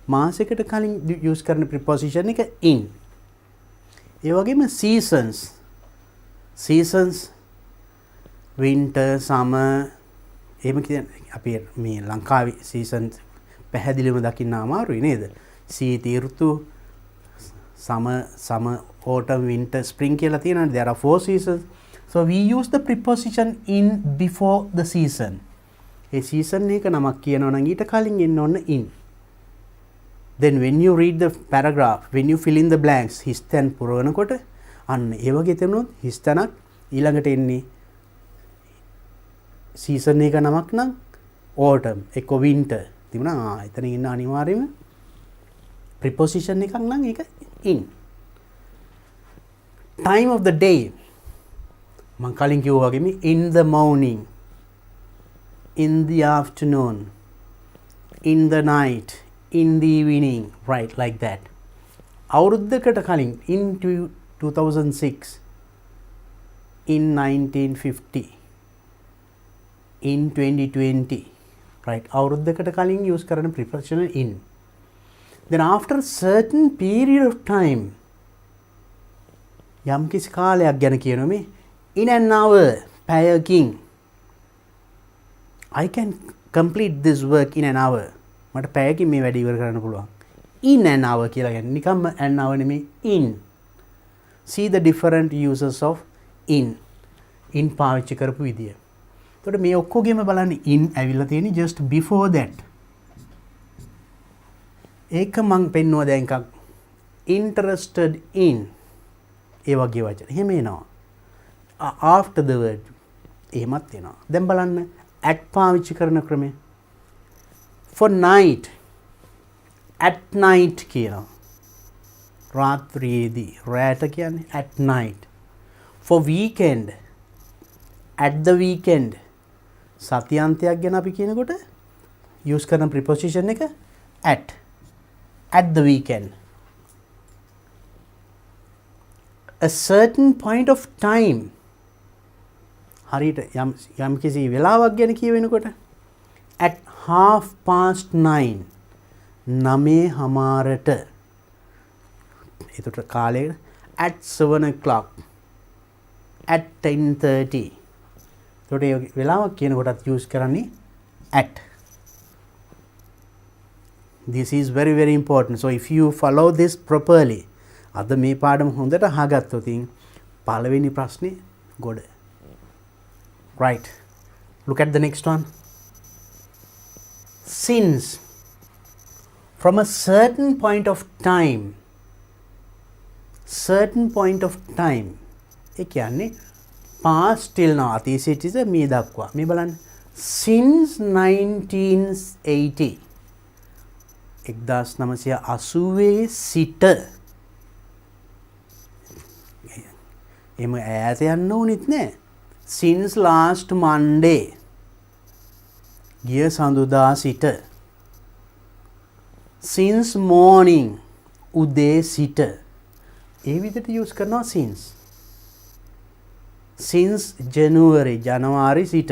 මාසයකට කලින් use කරන preposition එක in. ඒ වගේම seasons. Seasons winter, summer එහෙම කියන්නේ අපි මේ ලංකාවේ seasons පැහැදිලිවම දකින්න අමාරුයි නේද? සීත ඍතු summer, autumn, winter, spring කියලා තියෙනවා. There are 4 seasons. So we use the preposition in before the season. A season එක නමක් කියනවා නම් ඊට කලින් එන්න ඕන in. Then when you read the paragraph, when you fill in the blanks, හිස්තැන් පුරවනකොට අන්න ඒ වගේ තේරුනොත් හිස්තැනක් ඊළඟට එන්නේ season එක නමක් නම් autumn එක්ක winter තිබුණා. එතන ඉන්න අනිවාර්යයෙන්ම preposition එකක් නම් ඒක in. Time of the day මං කලින් කිව්වා වගේම in the morning, in the afternoon, in the night, in the evening, right, like that. අවුරුද්දකට කලින් in 2006, in 1950, in 2020, right, අවුරුද්දකට කලින් use කරන preposition in. Then after a certain period of time, යම් කිසි කාලයක් ගැන කියනවා මේ in an hour, පැයකින් I can complete this work in an hour. මට පැයකින් මේ වැඩ ඉවර කරන්න පුළුවන්. In an hour කියලා කියන්නේ නිකම්ම an hour නෙමෙයි in. See the different uses of in. In පාවිච්චි කරපු විදිය. එතකොට මේ ඔක්කොගෙම බලන්න in ඇවිල්ලා තියෙන්නේ just before that. ඒක මං පෙන්නුවා දැන් එකක් interested in ඒ වගේ වචන. එහෙම එනවා. after the word එහෙමත් එනවා. දැන් බලන්න at පාවිච්චි කරන ක්‍රමය. for night at night කියනවා. රාත්‍රියේදී රැට කියන්නේ at night. for weekend at the weekend සතියාන්තයක් ගැන අපි කියනකොට use කරන preposition එක at the weekend. a certain point of time හරියට යම් කිසි වෙලාවක් ගැන කියවෙනකොට at 9:30 9:00ට එතකොට කාලය at 7 o'clock at 10:30 එතකොට ඒ වෙලාවක් කියනකොටත් use කරන්නේ at. This is very very important. So if you follow this properly අද මේ පාඩම හොඳට අහගත්තොත් පළවෙනි ප්‍රශ්නේ ගොඩ. Right. Look at the next one. Since from a certain point of time ඒ කියන්නේ past till now අතීත සිට මේ දක්වා මේ බලන්න since 1980 1980 සිට එම ඈත යන්න ඕනෙත් නෑ. since last Monday ගිය සඳුදා සිට since morning උදේ සිට ඒ විදිහට use කරනවා since January ජනවාරි සිට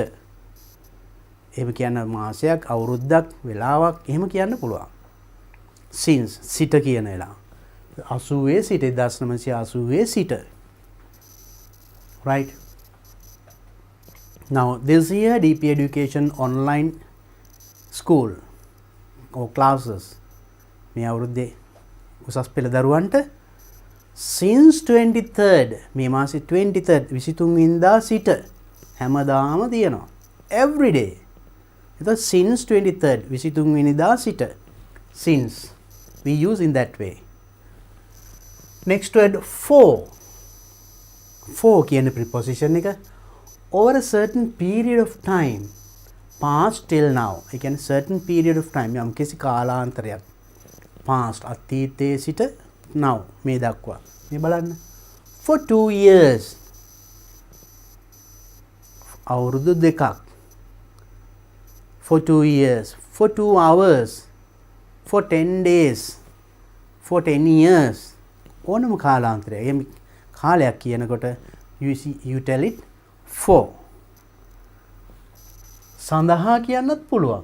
එහෙම කියන්න මාසයක් අවුරුද්දක් වෙලාවක් එහෙම කියන්න පුළුවන්. since සිට කියන වෙලාව 80 සිට 1980 සිට. Right. Now this year DP Education online school or classes මේ අවුරුද්දේ උසස් පෙළ දරුවන්ට since 23rd මේ මාසේ 23rd 23 වෙනිදා සිට හැමදාම තියෙනවා every day. එතකොට since 23rd 23 වෙනිදා සිට since we use in that way. Next word for කියන preposition එක over a certain period of time past till now ඒ කියන්නේ certain period of time යම් කිසි කාලාන්තරයක් past අතීතයේ සිට now මේ දක්වා මේ බලන්න for 2 years අවුරුදු දෙකක් for 2 years for 2 hours for 10 days for 10 years ඕනම කාලාන්තරයක් එහෙම කාලයක් කියනකොට you tell it for. සඳහා කියන්නත් පුළුවන්.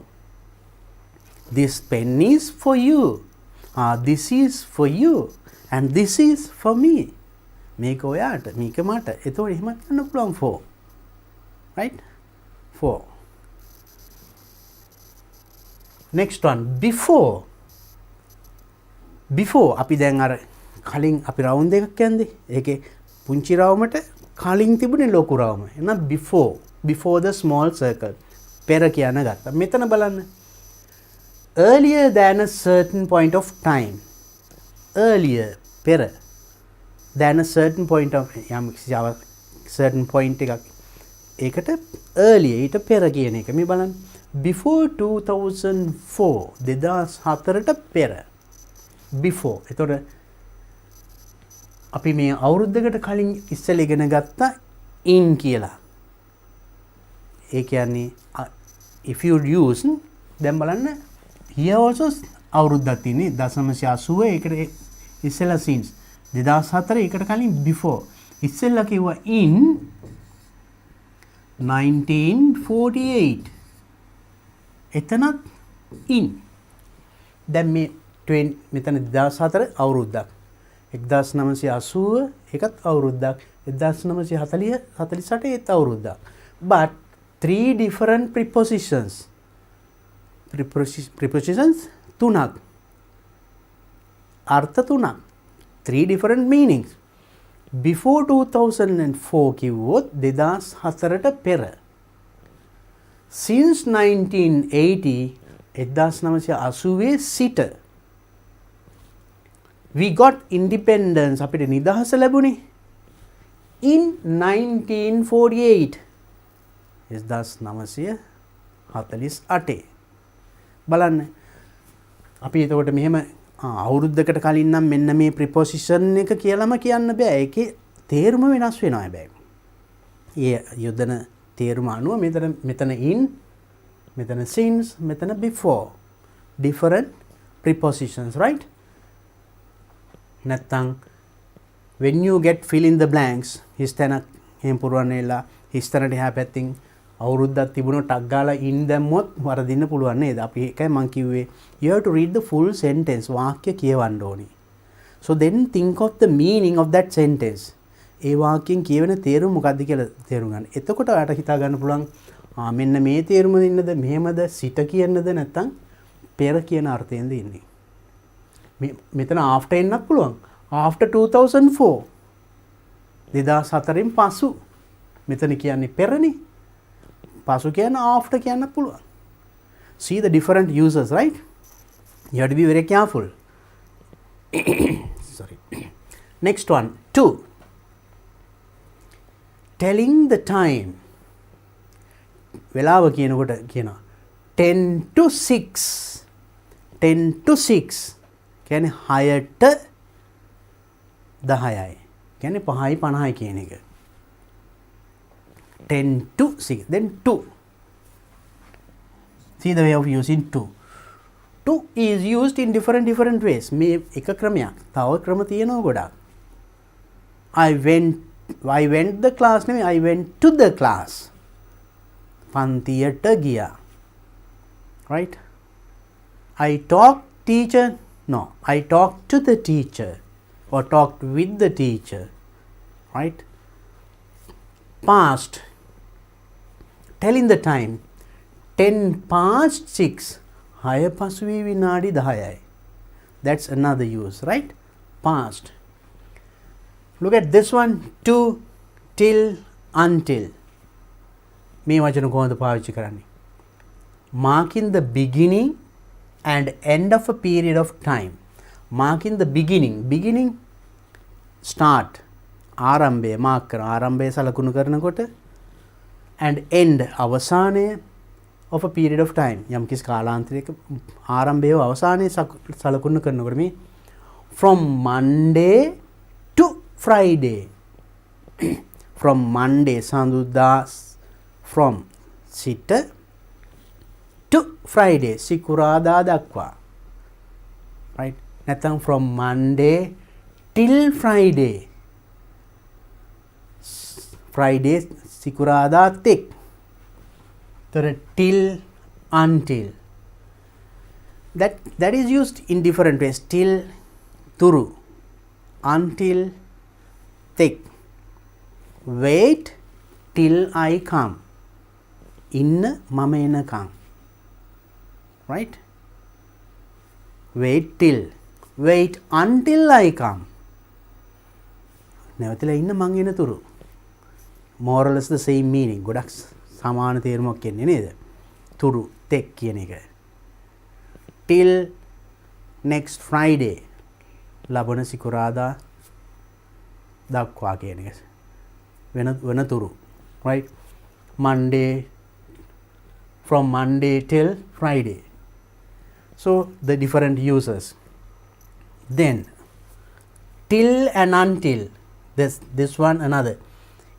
This pen is for you. This is for you. And this is for me. මේක ඔයාට මේක මට. එතකොට එහෙම කියන්න පුළුවන් for. Right? For. Next one before අපි දැන් අර කලින් අපි රවුන්ඩ් එකක් යන්නේ. ඒකේ පුංචි රවුමට කලින් තිබුණේ ලොකු රවුම. එහෙනම් before the small circle පෙර කියන ගත්තා. මෙතන බලන්න earlier than a certain point of time. earlier පෙර than a certain point of යම් certain point එකක් ඒකට earlier ඊට පෙර කියන එක. මේ බලන්න before 2004 2004ට පෙර before. එතකොට අපි මේ අවුරුද්දකට කලින් ඉස්සෙල්ලා ඉගෙන ගත්තා in කියලා. ඒ කියන්නේ if you use දැන් බලන්න here also අවුරුද්දක් තියෙන්නේ 1980 ඒකට ඉස්සෙල්ලා since 2004 ඒකට කලින් before ඉස්සෙල්ලා කිව්වා in 1948 එතනත් in දැන් මේ මෙතන 2004 අවුරුද්දක් 1980 එකත් අවුරුද්දක් 1940 48 ඒත් අවුරුද්දක්. But 3 different prepositions තුනක් අර්ථ තුනක් 3 different meanings. Before 2004 කිව්වොත් 2004ට පෙර since 1980 1980 සිට we got independence අපිට නිදහස ලැබුණේ in 1948 1948 බලන්න අපි එතකොට මෙහෙම අවුරුද්දකට කලින් නම් මෙන්න මේ ප්‍රිපොසිෂන් එක කියලාම කියන්න බෑ ඒකේ තේරුම වෙනස් වෙනවා හැබැයි ඒ යොදන තේරුම අනුව මෙතන in මෙතන since මෙතන before different prepositions right නැත්තම් when you get fill in the blanks හිස්තැනක් එහෙම පුරවන්නේලා හිස්තැනට එහා පැත්තෙන් අවුරුද්දක් තිබුණොත් ටක් ගාලා in දැම්මොත් වරදින්න පුළුවන් නේද අපි ඒකයි මම කිව්වේ you have to read the full sentence වාක්‍ය කියවන්න ඕනේ so then think of the meaning of that sentence ඒ වාක්‍යයෙන් කියවෙන තේරුම මොකක්ද කියලා තේරුම් ගන්න එතකොට ඔයාලට හිතා ගන්න පුළුවන් මෙන්න මේ තේරුම දෙන්නද මෙහෙමද සිට කියන්නද නැත්නම් පෙර කියන අර්ථයෙන්ද ඉන්නේ මෙතන after එන්නත් පුළුවන් after 2004 2004න් පසු මෙතන කියන්නේ පෙරනේ පසු කියන after කියන්න පුළුවන් see the different uses right you have to be very careful sorry next one 2 telling the time වෙලාව කියනකොට කියනවා 10 to 6 10 to 6 කියන්නේ 6ට 10යි කියන්නේ 5යි 50යි කියන එක 10 to 6 then 2 see the way of using 2 is used in different ways මේ එක ක්‍රමයක් තව ක්‍රම තියෙනවා ගොඩක් I went the class නෙමෙයි I went to the class පන්තියට ගියා right I talked teacher no I talked to the teacher or talked with the teacher right past telling the time 10 past 6 6 පසුවී විනාඩි 10යි that's another use right past look at this one to till until මේ වචන කොහොමද පාවිච්චි කරන්නේ marking the beginning and end of a period of time marking the beginning start ආරම්භය mark කරන ආරම්භය සලකුණු කරනකොට and end අවසානය of a period of time යම් කිසි කාලාන්තරයක ආරම්භය අවසානයේ සලකුණු කරනකොට මේ from Monday to Friday from Monday සඳුදා from සිට to Friday සිකුරාදා දක්වා right නැත්නම් from Monday till Friday Friday සිකුරාදා තෙක් තොර till until that is used in different ways till turu until තෙක් wait till I come ඉන්න මම එනකම් right wait till wait until I come නැවතලා ඉන්න මං එනතුරු more or less the same meaning ගොඩක් සමාන තේරුමක් එන්නේ නේද තුරු තෙක් කියන එක till next Friday ලබන සිකුරාදා දක්වා කියන එක වෙනතුරු right Monday from Monday till Friday so the different uses then till and until this one another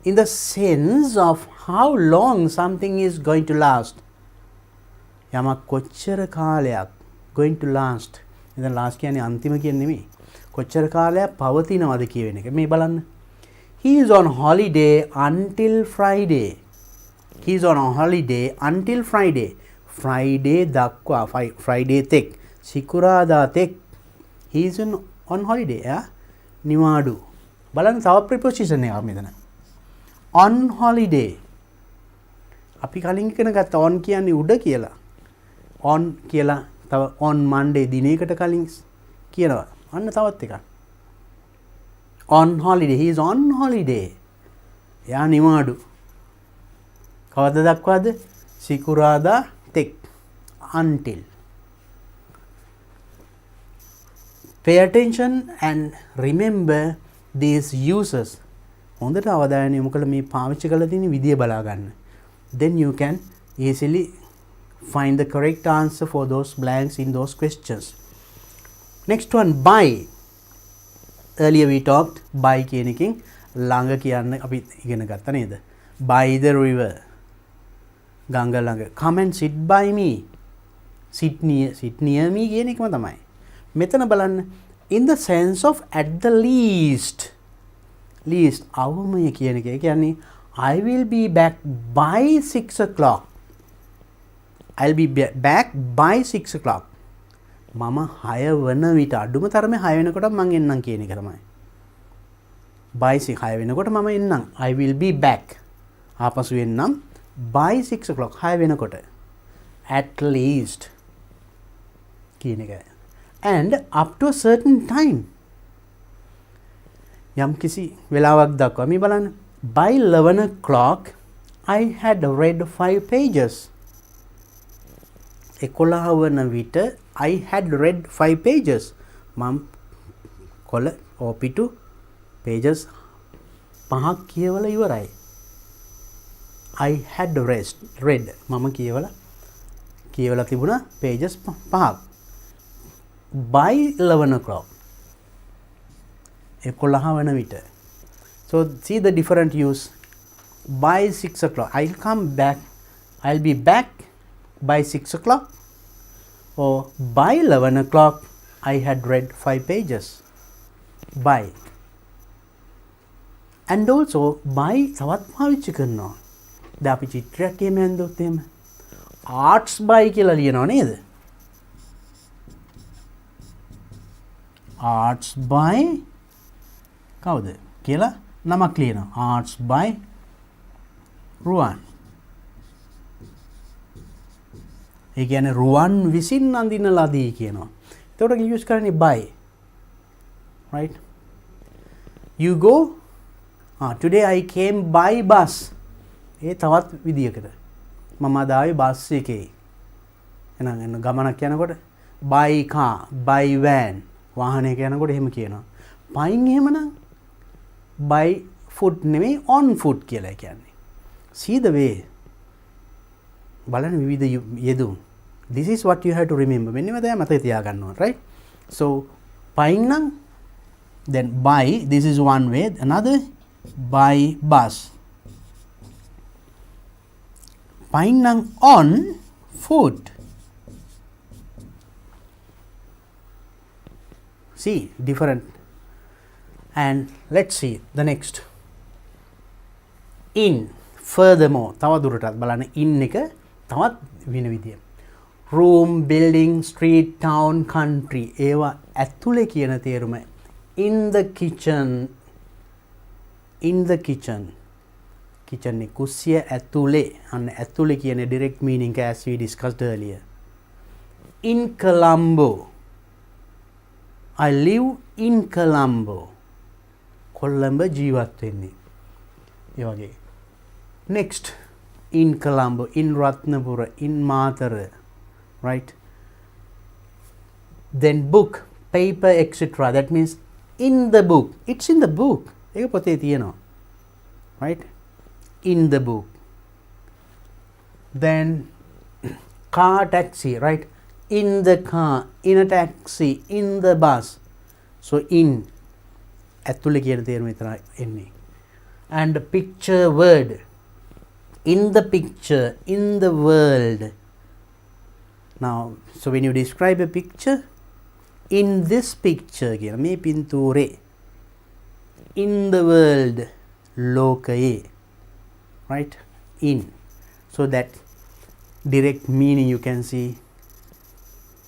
in the sense of how long something is going to last යමක් කොච්චර කාලයක් going to last ඉතින් last කියන්නේ අන්තිම කියන්නේ නෙමෙයි කොච්චර කාලයක් පවතිනවද කියන එක මේ බලන්න he is on holiday until Friday he is on holiday until Friday Friday දක්වා Friday තෙක් සිකුරාදා තෙක් he is on holiday නිවාඩු බලන්න තව preposition එකක් මෙතන on holiday අපි කලින් ඉගෙන ගත්ත on කියන්නේ උඩ කියලා on කියලා තව on Monday දිනයකට කලින් කියනවා අන්න තවත් එකක් on holiday he is on holiday එයා නිවාඩු කවද දක්වාද සිකුරාදා තෙක් until. Pay attention and remember these uses. හොඳට අවධානය යොමු කරලා මේ පාවිච්චි කරලා තියෙන විදිය බලා ගන්න. Then you can easily find the correct answer for those blanks in those questions. Next one, by. Earlier we talked by කියන එකෙන් ළඟ කියන්න අපි ඉගෙන ගත්තා නේද? By the river. ගංගා ළඟ. Come and sit by me. Sit near me කියන එකම තමයි. මෙතන බලන්න in the sense of at the least. Least අවමය කියන එක. ඒ කියන්නේ I will be back by 6 o'clock. I'll be back by 6 o'clock. මම 6 වන විට අඩුම තරමේ 6 වෙනකොට මම එන්නම් කියන එක තමයි. by 6 වෙනකොට මම එන්නම්. I will be back. ආපසු එන්නම් by 6 o'clock 6 වෙනකොට. At least කියන එක. And up to a certain time. යම් කිසි වෙලාවක් දක්වා මේ බලන්න. By 11 o'clock I had read 5 pages. 11 වන විට I had read 5 pages. මම කොළ පිටු pages 5ක් කියවලා ඉවරයි. I had read මම කියවලා තිබුණා pages 5ක්. By 11 o'clock 11 වන විට. So see the different use. By 6 o'clock I'll be back by 6 o'clock. Or by 11 o'clock I had read 5 pages. By. And also by තවත් පාවිච්චි කරනවා. දැන් අපි චිත්‍රයක් එහෙම ඇඳුවොත් එහෙම arts by කියලා ලියනවා නේද? arts by කවුද කියලා නමක් ලියනවා. arts by රුවන්. ඒ කියන්නේ රුවන් විසින් අඳින ලදී කියනවා. එතකොට යූස් කරන්නේ by. Right? You go today I came by bus. ඒ තවත් විදියකට. මම අද ආවේ බස් එකේ. එහෙනම් ගමනක් යනකොට by car, by van වාහනයක යනකොට එහෙම කියනවා. පයින් එහෙමනම් by foot නෙමෙයි on foot කියලා කියන්නේ. See the way. බලන්න විවිධ යෙදුම්. This is what you have to remember. මෙන්න මේවා තමයි මතක තියාගන්න ඕන, right? So පයින් නම් then by, this is one way. Another by bus. පයින් නම් on foot. See, different. And let's see the next. In. Furthermore, තව දුරටත් බලන්න in එක තවත් වෙන විදිය. Room, building, street, town, country. ඒවා ඇතුලේ කියන තේරුම. In the kitchen. In the kitchen. Kitchen එක කුස්සිය ඇතුලේ. අන්න ඇතුලේ කියන direct meaning as we discussed earlier. In Colombo. I live in Colombo. Colombo ජීවත් වෙන්නේ. ඒ වගේ. Next, in Colombo, in Ratnapura, in Matara, right? Then book, paper, etc. That means in the book. It's in the book. ඒක පොතේ තියෙනවා. Right? In the book. Then car, taxi, right? In the car, in a taxi, in the bus. So in ඇතුලේ කියන තේරුම විතරයි එන්නේ. And picture, word. In the picture, in the world. Now, so when you describe a picture, in this picture කියන මේ පින්තූරේ. In the world, ලෝකයේ. Right? In. So that direct meaning you can see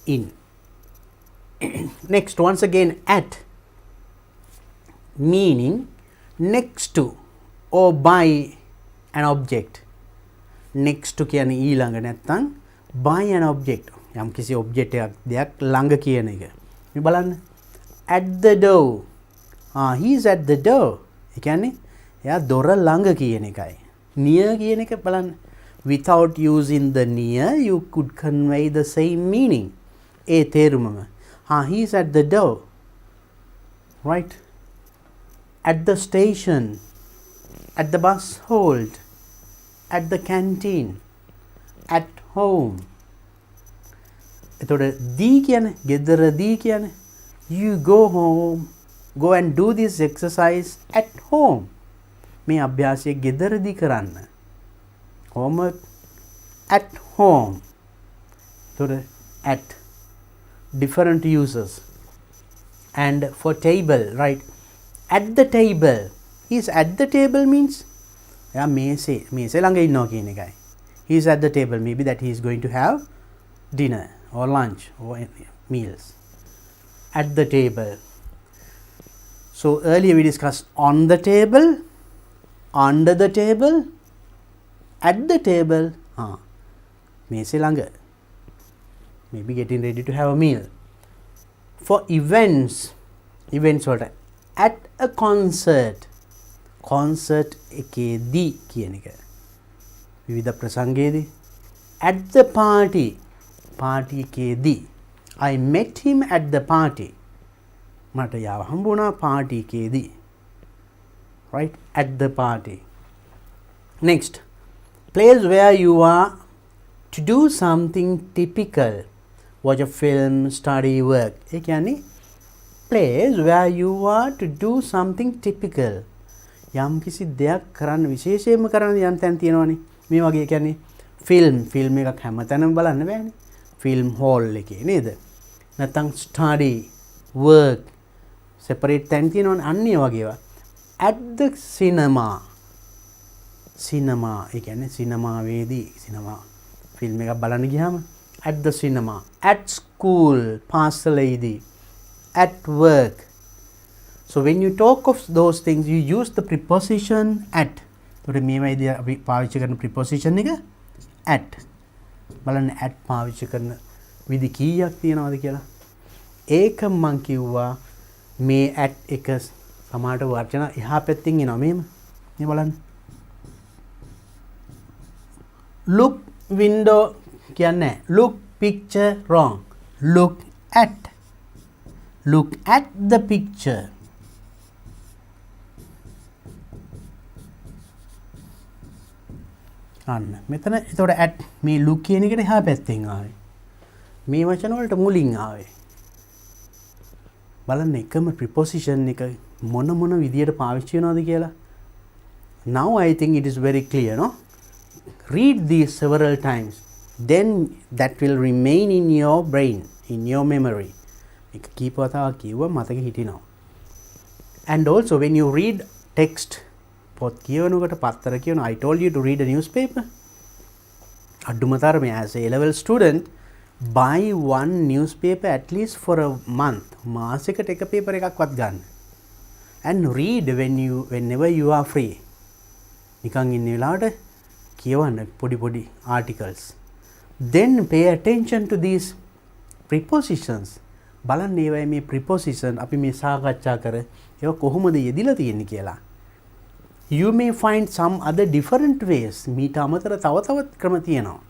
in. Next, once again, at. Meaning next to or by an object. Next to කියන්නේ ඊළඟ නැත්තම් by an object. යම් කිසි object එකක් දෙයක් ළඟ කියන එක. මේ බලන්න. At the door. He is at the door. ඒ කියන්නේ එයා දොර ළඟ කියන එකයි. near කියන එක බලන්න. without using the near you could convey the same meaning. A තේරුමම. He is at the door. Right? At the station, at the bus hold, at the canteen, at home. එතකොට දී කියන්නේ ගෙදරදී කියන්නේ you go home, go and do this exercise at home. මේ අභ්‍යාසය ගෙදරදී කරන්න. homework at home. එතකොට at different uses. And for table, right? At the table. He is at the table means මේසේ ළඟ ඉන්නවා කියන එකයි. He is at the table. Maybe that he is going to have dinner or lunch or meals. At the table. So earlier we discussed on the table, under the table, at the table. මේසේ ළඟ. Maybe getting ready to have a meal. For events වලට at a concert එකේදී කියන එක විවිධ ප්‍රසංගයේදී at the party එකේදී I met him at the party මට යාව හම්බ වුණා party එකේදී right at the party. Next, place where you are to do something typical, watch a film, study, work. ඒ කියන්නේ place where you are to do something typical. යම් කිසි දෙයක් කරන්න විශේෂයෙන්ම කරන්න යම් තැන් තියෙනවනේ. මේ වගේ කියන්නේ ෆිල්ම් එකක් හැමතැනම බලන්න බෑනේ. ෆිල්ම් හෝල් එකේ නේද? නැත්නම් study, work separate තැන් තියෙනවනේ. අන්න ඒ වගේ ඒවා. At the cinema. ඒ කියන්නේ සිනමාවේදී සිනමා ෆිල්ම් එකක් බලන්න ගියාම at the cinema. At school පාසලේදී. At work. So when you talk of those things, you use the preposition at. එතකොට මේ වයිදී අපි පාවිච්චි කරන preposition එක at. බලන්න at පාවිච්චි කරන විදි කීයක් තියෙනවද කියලා. ඒක මම කිව්වා මේ at එක සමහරට වචන එහා පැත්තෙන් එනවා මෙහෙම. මේ බලන්න. Look window කියන්නේ look picture wrong. Look at the picture. අන්න මෙතන එතකොට at මේ look කියන එකට එහා පැත්තෙන් ආවේ. මේ වචන වලට මුලින් ආවේ. බලන්න එකම preposition එක මොන විදියට පාවිච්චි වෙනවද කියලා. Now I think it is very clear, no? Read these several times. Then that will remain in your brain, in your memory. එක කීප වතාවක් කිව්ව මතකෙ හිටිනවා. And also when you read text, පොත් කියවනකොට පත්තර කියවන, I told you to read a newspaper. අඩුම තරමේ as a A-level student, buy one newspaper at least for a month. මාසෙකට එක paper එකක්වත් ගන්න. And read whenever you are free. නිකන් ඉන්න වෙලාවට කියවන්න පොඩි articles. Then pay attention to these prepositions. බලන්න ඒවයි මේ preposition අපි මේ සාකච්ඡා කර ඒවා කොහොමද යෙදිලා තියෙන්නේ කියලා. You may find some other different ways. මීට අමතර තවත් ක්‍රම තියෙනවා.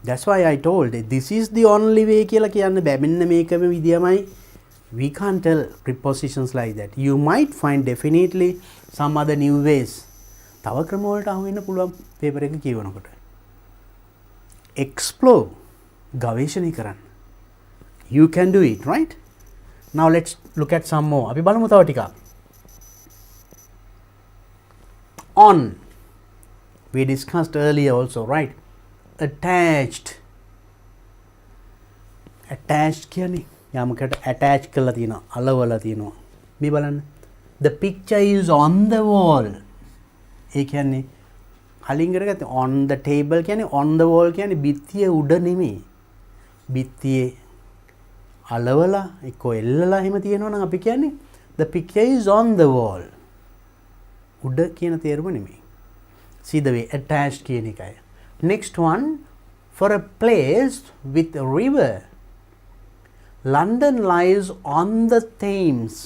That's why I told this is the only way කියලා කියන්න බෑ. මෙන්න මේකම විදියමයි. We can't tell prepositions like that. You might find definitely some other new ways. තව ක්‍රම වලට අහු වෙන්න පුළුවන් paper එක කියවනකොට. Explore. ගවේෂණය කරන්න. You can do it, right? Now let's look at some more. අපි බලමු තව ටිකක්. On. We discussed earlier also, right? Attached. Attached කියන්නේ යමකට attach කරලා තියෙනවා, අලවලා තියෙනවා. මේ බලන්න. The picture is on the wall. ඒ කියන්නේ කලින් කරගත්ත on the table කියන්නේ on the wall කියන්නේ බිත්තිය උඩ නෙමෙයි. බිත්තියේ අලවලා එක්ක එල්ලලා එහෙම තියෙනවා නම් අපි කියන්නේ the picture is on the wall. උඩ කියන තේරුම නෙමෙයි. See the way attached කියන එකයි. Next one, for a place with a river. London lies on the Thames.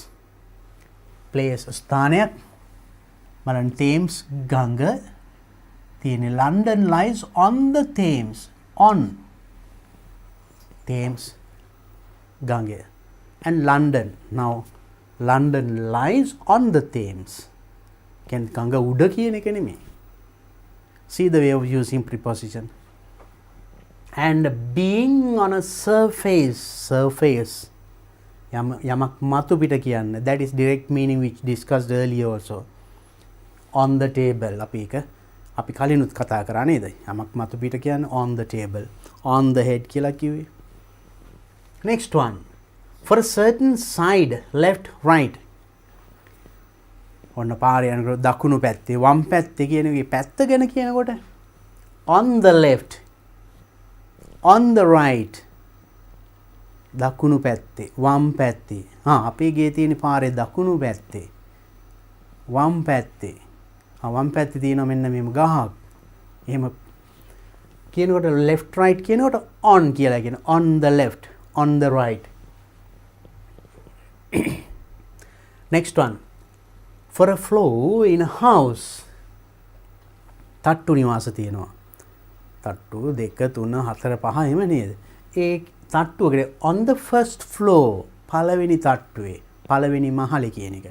Place ස්ථානයක් බලන්න Thames ගඟ තියෙන්නේ. London lies on the Thames. On Thames ගඟය. And London. Now London lies on the Thames. Can ගඟ උඩ කියන එක නෙමෙයි. See the way of using preposition. And being on a surface. යමක් මතු පිට කියන්න. That is direct meaning which discussed earlier also. On the table. අපි කලිනුත් කතා කරා නේද? යමක් මතු පිට කියන්න on the table. On the head කියලා කිව්වේ. Next one. For a certain side, left, right. ඔන්න පාරේ යනකොට දකුණු පැත්තේ වම් පැත්තේ කියන එක පැත්ත ගැන කියනකොට on the left, on the right. දකුණු පැත්තේ වම් පැත්තේ. අපේ ගේ තියෙන පාරේ දකුණු පැත්තේ වම් පැත්තේ. වම් පැත්තේ තියෙනවා මෙන්න මෙහෙම ගහක්. එහෙම කියනකොට left right කියනකොට on කියලා කියන. On the left, on the right. Next one. For a floor in a house. තට්ටු නිවාස තියෙනවා. තට්ටු 2 3 4 5 එහෙම නේද? ඒ තට්ටුවකට on the first floor පළවෙනි තට්ටුවේ පළවෙනි මහලේ කියන එක.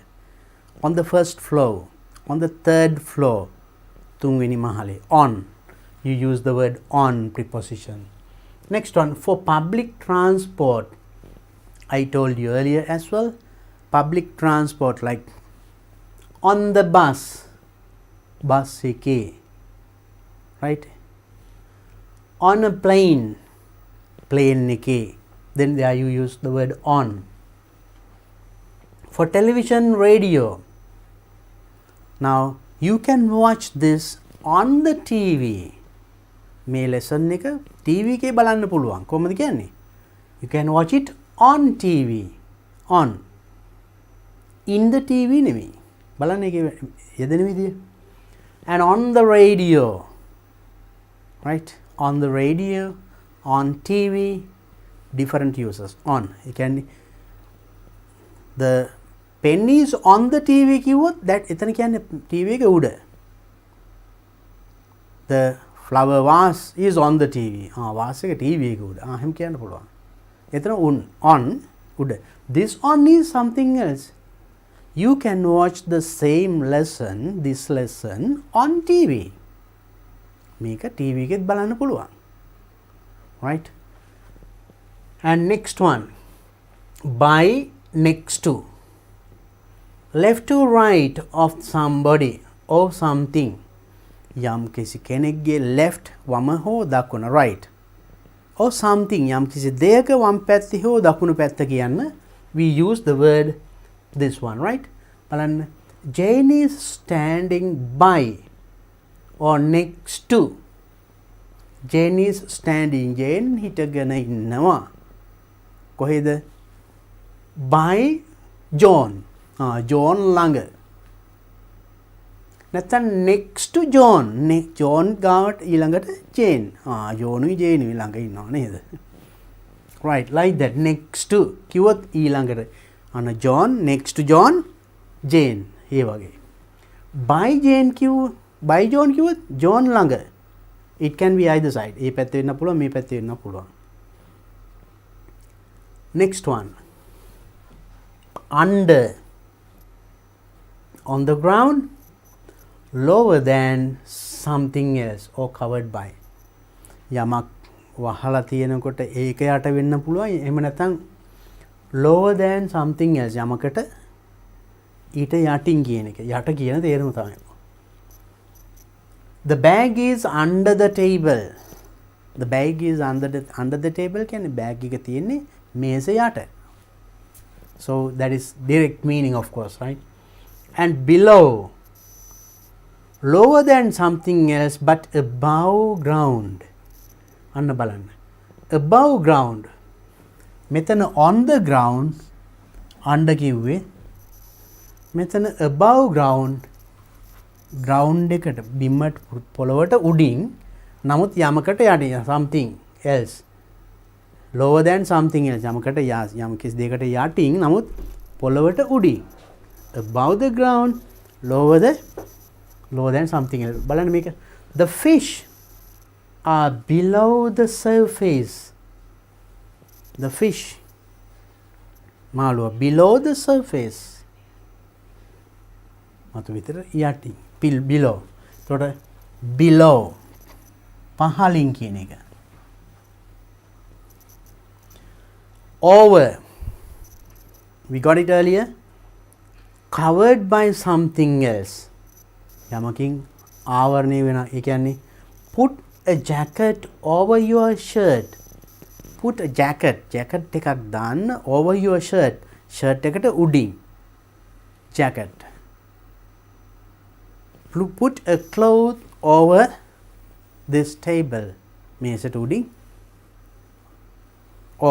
On the first floor, on the third floor තුන්වෙනි මහලේ. On. You use the word on preposition. Next one, for public transport. I told you earlier as well. Public transport like on the bus. Bus එකේ. Right? On a plane. Plane එකේ. Then there you use the word on. For television, radio. Now you can watch this on the TV. මේ lesson එක TV එකේ බලන්න පුළුවන්. කොහොමද කියන්නේ? You can watch it on TV. On. In the TV නෙමෙයි. බලන්න ඒකේ යෙදෙන විදිය. And on the radio. Right? On the radio, on TV, different uses. On. You can the pen is on the TV කිව්වොත් that එතන කියන්නේ TV එක උඩ. The flower vase is on the TV. vase එක TV එක උඩ. එහෙම කියන්න පුළුවන්. එතන on උඩ. This on is something else. You can watch the same lesson, this lesson on TV. මේක TV එකෙත් බලන්න පුළුවන්. Right? And next one. By next to. Left to right of somebody or something. යම් කිසි කෙනෙක්ගේ left වම හෝ දකුණ right. Or something යම් කිසි දෙයක වම් පැත්ත හෝ දකුණු පැත්ත කියන්න we use the word this one, right? බලන්න. Jane is standing by or next to. Jane is standing. Jane හිටගෙන ඉන්නවා. කොහෙද? By John. John ළඟ. නැත්නම් next to John. John ගාවට ඊළඟට Jane. John Jane ළඟ ඉන්නවා නේද? Right, like that. Next to කිව්වොත් ඊළඟට. John, next to John, Jane. ඒ වගේ. By Jane by John කිව්වොත් John ළඟ. It can be either side. ඒ පැත්තේ වෙන්න පුළුවන්, මේ පැත්තේ වෙන්න පුළුවන්. Next one. Under. On the ground. Lower than something else or covered by. යමක් වහලා තියෙනකොට ඒක යට වෙන්න පුළුවන්. එහෙම නැත්නම් lower than something else යමකට ඊට යටින් කියන එක. යට කියන තේරුම තමයි. The bag is under the table. The bag is under the table කියන්නේ bag එක තියෙන්නේ මේස යට. So that is direct meaning of course, right? And below. Lower than something else but above ground. අන්න බලන්න. Above ground. මෙතන on the ground under කිව්වේ. මෙතන above ground එකට බිමට පොළවට උඩින් නමුත් යමකට යටින් something else. Lower than something else යමකට යම් කිසි දෙයකට යටින් නමුත් පොළවට උඩින්. Above the ground, lower the lower than something else. බලන්න මේක. The fish are below the surface. The fish මාළුව below the surface. මතු විතර යටින් below. එතකොට below පහලින් කියන එක. Over, we got it earlier, covered by something else. යමකින් ආවරණය වෙන. ඒ කියන්නේ put a jacket over your shirt. Put a jacket එකක් දාන්න over your shirt. shirt එකට උඩින් jacket. Put a cloth over this table. මේසට උඩින්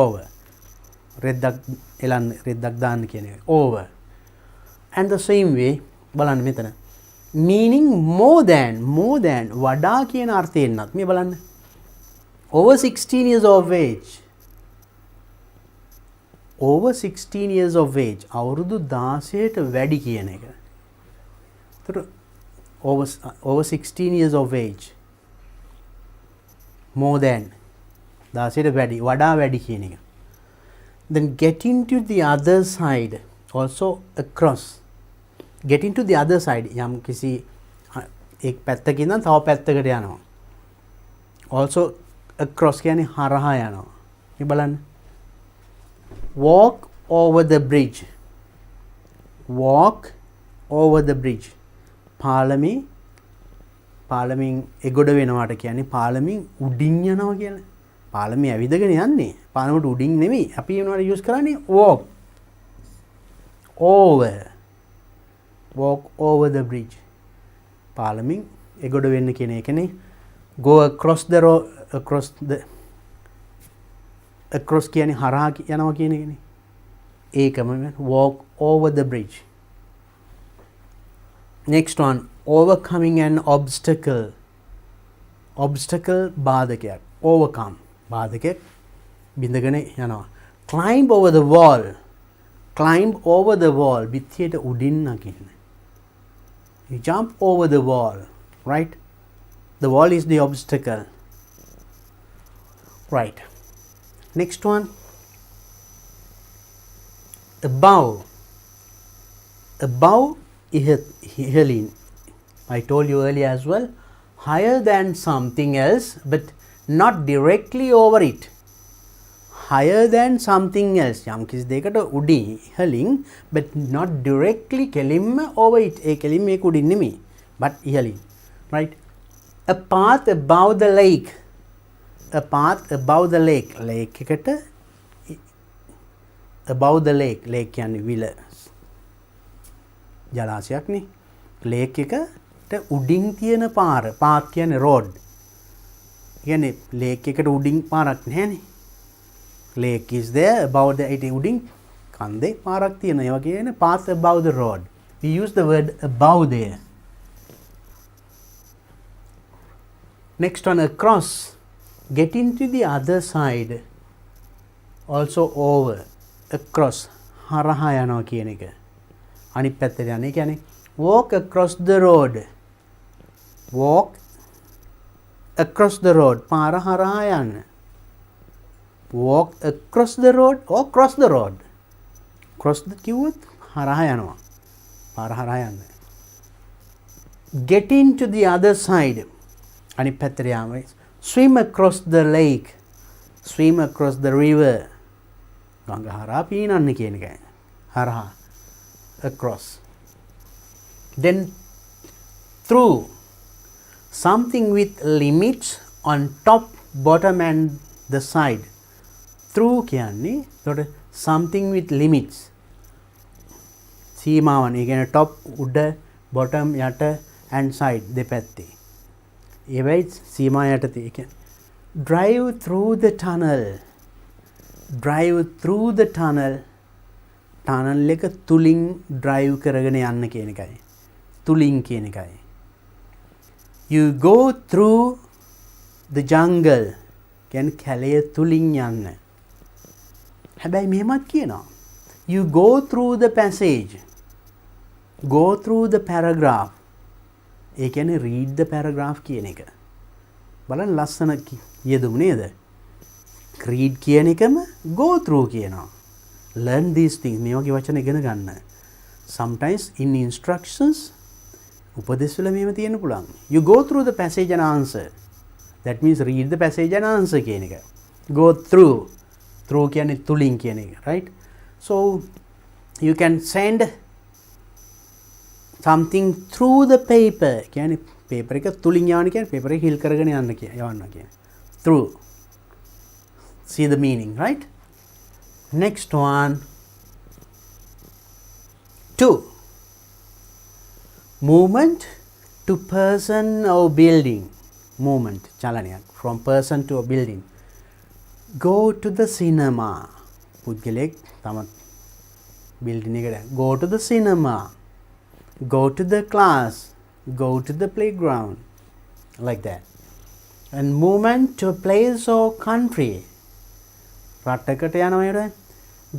over. රෙද්දක් එලන්න රෙද්දක් දාන්න කියන එක. over. And the same way බලන්න මෙතන meaning more than වඩා කියන අර්ථයෙන්වත් මේ බලන්න over 16 years of age. over 16 years of age අවුරුදු 16ට වැඩි කියන එක. ඒතර over 16 years of age more than 16ට වැඩි වඩා වැඩි කියන එක. Then get into the other side, also across. Get into the other side. යම් කිසි එක් පැත්තකින් ඉඳන් තව පැත්තකට යනවා. Also across කියන්නේ හරහා යනවා. මේ බලන්න. Walk over the bridge. Walk over the bridge. පාලමින් එගොඩ වෙනවාට කියන්නේ පාලමින් උඩින් යනවා කියලා. පාලමේ ඇවිදගෙන යන්නේ. පාලමට උඩින් නෙමෙයි. අපි වෙනවට යූස් කරන්නේ walk over. walk over the bridge. පාලමින් එගොඩ වෙන්න කියන එකනේ. go across the road, across කියන්නේ හරහා යනවා කියන එකනේ. ඒකම walk over the bridge. Next one, overcoming an obstacle. Obstacle බාධකයක්. overcome බාධකයක් බිඳගෙන යනවා. climb over the wall. climb over the wall. බිත්තියට උඩින් නගින්න. you jump over the wall, right? the wall is the obstacle, right? Next one, above. above ඉහළින්. I told you earlier as well, higher than something else but not directly over it. higher than something else යම් කිසි දෙයකට උඩින් ඉහළින් but not directly කෙලින්ම over it. ඒ කෙලින්ම මේක උඩින් නෙමෙයි but ඉහළින්, right? a path above the lake. a path above the lake. lake එකට above the lake. lake කියන්නේ විල ජලාශයක් නේ. lake එකට උඩින් තියෙන පාර. path කියන්නේ road. කියන්නේ lake එකට උඩින් පාරක් නැහැනේ. lake is there above the it උඩින් කන්දේ පාරක් තියෙනවා. ඒවා කියන්නේ path above the road. We use the word above there. Next one, across. Get into the other side. Also over. across. හරහා යනවා කියන එක. අනිත් පැත්තට යන්නේ. ඒ කියන්නේ walk across the road. walk across the road. පාර හරහා යන්න. walk across the road or cross the road. cross the කිව්වොත් හරහා යනවා. පාර හරහා යන්න. get into the other side. අනිත් පැත්තට යාම. swim across the lake. swim across the river. ගංගා හරහා පීනන්න කියන එකයි. හරහා across. Then through. something with limits on top, bottom and the side. through කියන්නේ එතකොට something with limits. සීමාවන්. ඒ කියන්නේ top උඩ, bottom යට and side දෙපැත්තේ. ඒවයි සීමා යටතේ. ඒ කියන්නේ drive through the tunnel. drive through the tunnel. tunnel එක තුලින් drive කරගෙන යන්න කියන එකයි. තුලින් කියන එකයි. you go through the jungle. කියන්නේ කැලය තුලින් යන්න. හැබැයි මෙහෙමත් කියනවා. you go through the passage. go through the paragraph. ඒ කියන්නේ read the paragraph කියන එක. බලන්න ලස්සන යෙදුම් නේද? read කියන එකම go through කියනවා. learn these things මේ වගේ වචන ඉගෙන ගන්න. sometimes in instructions උපදෙස් වල මේව තියෙන්න පුළුවන්. you go through the passage and answer. that means read the passage and answer කියන එක. go through කියන්නේ තුලින් කියන එක, right? so you can send something through the paper කියන්නේ paper එක තුලින් යවන්න කියන්නේ paper එක හිල් කරගෙන යවන්න කියන්නේ through. see the meaning, right? next one, 2, movement to person or building. movement චලනයක් from person to a building. go to the cinema. පුද්ගලෙක් තම building එකට go to the cinema. go to the class. go to the playground. like that. and movement to a place or country. රටකට යනවා.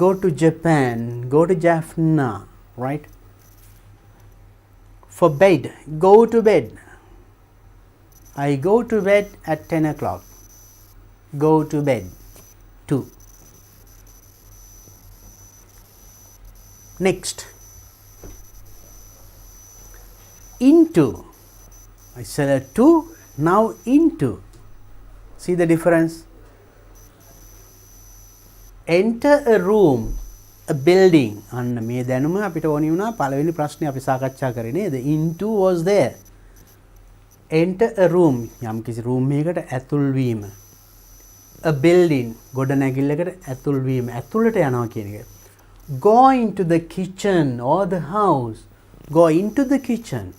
go to Japan. go to Jaffna. right? for bed, go to bed. I go to bed at 10 o'clock. go to bed. 2. next, into. I said 2, now into. see the difference? enter a room, a building. අන්න මේ දැනුම අපිට ඕනි වුණා පළවෙනි ප්‍රශ්නේ අපි සාකච්ඡා කරේ නේද? into was there. enter a room යම් කිසි room එකකට ඇතුල් වීම. a building ගොඩනැගිල්ලකට ඇතුල් වීම. ඇතුළට යනවා කියන එක. go into the kitchen or the house. go into the kitchen.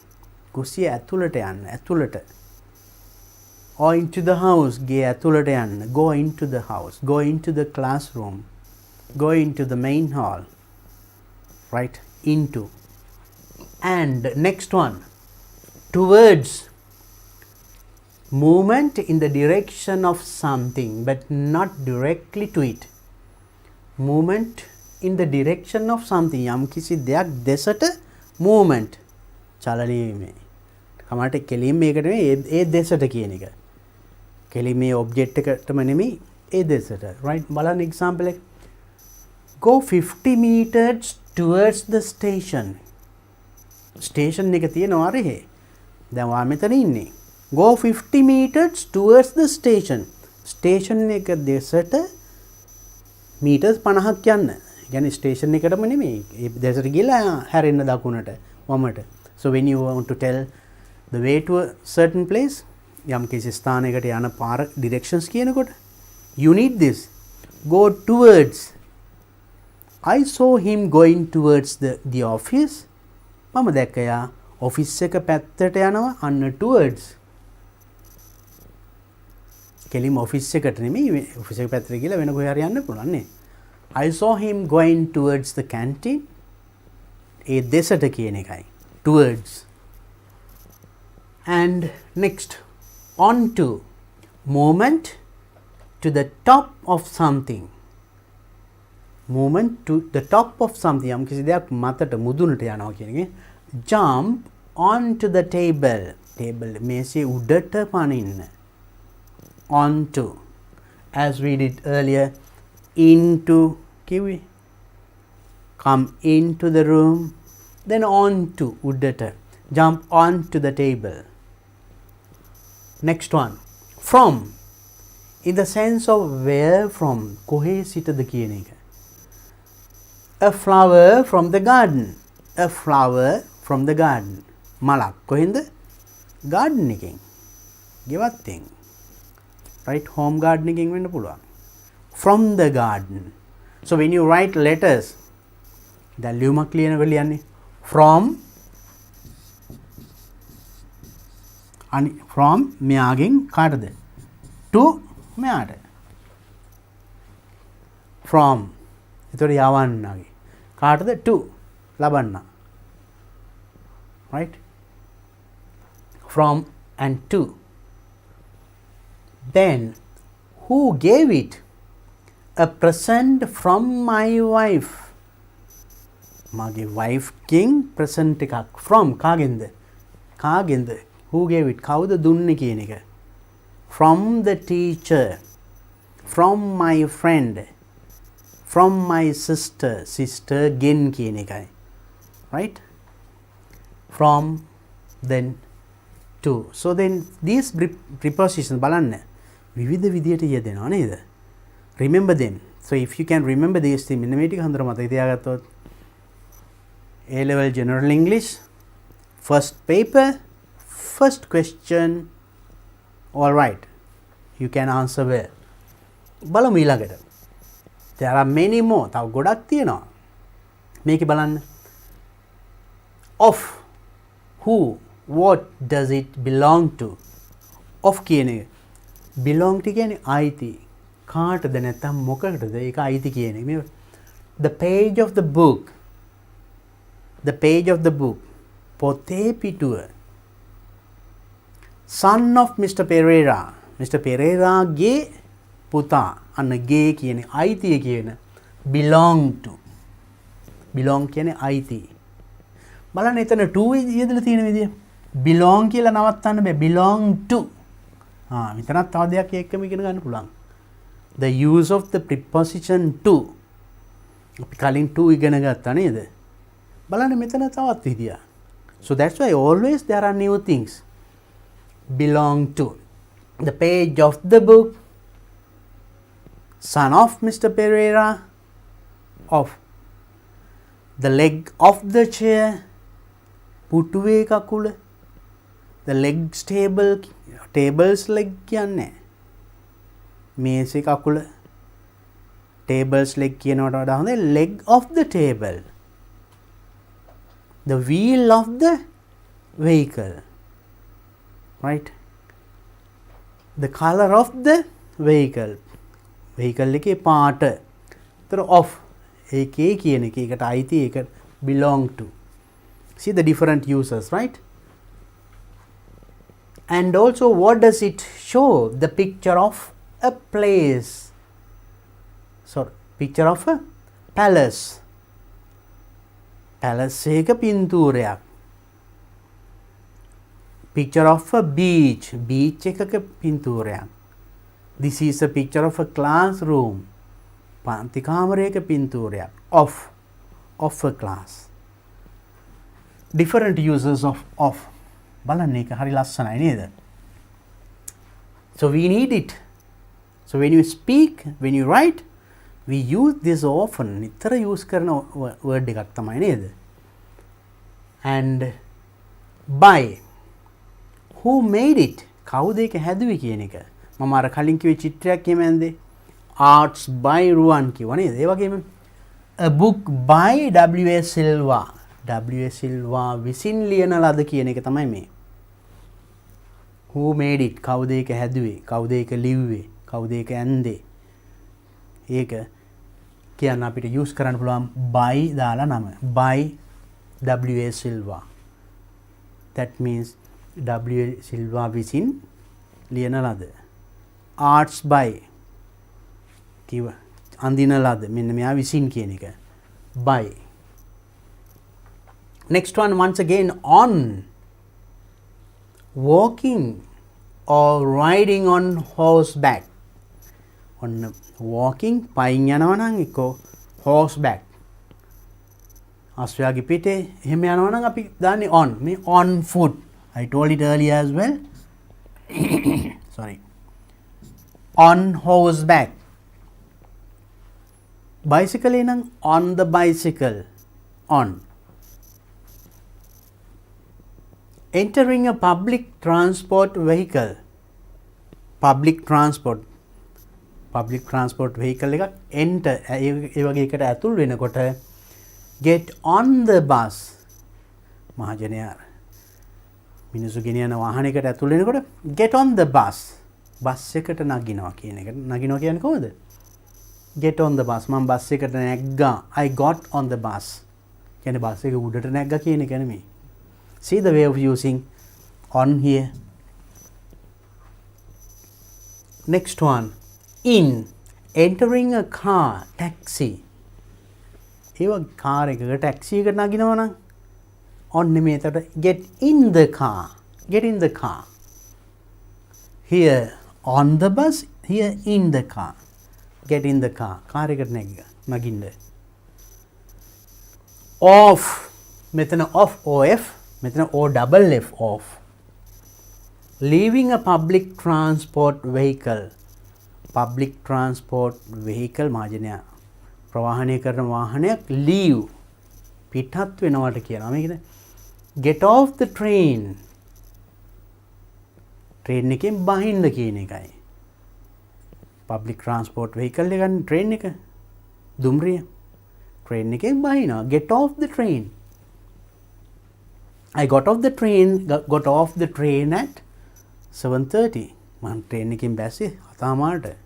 කුසිය ඇතුළට යන්න. ඇතුළට. or into the house. ගේ ඇතුළට යන්න. go into the house. go into the classroom. go into the main hall. right? into. and next one, towards. movement in the direction of something but not directly to it. movement in the direction of something. යම් කිසි දෙයක් දෙසට movement චලනය වීම. කමට කෙලින් මේකට නෙමෙයි ඒ දෙසට කියන එක. කෙලින් මේ ඔබ්ජෙක්ට් එකටම නෙමෙයි ඒ දෙසට. right? බලන්න example එක. go 50 meters towards the station. station එක තියෙනවා අරහෙ. දැන් වා මෙතන ඉන්නේ. go 50 meters towards the station. station එක දෙසට meters 50ක් යන්න. يعني station එකටම නෙමෙයි. ඒ දෙසට ගිහලා හැරෙන්න දකුණට වමට. so when you want to tell the way to a certain place, යම් කිසි ස්ථානයකට යන පාර directions කියනකොට you need this. go towards. I saw him going towards the office. මම දැක්කයා office එක පැත්තට යනවා. අන්න towards. කෙලිම office එකට නෙමෙයි office එක පැත්තට ගිහලා වෙන කොහේ හරි යන්න පුළුවන් නේ. I saw him going towards the canteen. ඒ දෙසට කියන එකයි. towards. and next, on to. movement to the top of something. movement to the top of something. යම් කිසි දෙයක් මතට මුදුනට යනවා කියන එක. jump onto the table. table මේසේ උඩට පනින්න. onto. as we did earlier, into කිව්වේ. come into the room, then onto උඩට. jump onto the table. next one, from. in the sense of where from. කොහේ සිටද කියන එක. a flower from the garden. a flower from the garden. මලක් කොහෙන්ද? garden එකෙන්. ගෙවත්තෙන්. right? home garden එකෙන් වෙන්න පුළුවන්. from the garden. so when you write letters, දැන් ලියුමක් ලියනකොට ලියන්නේ from from මෙයාගෙන් කාටද? to මෙයාට. from එතකොට යවන්නගේ කාටද? to ලබන්න. right? from and to. then who gave it? a present from my wife. මගේ wife ගෙන් present එකක්. from කාගෙන්ද? කාගෙන්ද? who gave it? කවුද දුන්නේ කියන එක. from the teacher, from my friend, from my sister ගෙන් කියන එකයි. right? from, then, to. So then these prepositions බලන්න විවිධ විදියට යෙදෙනවා නේද? remember them. So if you can remember these things, මෙන්න මේ ටික හොඳට මතක තියාගත්තොත් A level general English, first paper, first question, all right, you can answer well. බලමු ඊළඟට. there are many more. තව ගොඩක් තියෙනවා. මේකේ බලන්න. of, who, what does it belong to? of කියන එක belong to කියන්නේ අයිති. කාටද නැත්නම් මොකකටද ඒක අයිති කියන එක. මේ the page of the book, the page of the book, පොතේ පිටුව. son of Mr. Pereira, Mr. Pereira ගේ පුතා. අන්න ගේ කියන්නේ අයිතිය කියන belong to. belong කියන්නේ අයිති. බලන්න එතන to යෙදලා තියෙන විදිය. belong කියලා නවත්තන්න බෑ. belong to. මෙතනත් තව දෙයක් එක්කම ඉගෙන ගන්න පුළුවන්. the use of the preposition to. අපි කලින් to ඉගෙන ගත්තා නේද? බලන්න මෙතන තවත් විදිය. so that's why always there are new things. belong to. the page of the book, son of Mr. Pereira, of the leg of the chair, පුටුවේ කකුල, the legs table, tables leg කියන්නේ මේසේ කකුල, tables leg කියනවට වඩා හොඳයි leg of the table, the wheel of the vehicle, right? the color of the vehicle, vehicle එකේ පාට. ඒතර of ඒකේ කියන එක ඒකට අයිති, ඒක belong to. See the different uses, right? And also what does it show? The picture of a place. So picture of a palace. Palace එක පින්තූරයක්. Picture of a beach. Beach එකක පින්තූරයක්. This is a picture of a classroom. පන්ති කාමරයක පින්තූරයක්. Of a class. different uses of. බලන්න ඒක හරි ලස්සනයි නේද? So we need it. So when you speak, when you write, we use this often. නිතර use කරන word එකක් තමයි නේද? And by, who made it? කවුද ඒක හැදුවේ කියන එක. මම අර කලින් කිව්වේ චිත්‍රයක් කියමන්ද? arts by රුවන් කිව්වා නේද? ඒ වගේම a book by W.S. Silva. W.S. Silva විසින් ලියන ලද කියන එක තමයි මේ. who made it? කවුද ඒක හැදුවේ? කවුද ඒක ලිව්වේ? කවුද ඒක ඇන්දේ? ඒක කියන්න අපිට use කරන්න පුළුවන් by දාලා නම. by W.S. Silva. That means W.S. Silva විසින් ලියන ලද. arts by කිව්ව අඳින ලද. මෙන්න මෙයා විසින් කියන එක. by. Next one, once again, on. Walking or riding on horseback. On walking, පයින් යනවා නම් එක්කෝ horseback. අශ්වයාගේ පිටේ එහෙම යනවා නම් අපි දාන්නේ on. මේ on foot. I told it earlier as well. Sorry. On horseback. Bicycle නම් on the bicycle. On. Entering a public transport vehicle. Public transport vehicle එකක් enter ඒ වගේ එකට ඇතුල් වෙනකොට get on the bus. මහජනයා මිනිස්සු ගෙනියන වාහනයකට ඇතුල් වෙනකොට get on the bus. Bus එකට නගිනවා කියන එක. නගිනවා කියන්නේ කොහොමද? get on the bus. මම බස් එකට නැග්ගා. I got on the bus. කියන්නේ බස් එක උඩට නැග්ගා කියන එක නෙමෙයි. See the way of using on here. Next one, in. Entering a car, taxi. ඒව කාර් එකක ටැක්සි එකට නගිනවා නම් ඔන්න මේකට get in the car. Get in the car. Here on the bus, here in the car. Get in the car. Car එකට නගින්න. Off. මෙතන off OF. මෙතන O double F off. Leaving a public transport vehicle. Public transport vehicle මාර්ජනය ප්‍රවාහනය කරන වාහනයක් leave. පිටත් වෙනවට කියනවා. මේකද get off the train. train එකෙන් බහින්න කියන එකයි. public transport vehicle එක ගන්න train එක. දුම්රිය. train එකෙන් බහිනවා. get off the train. I got off the train at 7:30. මම train එකෙන් බැස්සේ 7:00ට.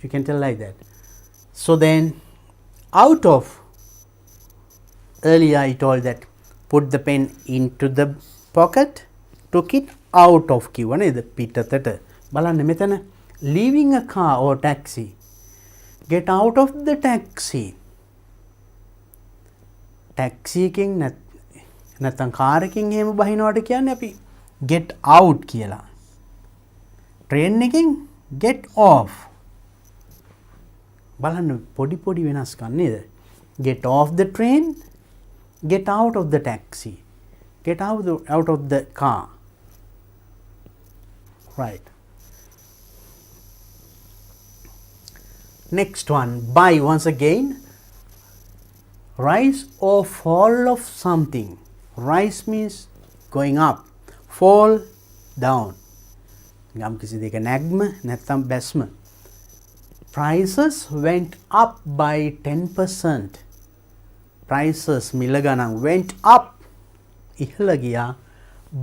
You can tell like that. So then out of, earlier I told that put the pen into the pocket, took it out of කිව්ව නේද පිටතට. බලන්න මෙතන leaving a car or taxi. Get out of the taxi. taxi එකෙන් නැත්නම් car එකෙන් එහෙම බහිනවට කියන්නේ අපි get out කියලා. train එකෙන් get off. බලන්න පොඩි වෙනස්කම් නේද? get off the train, get out of the taxi, get out of the car. Right. Next one, buy. Once again, rise or fall of something. Rise means going up, fall down. යම් කිසි දෙයක නැග්ම නැත්නම් බැස්ම. Prices went up by 10%. Prices මිල ගණන් went up ඉහළ ගියා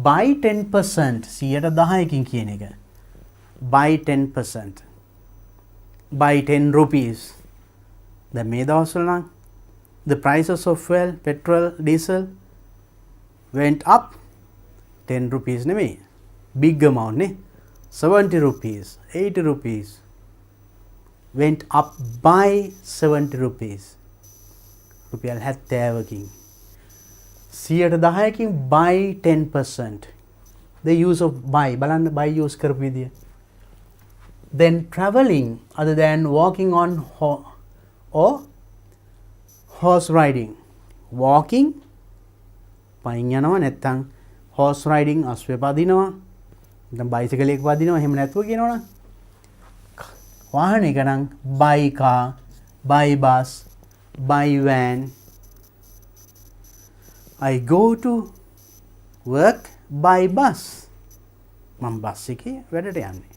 by 10%. 10%කින් කියන එක. by 10%. by 10 rupees. දැන් මේ දවස්වල නම් the prices of fuel, petrol, diesel went up 10 rupees නෙමෙයි. big amount නේ. 70 rupees, 80 rupees. Went up by 70 rupees. රුපියල් 70කින්. 10%කින් by 10%. The use of by. බලන්න by use කරපු විදිය. Then travelling other than walking on or horse riding. Walking පයින් යනවා නැත්නම් horse riding අස්වැ පදිනවා. නැත්නම් bicycle එක පදිනවා එහෙම නැතුව කියනවනම් වාහනයක නම් by car, by bus, by van. I go to work by bus. මම බස් එකේ වැඩට යන්නේ.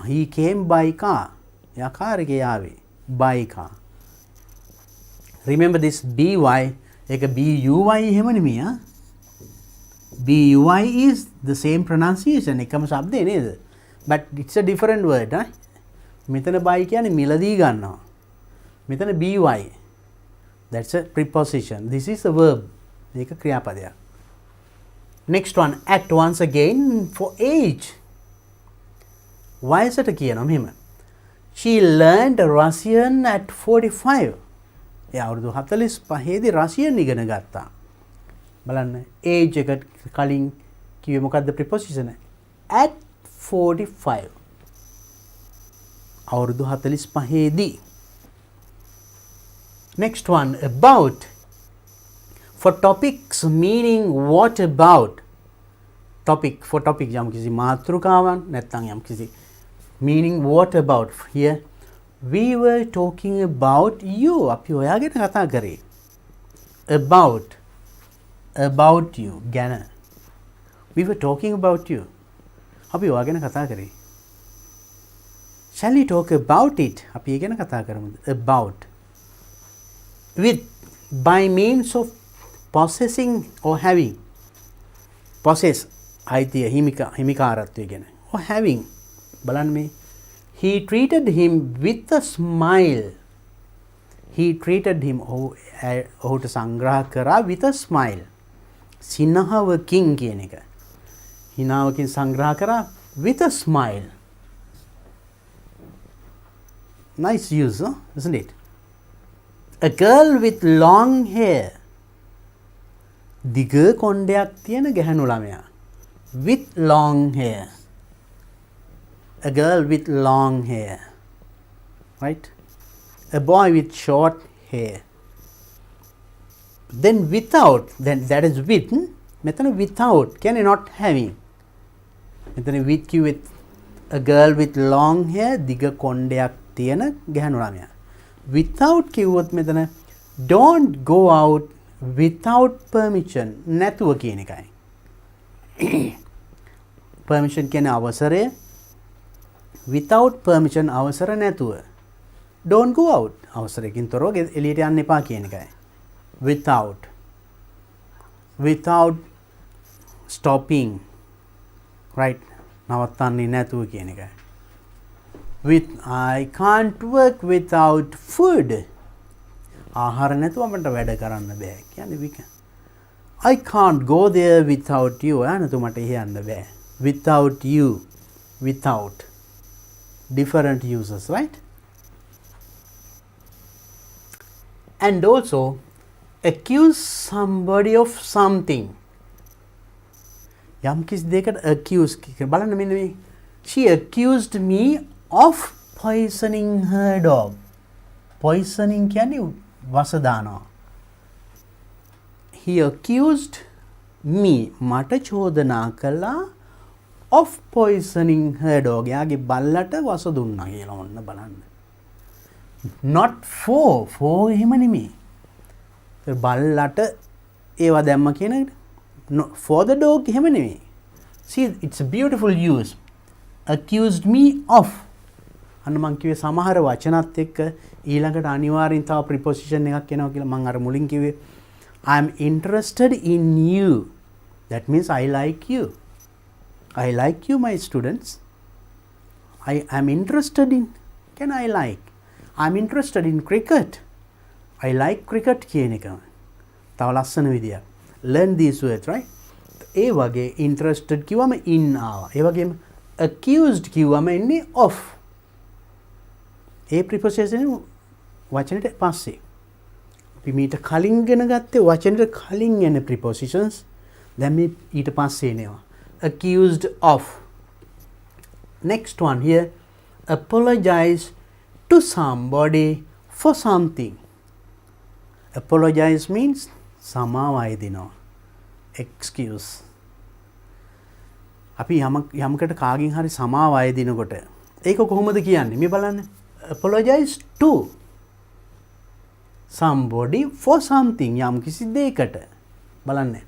He came by car. එයා කාර් එකේ ආවේ. by car. Remember this by එක buy එහෙම නෙමෙයි ආ. buy is the same pronunciation. එකම શબ્දේ නේද? But it's a different word. මෙතන buy කියන්නේ මිලදී ගන්නවා. මෙතන by. That's a preposition. This is a verb. මේක ක්‍රියාපදයක්. Next one, at. Once again for age. වයසට කියනවා මෙහෙම. She learned Russian at 45. එයා අවුරුදු 45 දී රෂියන් ඉගෙන ගත්තා. බලන්න age එකට කලින් කිව්වේ මොකද්ද preposition? at 45. අවුරුදු 45 දී. Next one, about. For topics meaning what about. Topic, for topic යම් කිසි මාතෘකාවක් නැත්නම් යම් කිසි meaning what about. Here we were talking about you. අපි ඔයා ගැන කතා කරේ. about you ගැන. we were talking about you. අපි ඔයා ගැන කතා කරේ. shall we talk about it. අපි ඒ ගැන කතා කරමුද. about. with, by means of possessing or having. possess අයිතිය හිමිකාරත්වය ගැන. or having. බලන්න මේ he treated him with a smile. he treated him ඔහුට සංග්‍රහ කරා with a smile. සිනහවකින් කියන එක. හිනාවකින් සංග්‍රහ කරා with a smile. Nice use, huh? Isn't it? A girl with long hair. දිග කොණ්ඩයක් තියෙන ගැහැණු ළමයා. With long hair. A girl with long hair. Right? A boy with short hair. Then without, then that is with. මෙතන without කියන්නේ not having. මෙතන with කිව්වෙත් a girl with long hair දිග කොණ්ඩයක් තියෙන ගැහැණු ළමයා. Without කිව්වොත් මෙතන don't go out without permission නැතුව කියන එකයි. permission කියන්නේ අවසරය. without permission අවසර නැතුව. don't go out අවසරයකින් තොරව එළියට යන්න එපා කියන එකයි. without stopping, right? නවත්තන්නේ නැතුව කියන එකයි. I can't work without food. ආහාර නැතුව අපිට වැඩ කරන්න බෑ කියන්නේ we can. I can't go there without you. නැතු මට එහෙ යන්න බෑ. without you, without. Different uses, right? And also accuse somebody of something. යම් කිසි දෙයකට accuse බලන්න මෙන්න මේ. She accused me of poisoning her dog. Poisoning කියන්නේ වස දානවා. He accused me මට චෝදනා කළා of poisoning her dog. යාගේ බල්ලට වස දුන්නා කියලා ඔන්න බලන්න. Not for එහෙම නෙමෙයි. බල්ලට ඒවා දැම්ම කියන එක for the dog එහෙම නෙමෙයි. See, it's a beautiful use. Accused me of. අන්න මං කිව්වේ සමහර වචනත් එක්ක ඊළඟට අනිවාර්යෙන් තව preposition එකක් එනවා කියලා මං අර මුලින් කිව්වේ. I am interested in you. That means I like you. I like you, my students. I am interested in. Can I like? I am interested in cricket. I like cricket කියන එක. තව ලස්සන විදියක්. Learn these words, right? ඒ වගේ interested කිව්වම in ආවා. ඒ වගේම accused කිව්වම එන්නේ of. ඒ preposition වචනෙට පස්සේ. අපි මීට කලින් ගෙන ගත්තේ වචනෙට කලින් එන prepositions. දැන් මේ ඊට පස්සේ එනවා. Accused of. Next one here. Apologize to somebody for something. Apologize means සමාව අයදිනවා. Excuse. අපි යමකට කාගෙන් හරි සමාව අයදිනකොට ඒක කොහොමද කියන්නේ? මේ බලන්න. Apologize to somebody for something. යම් කිසි දෙයකට. බලන්න.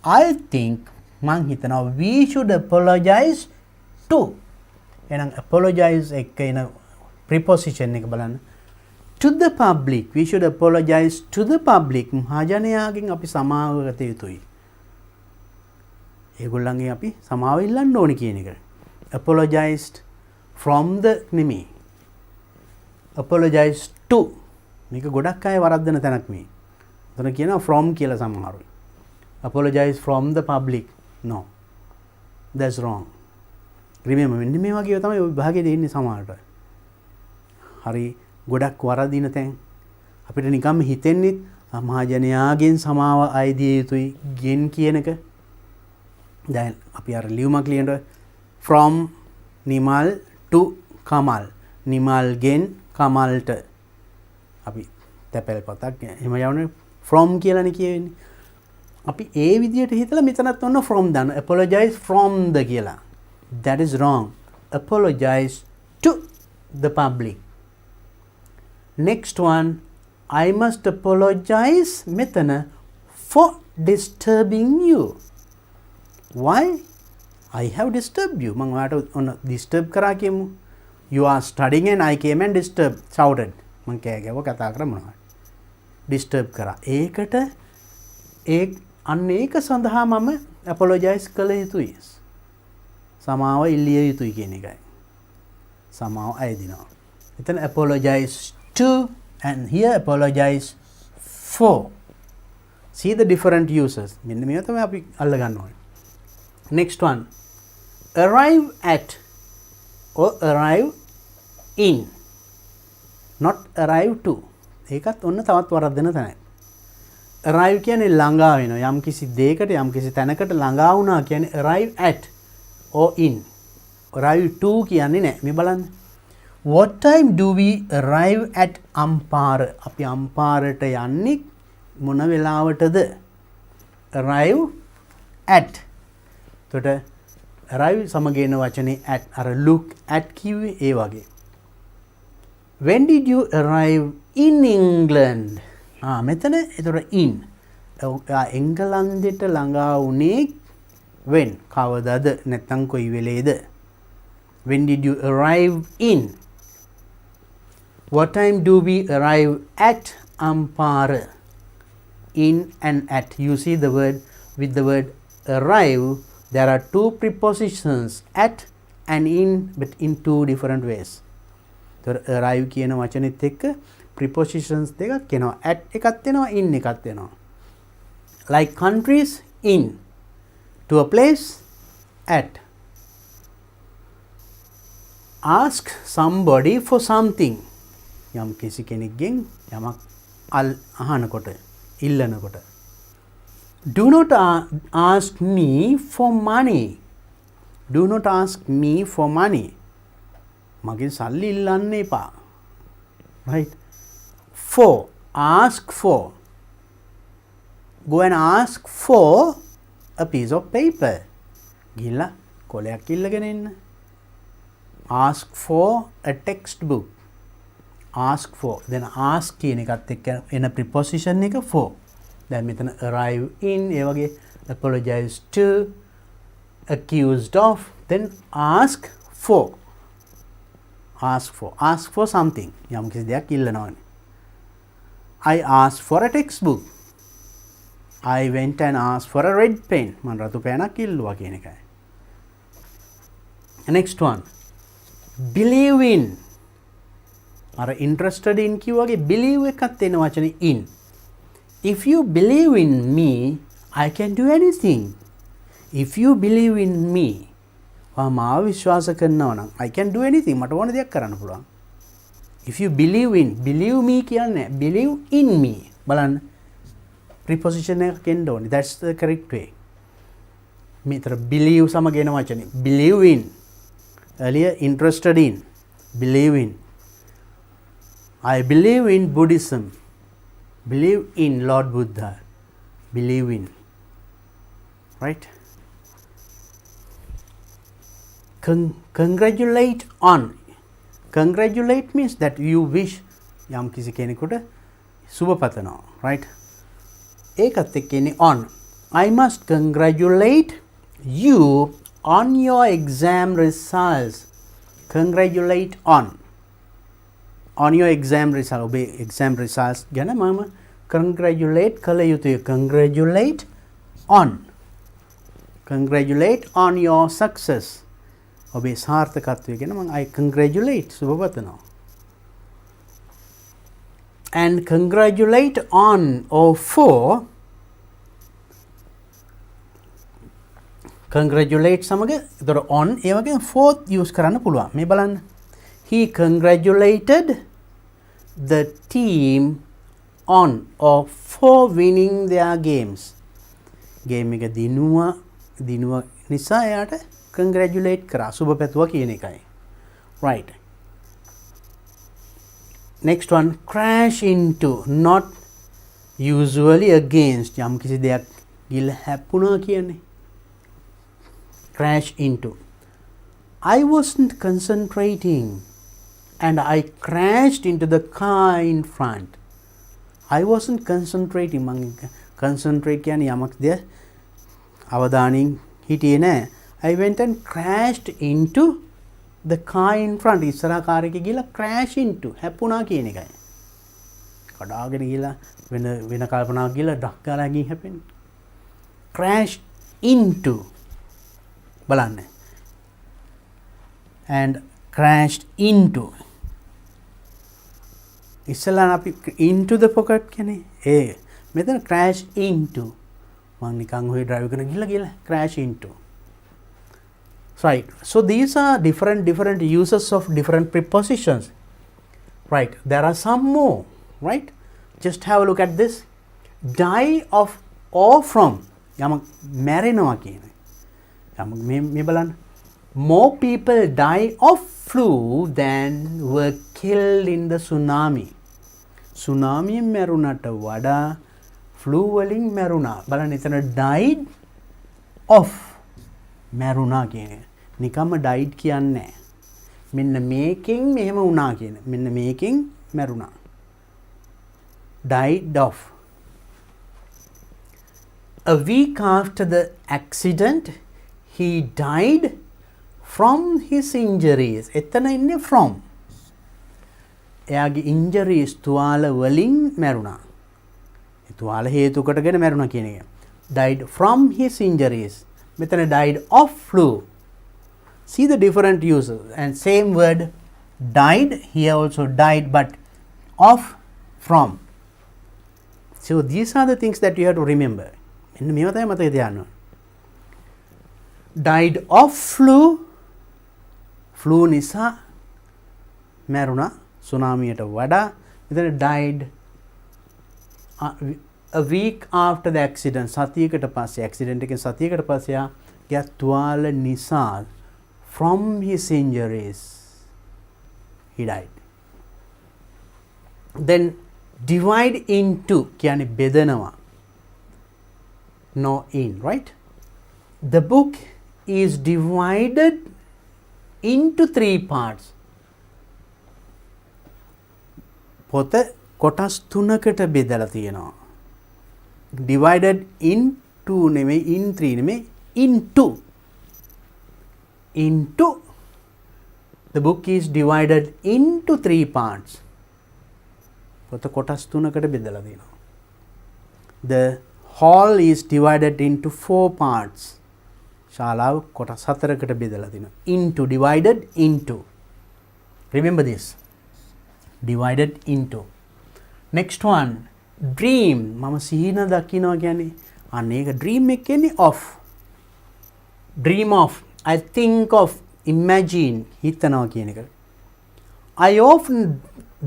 I think මං හිතනවා we should apologize to. එහෙනම් apologize එක එන preposition එක බලන්න. To the public. We should apologize to the public. මහජනයාගෙන් අපි සමාව ගත යුතුයි. ඒගොල්ලන්ගෙන් අපි සමාව ඉල්ලන්න ඕනේ කියන එක. Apologized from the නෙමෙයි. Apologize to. මේක ගොඩක් අය වරද්දන තැනක් මේ. එතන කියනවා from කියලා සමහරවල්. Apologize from the public. No. That's wrong. Remember මෙන්න මේ වගේ තමයි ඔය විභාගයේ ඉන්නේ සමහරට. හරි ගොඩක් වරදින තැන් අපිට නිකම්ම හිතෙන්නේ මහජනයාගෙන් සමාව අයදිය යුතුයි ගෙන් කියන එක. දැන් අපි අර ලියුමක් ලියනකොට from නිමල් to කමල්. නිමල් ගෙන් කමල්ට අපි තැපැල් පතක් එහෙම යවන්නේ from කියලානේ කියවෙන්නේ. අපි ඒ විදිහට හිතලා මෙතනත් ඔන්න from දාන. apologize from the කියලා. That is wrong. Apologize to the public. Next one, I must apologize මෙතන for disturbing you. Why? I have disturbed you. මම ඔයාලට ඔන්න disturb කරා කියමු. You are studying and I came and shouted. මම කෑ ගැවුවා කතා කරා මොනවා. disturb කරා. ඒකට අන්න ඒක සඳහා මම apologize කළ යුතුයි. සමාව ඉල්ලිය යුතුයි කියන එකයි. සමාව අයදිනවා. එතන apologize to and here apologize for. See the different uses. මෙන්න මේවා තමයි අපි අල්ල ගන්න ඕනේ. Next one. Arrive at or arrive in. Not arrive to. ඒකත් ඔන්න තවත් වරද්දන තැනයි. arrive කියන්නේ ළඟා වෙනවා. යම් කිසි දෙයකට යම් කිසි තැනකට ළඟා වුණා කියන්නේ arrive at or in. arrive to කියන්නේ නැහැ. මේ බලන්න. What time do we arrive at Ampara? අපි අම්පාරට යන්නේ මොන වෙලාවටද? arrive at. එතකොට arrive සමග එන වචනේ at අර look at කිව්වේ ඒ වගේ. When did you arrive in England? මෙතන එතකොට in. එංගලන්තයට ළඟා වුණේ when? කවදද? නැත්නම් කොයි වෙලේද? When did you arrive in? What time do we arrive at Ampara? In and at. You see the word with the word arrive. There are two prepositions at and in, but in two different ways. So arrive කියන වචනේත් එක්ක prepositions දෙකක් එනවා. at එකක් එනවා, in එකක් එනවා. Like countries, in. To a place, at. Ask somebody for something. යම් කිසි කෙනෙක්ගෙන් යමක් අහනකොට, ඉල්ලනකොට. Do not ask me for money. Do not ask me for money. මගෙන් සල්ලි ඉල්ලන්න එපා. Right? For. Ask for. Go and ask for a piece of paper. ගිහිල්ලා කොලයක් ඉල්ලගෙන එන්න. Ask for a textbook. Ask for. Then ask කියන එකත් එක්ක එන preposition එක for. දැන් මෙතන arrive in ඒ වගේ apologize to, accused of, then ask for. Ask for. Ask for something. යම් කිසි දෙයක් ඉල්ලනවානේ. I asked for a textbook. I went and asked for a red pen. මම රතු පෑනක් ඉල්ලුවා කියන එකයි. Next one. Believe in. අර interested in කිව්වාගේ believe එකත් එන වචනේ in. If you believe in me, I can do anything. If you believe in me, මාව විශ්වාස කරනවා නම් I can do anything. මට ඕන දෙයක් කරන්න පුළුවන්. If you believe in, believe me කියන්නේ believe in me. බලන්න preposition එකක් එන්න ඕනේ. That's the correct way. මෙතන believe සමග එන වචනේ believe in. Earlier interested in, believe in. I believe in Buddhism. Believe in Lord Buddha. Believe in. Right? Congratulate on. Congratulate means that you wish යම් කිසි කෙනෙකුට සුබ පතනවා. Right? ඒකත් එක්ක එන්නේ on. I must congratulate you on your exam results. Congratulate on. On your exam result. ඔබේ exam results ගැන මම congratulate කළ යුතුය. Congratulate on. Congratulate on your success. ඔබේ සාර්ථකත්වය ගැන මම I congratulate සුබ පතනවා. And congratulate on or for. Congratulate සමග එතකොට on ඒ වගේ for use කරන්න පුළුවන්. මේ බලන්න. He congratulated the team on or for winning their games. Game එක දිනුවා නිසා එයාට congratulate කරා සුබ පැතුවා කියන එකයි. Right. Next one, crash into, not usually against. යම් කිසි දෙයක් ගිල හැප්පුණා කියන්නේ. Crash into. I wasn't concentrating and I crashed into the car in front. I wasn't concentrating. මං concentrate කියන්නේ යමක් දෙයක් අවධානයෙන් හිටියේ නෑ. I went and crashed into the car in front. ඉස්සරහා කාර් එකේ ගිහලා crash into හැප්පුණා කියන එකයි. කඩාගෙන ගිහලා වෙන කල්පනාවක් ගිහලා ඩක් ගාලා ගිහින් හැපෙන්නේ. Crash into බලන්න. And crashed into. ඉස්සලා අපි into the pocket කියන්නේ මෙතන crash into. මම නිකන් ඔය drive කරන ගිහලා crash into. Right. So these are different uses of different prepositions. Right. There are some more. Right. Just have a look at this. die of or from යමක් මැරෙනවා කියන යමක් මේ බලන්න more people die of flu than were killed in the tsunami tsunami මැරුණට වඩා flu වලින් මැරුණා බලන්න එතන died of මැරුණා කියන නිකම්ම died කියන්නේ මෙන්න මේකෙන් මෙහෙම වුණා කියන මෙන්න මේකෙන් මැරුණා died of a week after the accident he died from his injuries එතන ඉන්නේ from එයාගේ injuries තුවාල වලින් මැරුණා ඒ තුවාල හේතු කොටගෙන මැරුණා කියන එක died from his injuries මෙතන died of flu see the different uses and same word died here also died but of from so these are the things that you have to remember මෙන්න මේවා තමයි මතක තියාගන්න died of flu නිසා මැරුණා tsunamiයට වඩා මෙතන died a week after the accident සතියකට පස්සේ accident එකෙන් සතියකට පස්සේ යා තුවාල නිසා from his injuries he died then divide into කියන්නේ බෙදනවා no in right the book is divided into 3 parts පොත කොටස් 3කට බෙදලා තියෙනවා divided into නෙමෙයි in 3 නෙමෙයි into the book is divided into 3 parts පොත කොටස් 3කට බෙදලා තියෙනවා the hall is divided into 4 parts ශාලාව කොටස් 4කට බෙදලා තියෙනවා into divided into remember this divided into next one dream මම සිහින දකින්නවා කියන්නේ අන්න ඒක dream එක කියන්නේ of dream of I think of imagine හිතනවා කියන එක I often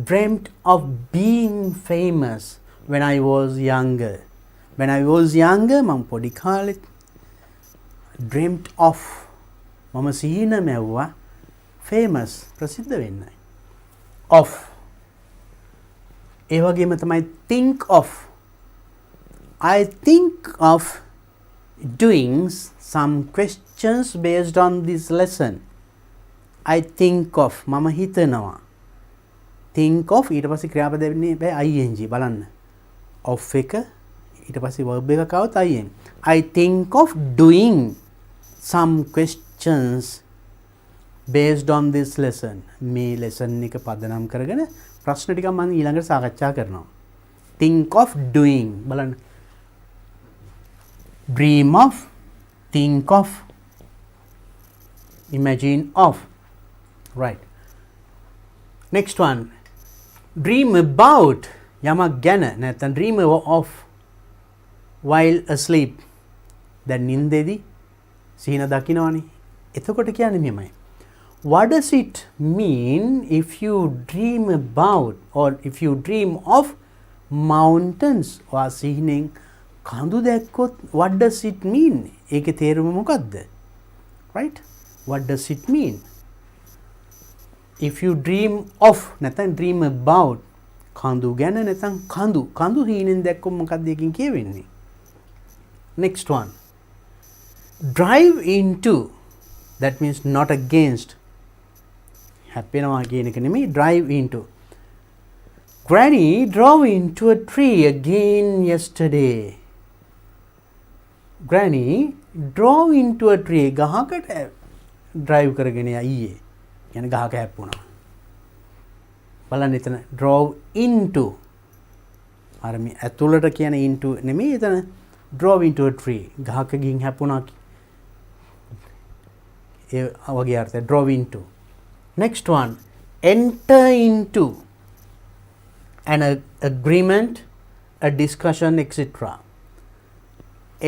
dreamt of being famous when I was younger මම පොඩි කාලෙත් dreamt of මම සිහින මැව්වා famous ප්‍රසිද්ධ වෙන්නයි of ඒ වගේම තමයි think of I think of doing some questions based on this lesson I think of මම හිතනවා think of ඊට පස්සේ ක්‍රියාපද වෙන්නේ ing බලන්න of එක ඊට පස්සේ verb එකක් આવත් ing I think of doing some questions based on this lesson මේ lesson එක පදනම් කරගෙන ප්‍රශ්න ටිකක් මම ඊළඟට සාකච්ඡා කරනවා think of doing බලන්න dream of think of imagine of right next one dream about යමක් ගැන නැත්නම් dream of while asleep දැන් නින්දේදී සිහින දකින්නවනේ එතකොට කියන්නේ මෙහෙමයි what does it mean if you dream about or if you dream of mountains or සිහිනෙන් කඳු දැක්කොත් what does it mean ඒකේ තේරුම මොකද්ද right what does it mean if you dream of නැත්නම් dream about කඳු ගැන නැත්නම් කඳු හීනෙන් දැක්කොත් මොකද්ද එකකින් කියවෙන්නේ next one drive into that means not against හැප්පෙනවා කියන එක නෙමෙයි drive into Granny drove into a tree again yesterday Granny drove into a tree ගහකට drive කරගෙන ඊයේ يعني ගහක හැප්පුණා බලන්න එතන drove into අර මේ ඇතුළට කියන into නෙමෙයි එතන drove into a tree ගහක ගින් හැප්පුණා ඒ වගේ අර්ථය drove into next one enter into an agreement a discussion etc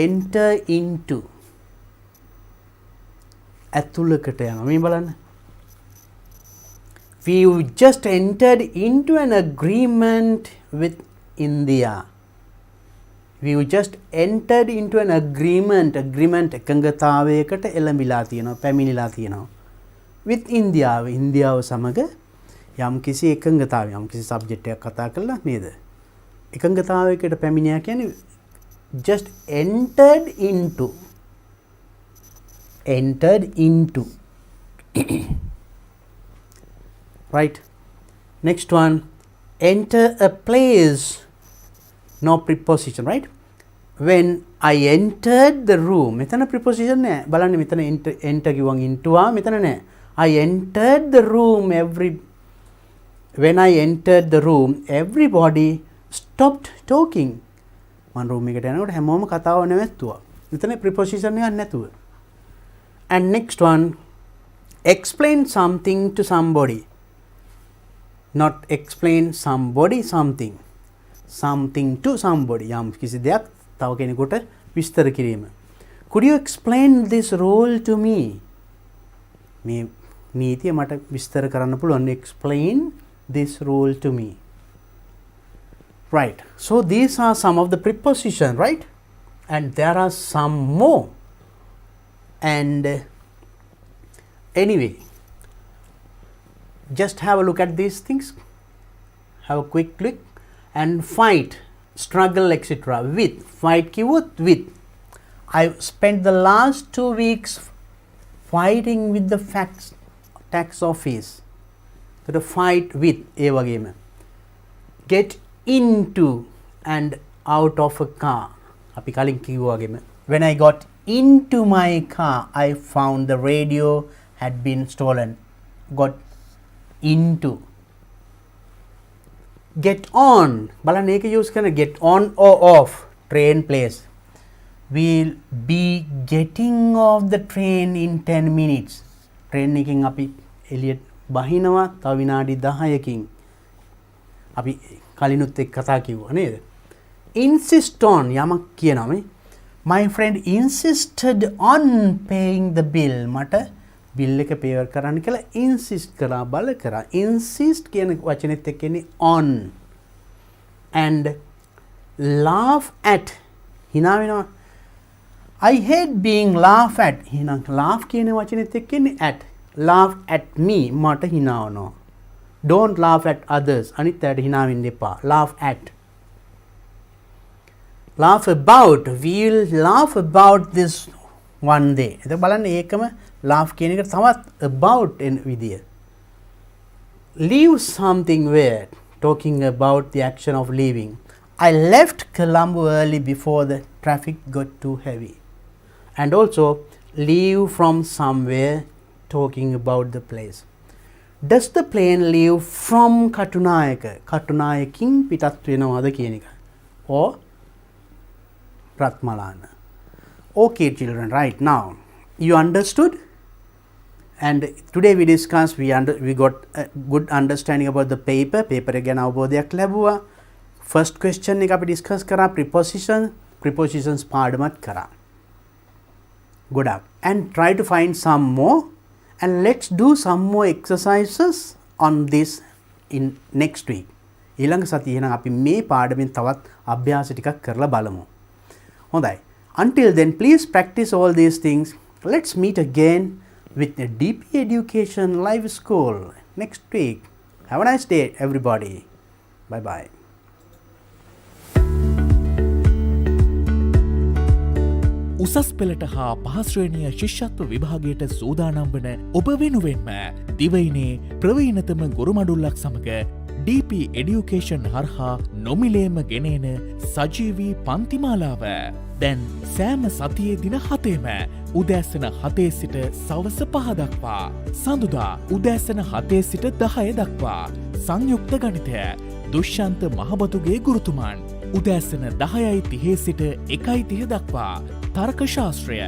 enter into ඇතුළකට යනවා මේ බලන්න we just entered into an agreement with India we just entered into an agreement එකඟතාවයකට එළඹිලා තියෙනවා පැමිණිලා තියෙනවා with ඉන්දියාව සමග යම් කිසි එකඟතාවයක් යම් කිසි සබ්ජෙක්ට් එකක් කතා කළා නේද එකඟතාවයකට පැමිණියා කියන්නේ just entered into right next one enter a place no preposition right when I entered the room මෙතන preposition නෑ බලන්න මෙතන enter කිව්වන් into මෙතන නෑ I entered the room when I entered the room everybody stopped talking මම room එකට යනකොට හැමෝම කතාව නැවැත්තුවා මෙතන preposition එකක් නැතුව and next one explain something to somebody not explain somebody something to somebody යම් කිසි දෙයක් තව කෙනෙකුට විස්තර කිරීම could you explain this role to me මේ නීතිය මට විස්තර කරන්න පුළුවන් explain this role to me right so these are some of the prepositions right and there are some more and anyway just have a look at these things have a quick look and fight struggle etc with fight keyword with I spent the last 2 weeks fighting with the tax office so the fight with ඒ වගේම get into and out of a car අපි කලින් කිව්වා වගේම when I got into my car I found the radio had been stolen got into get on බලන්න ඒක use කරන get on or off train place we'll be getting off the train in 10 minutes train එකකින් අපි එළියට බහිනවා තව විනාඩි 10කින් අපි කලිනුත් එක්ක කතා කිව්වා නේද insist on යමක් කියනවා මේ my friend insisted on paying the bill මට bill එක pay කරන්න කියලා insist කරා බල කරා insist කියන වචනේත් එක්ක එන්නේ on and laugh at hina වෙනවා I hate being laughed at hina laugh කියන වචනේත් එක්ක එන්නේ at laugh at me මට hina වෙනවා don't laugh at others අනිත් අයට hina වෙන්න එපා laugh at laugh about we'll laugh about this one day එතකොට බලන්න ඒකම laugh කියන එක තවත් about එන විදිය leave something weird talking about the action of leaving I left Colombo early before the traffic got too heavy and also leave from somewhere talking about the place does the plane leave from කටුනායකින් පිටත් වෙනවද කියන එක or Pratmalana okay children right now you understood and today we discussed we got a good understanding about the paper ගැන අවබෝධයක් ලැබුවා first question එක අපි discuss කරා prepositions පාඩමත් කරා ගොඩක් and try to find some more and let's do some more exercises on this in next week ඊළඟ සතියේ නම් අපි මේ පාඩමෙන් තවත් අභ්‍යාස ටිකක් කරලා බලමු හොඳයි until then please practice all these things let's meet again with a DP Education Live School next week. Have a nice day, everybody. Bye bye. උසස් පෙළට හා පහස් ශ්‍රේණිය ශිෂ්‍යත්ව විභාගයට සූදානම් වන ඔබ වෙනුවෙන්ම දිවයිනේ ප්‍රවීණතම ගුරුමඩුල්ලක් සමග DP Education හරහා නොමිලේම ගෙනෙන සජීවී පන්තිමාලාව දැන් සෑම සතියේ දින 7ෙම උදෑසන 7 සිට සවස 5 දක්වා සඳුදා උදෑසන 7 සිට 10 දක්වා සංයුක්ත ගණිතය දුෂ්‍යන්ත මහබතුගේ ගුරුතුමන් උදෑසන 10:30 සිට 1:30 දක්වා තර්ක ශාස්ත්‍රය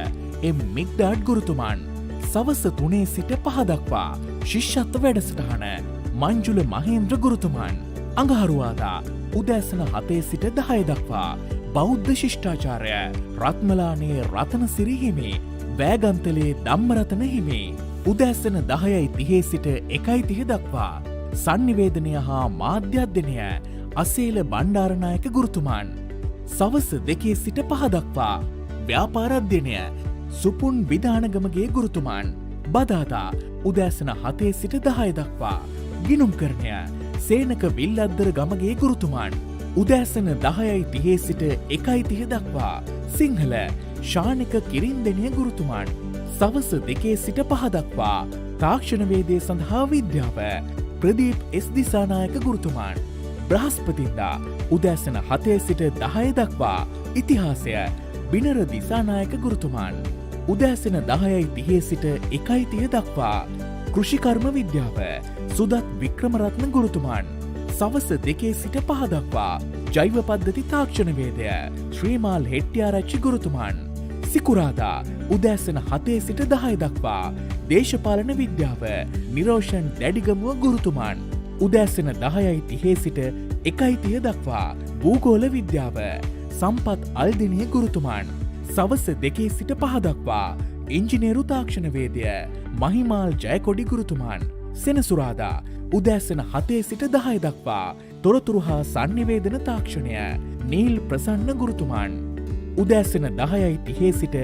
එම් මිග්ඩාඩ් ගුරුතුමන් සවස 3 සිට 5 දක්වා ශිෂ්‍යත්ව වැඩසටහන මංජුල මහේන්ද්‍ර ගුරුතුමන් අඟහරුවාදා උදෑසන 7 සිට 10 දක්වා බෞද්ධ ශිෂ්ඨාචාරය රත්මලානේ රතනසිරි හිමි වෑගන්තලේ ධම්මරතන හිමි උදෑසන 10:30 සිට 1:30 දක්වා සංනිවේදනය හා මාධ්‍යධ්‍යනය අසේල බණ්ඩාරනායක ගුරුතුමන් සවස 2 සිට 5 දක්වා ව්‍යාපාර අධ්‍යයනය සුපුන් විධානගමගේ ගුරුතුමන් බදාදා උදෑසන 7 සිට 10 දක්වා ගිනුම්කරණය සේනක විල්ලද්දර ගමගේ ගුරුතුමන් උදෑසන 10:30 සිට 1:30 දක්වා සිංහල ශානික කිරින්දෙනිය ගුරුතුමන් සවස 2 සිට 5 දක්වා තාක්ෂණ වේදේ සඳහා විද්‍යාව ප්‍රදීප් එස් දිසානායක ගුරුතුමන් බ්‍රහස්පතින්දා උදෑසන 7 සිට 10 දක්වා ඉතිහාසය බිනර දිසානායක ගුරුතුමන් උදෑසන 10:30 සිට 1:30 දක්වා කෘෂිකර්ම විද්‍යාව සුදත් වික්‍රමරත්න ගුරුතුමන් සවස 2 සිට 5 දක්වා ජෛව පද්ධති තාක්ෂණ වේදය ශ්‍රීමාල් හෙට්ටිආරච්චි ගුරුතුමන් සිකුරාදා උදෑසන 7 සිට 10 දක්වා දේශපාලන විද්‍යාව නිරෝෂන් දැඩිගමුව ගුරුතුමන් උදෑසන 10:30 සිට 1:30 දක්වා භූගෝල විද්‍යාව සම්පත් අල්දිනිය ගුරුතුමන් සවස 2 සිට 5 දක්වා ඉංජිනේරු තාක්ෂණ වේදය මහිමාල් ජයකොඩි ගුරුතුමන් සෙනසුරාදා උදෑසන 7 සිට 10 දක්වා තොරතුරු හා සංනිවේදන තාක්ෂණය නීල් ප්‍රසන්න ගුරුතුමන් උදෑසන 10:30 සිට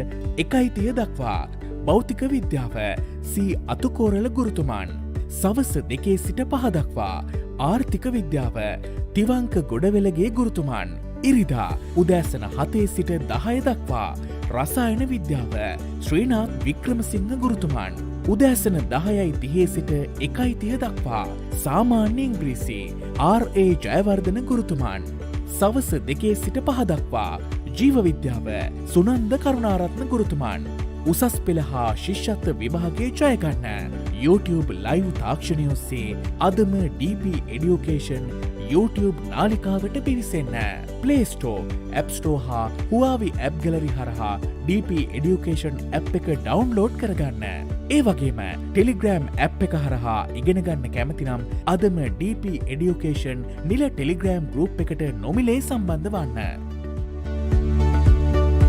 1:30 දක්වා භෞතික විද්‍යාව සී අතුකෝරල ගුරුතුමන් සවස 2 සිට 5 දක්වා ආර්ථික විද්‍යාව තිවංක ගොඩවෙලගේ ගුරුතුමන් ඉරිදා උදෑසන 7 සිට 10 දක්වා රසායන විද්‍යාව ශ්‍රීනාත් වික්‍රමසිංහ ගුරුතුමන් උදෑසන 10:30 සිට 1:30 දක්වා සාමාන්‍ය ඉංග්‍රීසි ඒ ජයවර්ධන ගුරුතුමන් සවස 2 සිට 5 දක්වා ජීව විද්‍යාව සුනන්ද කරුණාරත්න ගුරුතුමන් උසස් පෙළ හා ශිෂ්‍යත්ව විභාගයේ ජයගන්න YouTube ලයිව් තාක්ෂණය ඔස්සේ අදම DP Education YouTube නාලිකාවට පිවිසෙන්න Play Store, App Store හා Huawei App Gallery හරහා DP Education app එක ඩවුන්ලෝඩ් කරගන්න. ඒ වගේම Telegram app එක හරහා ඉගෙන ගන්න කැමති නම් අදම DP Education නිල Telegram group එකට නොමිලේ සම්බන්ධ වන්න.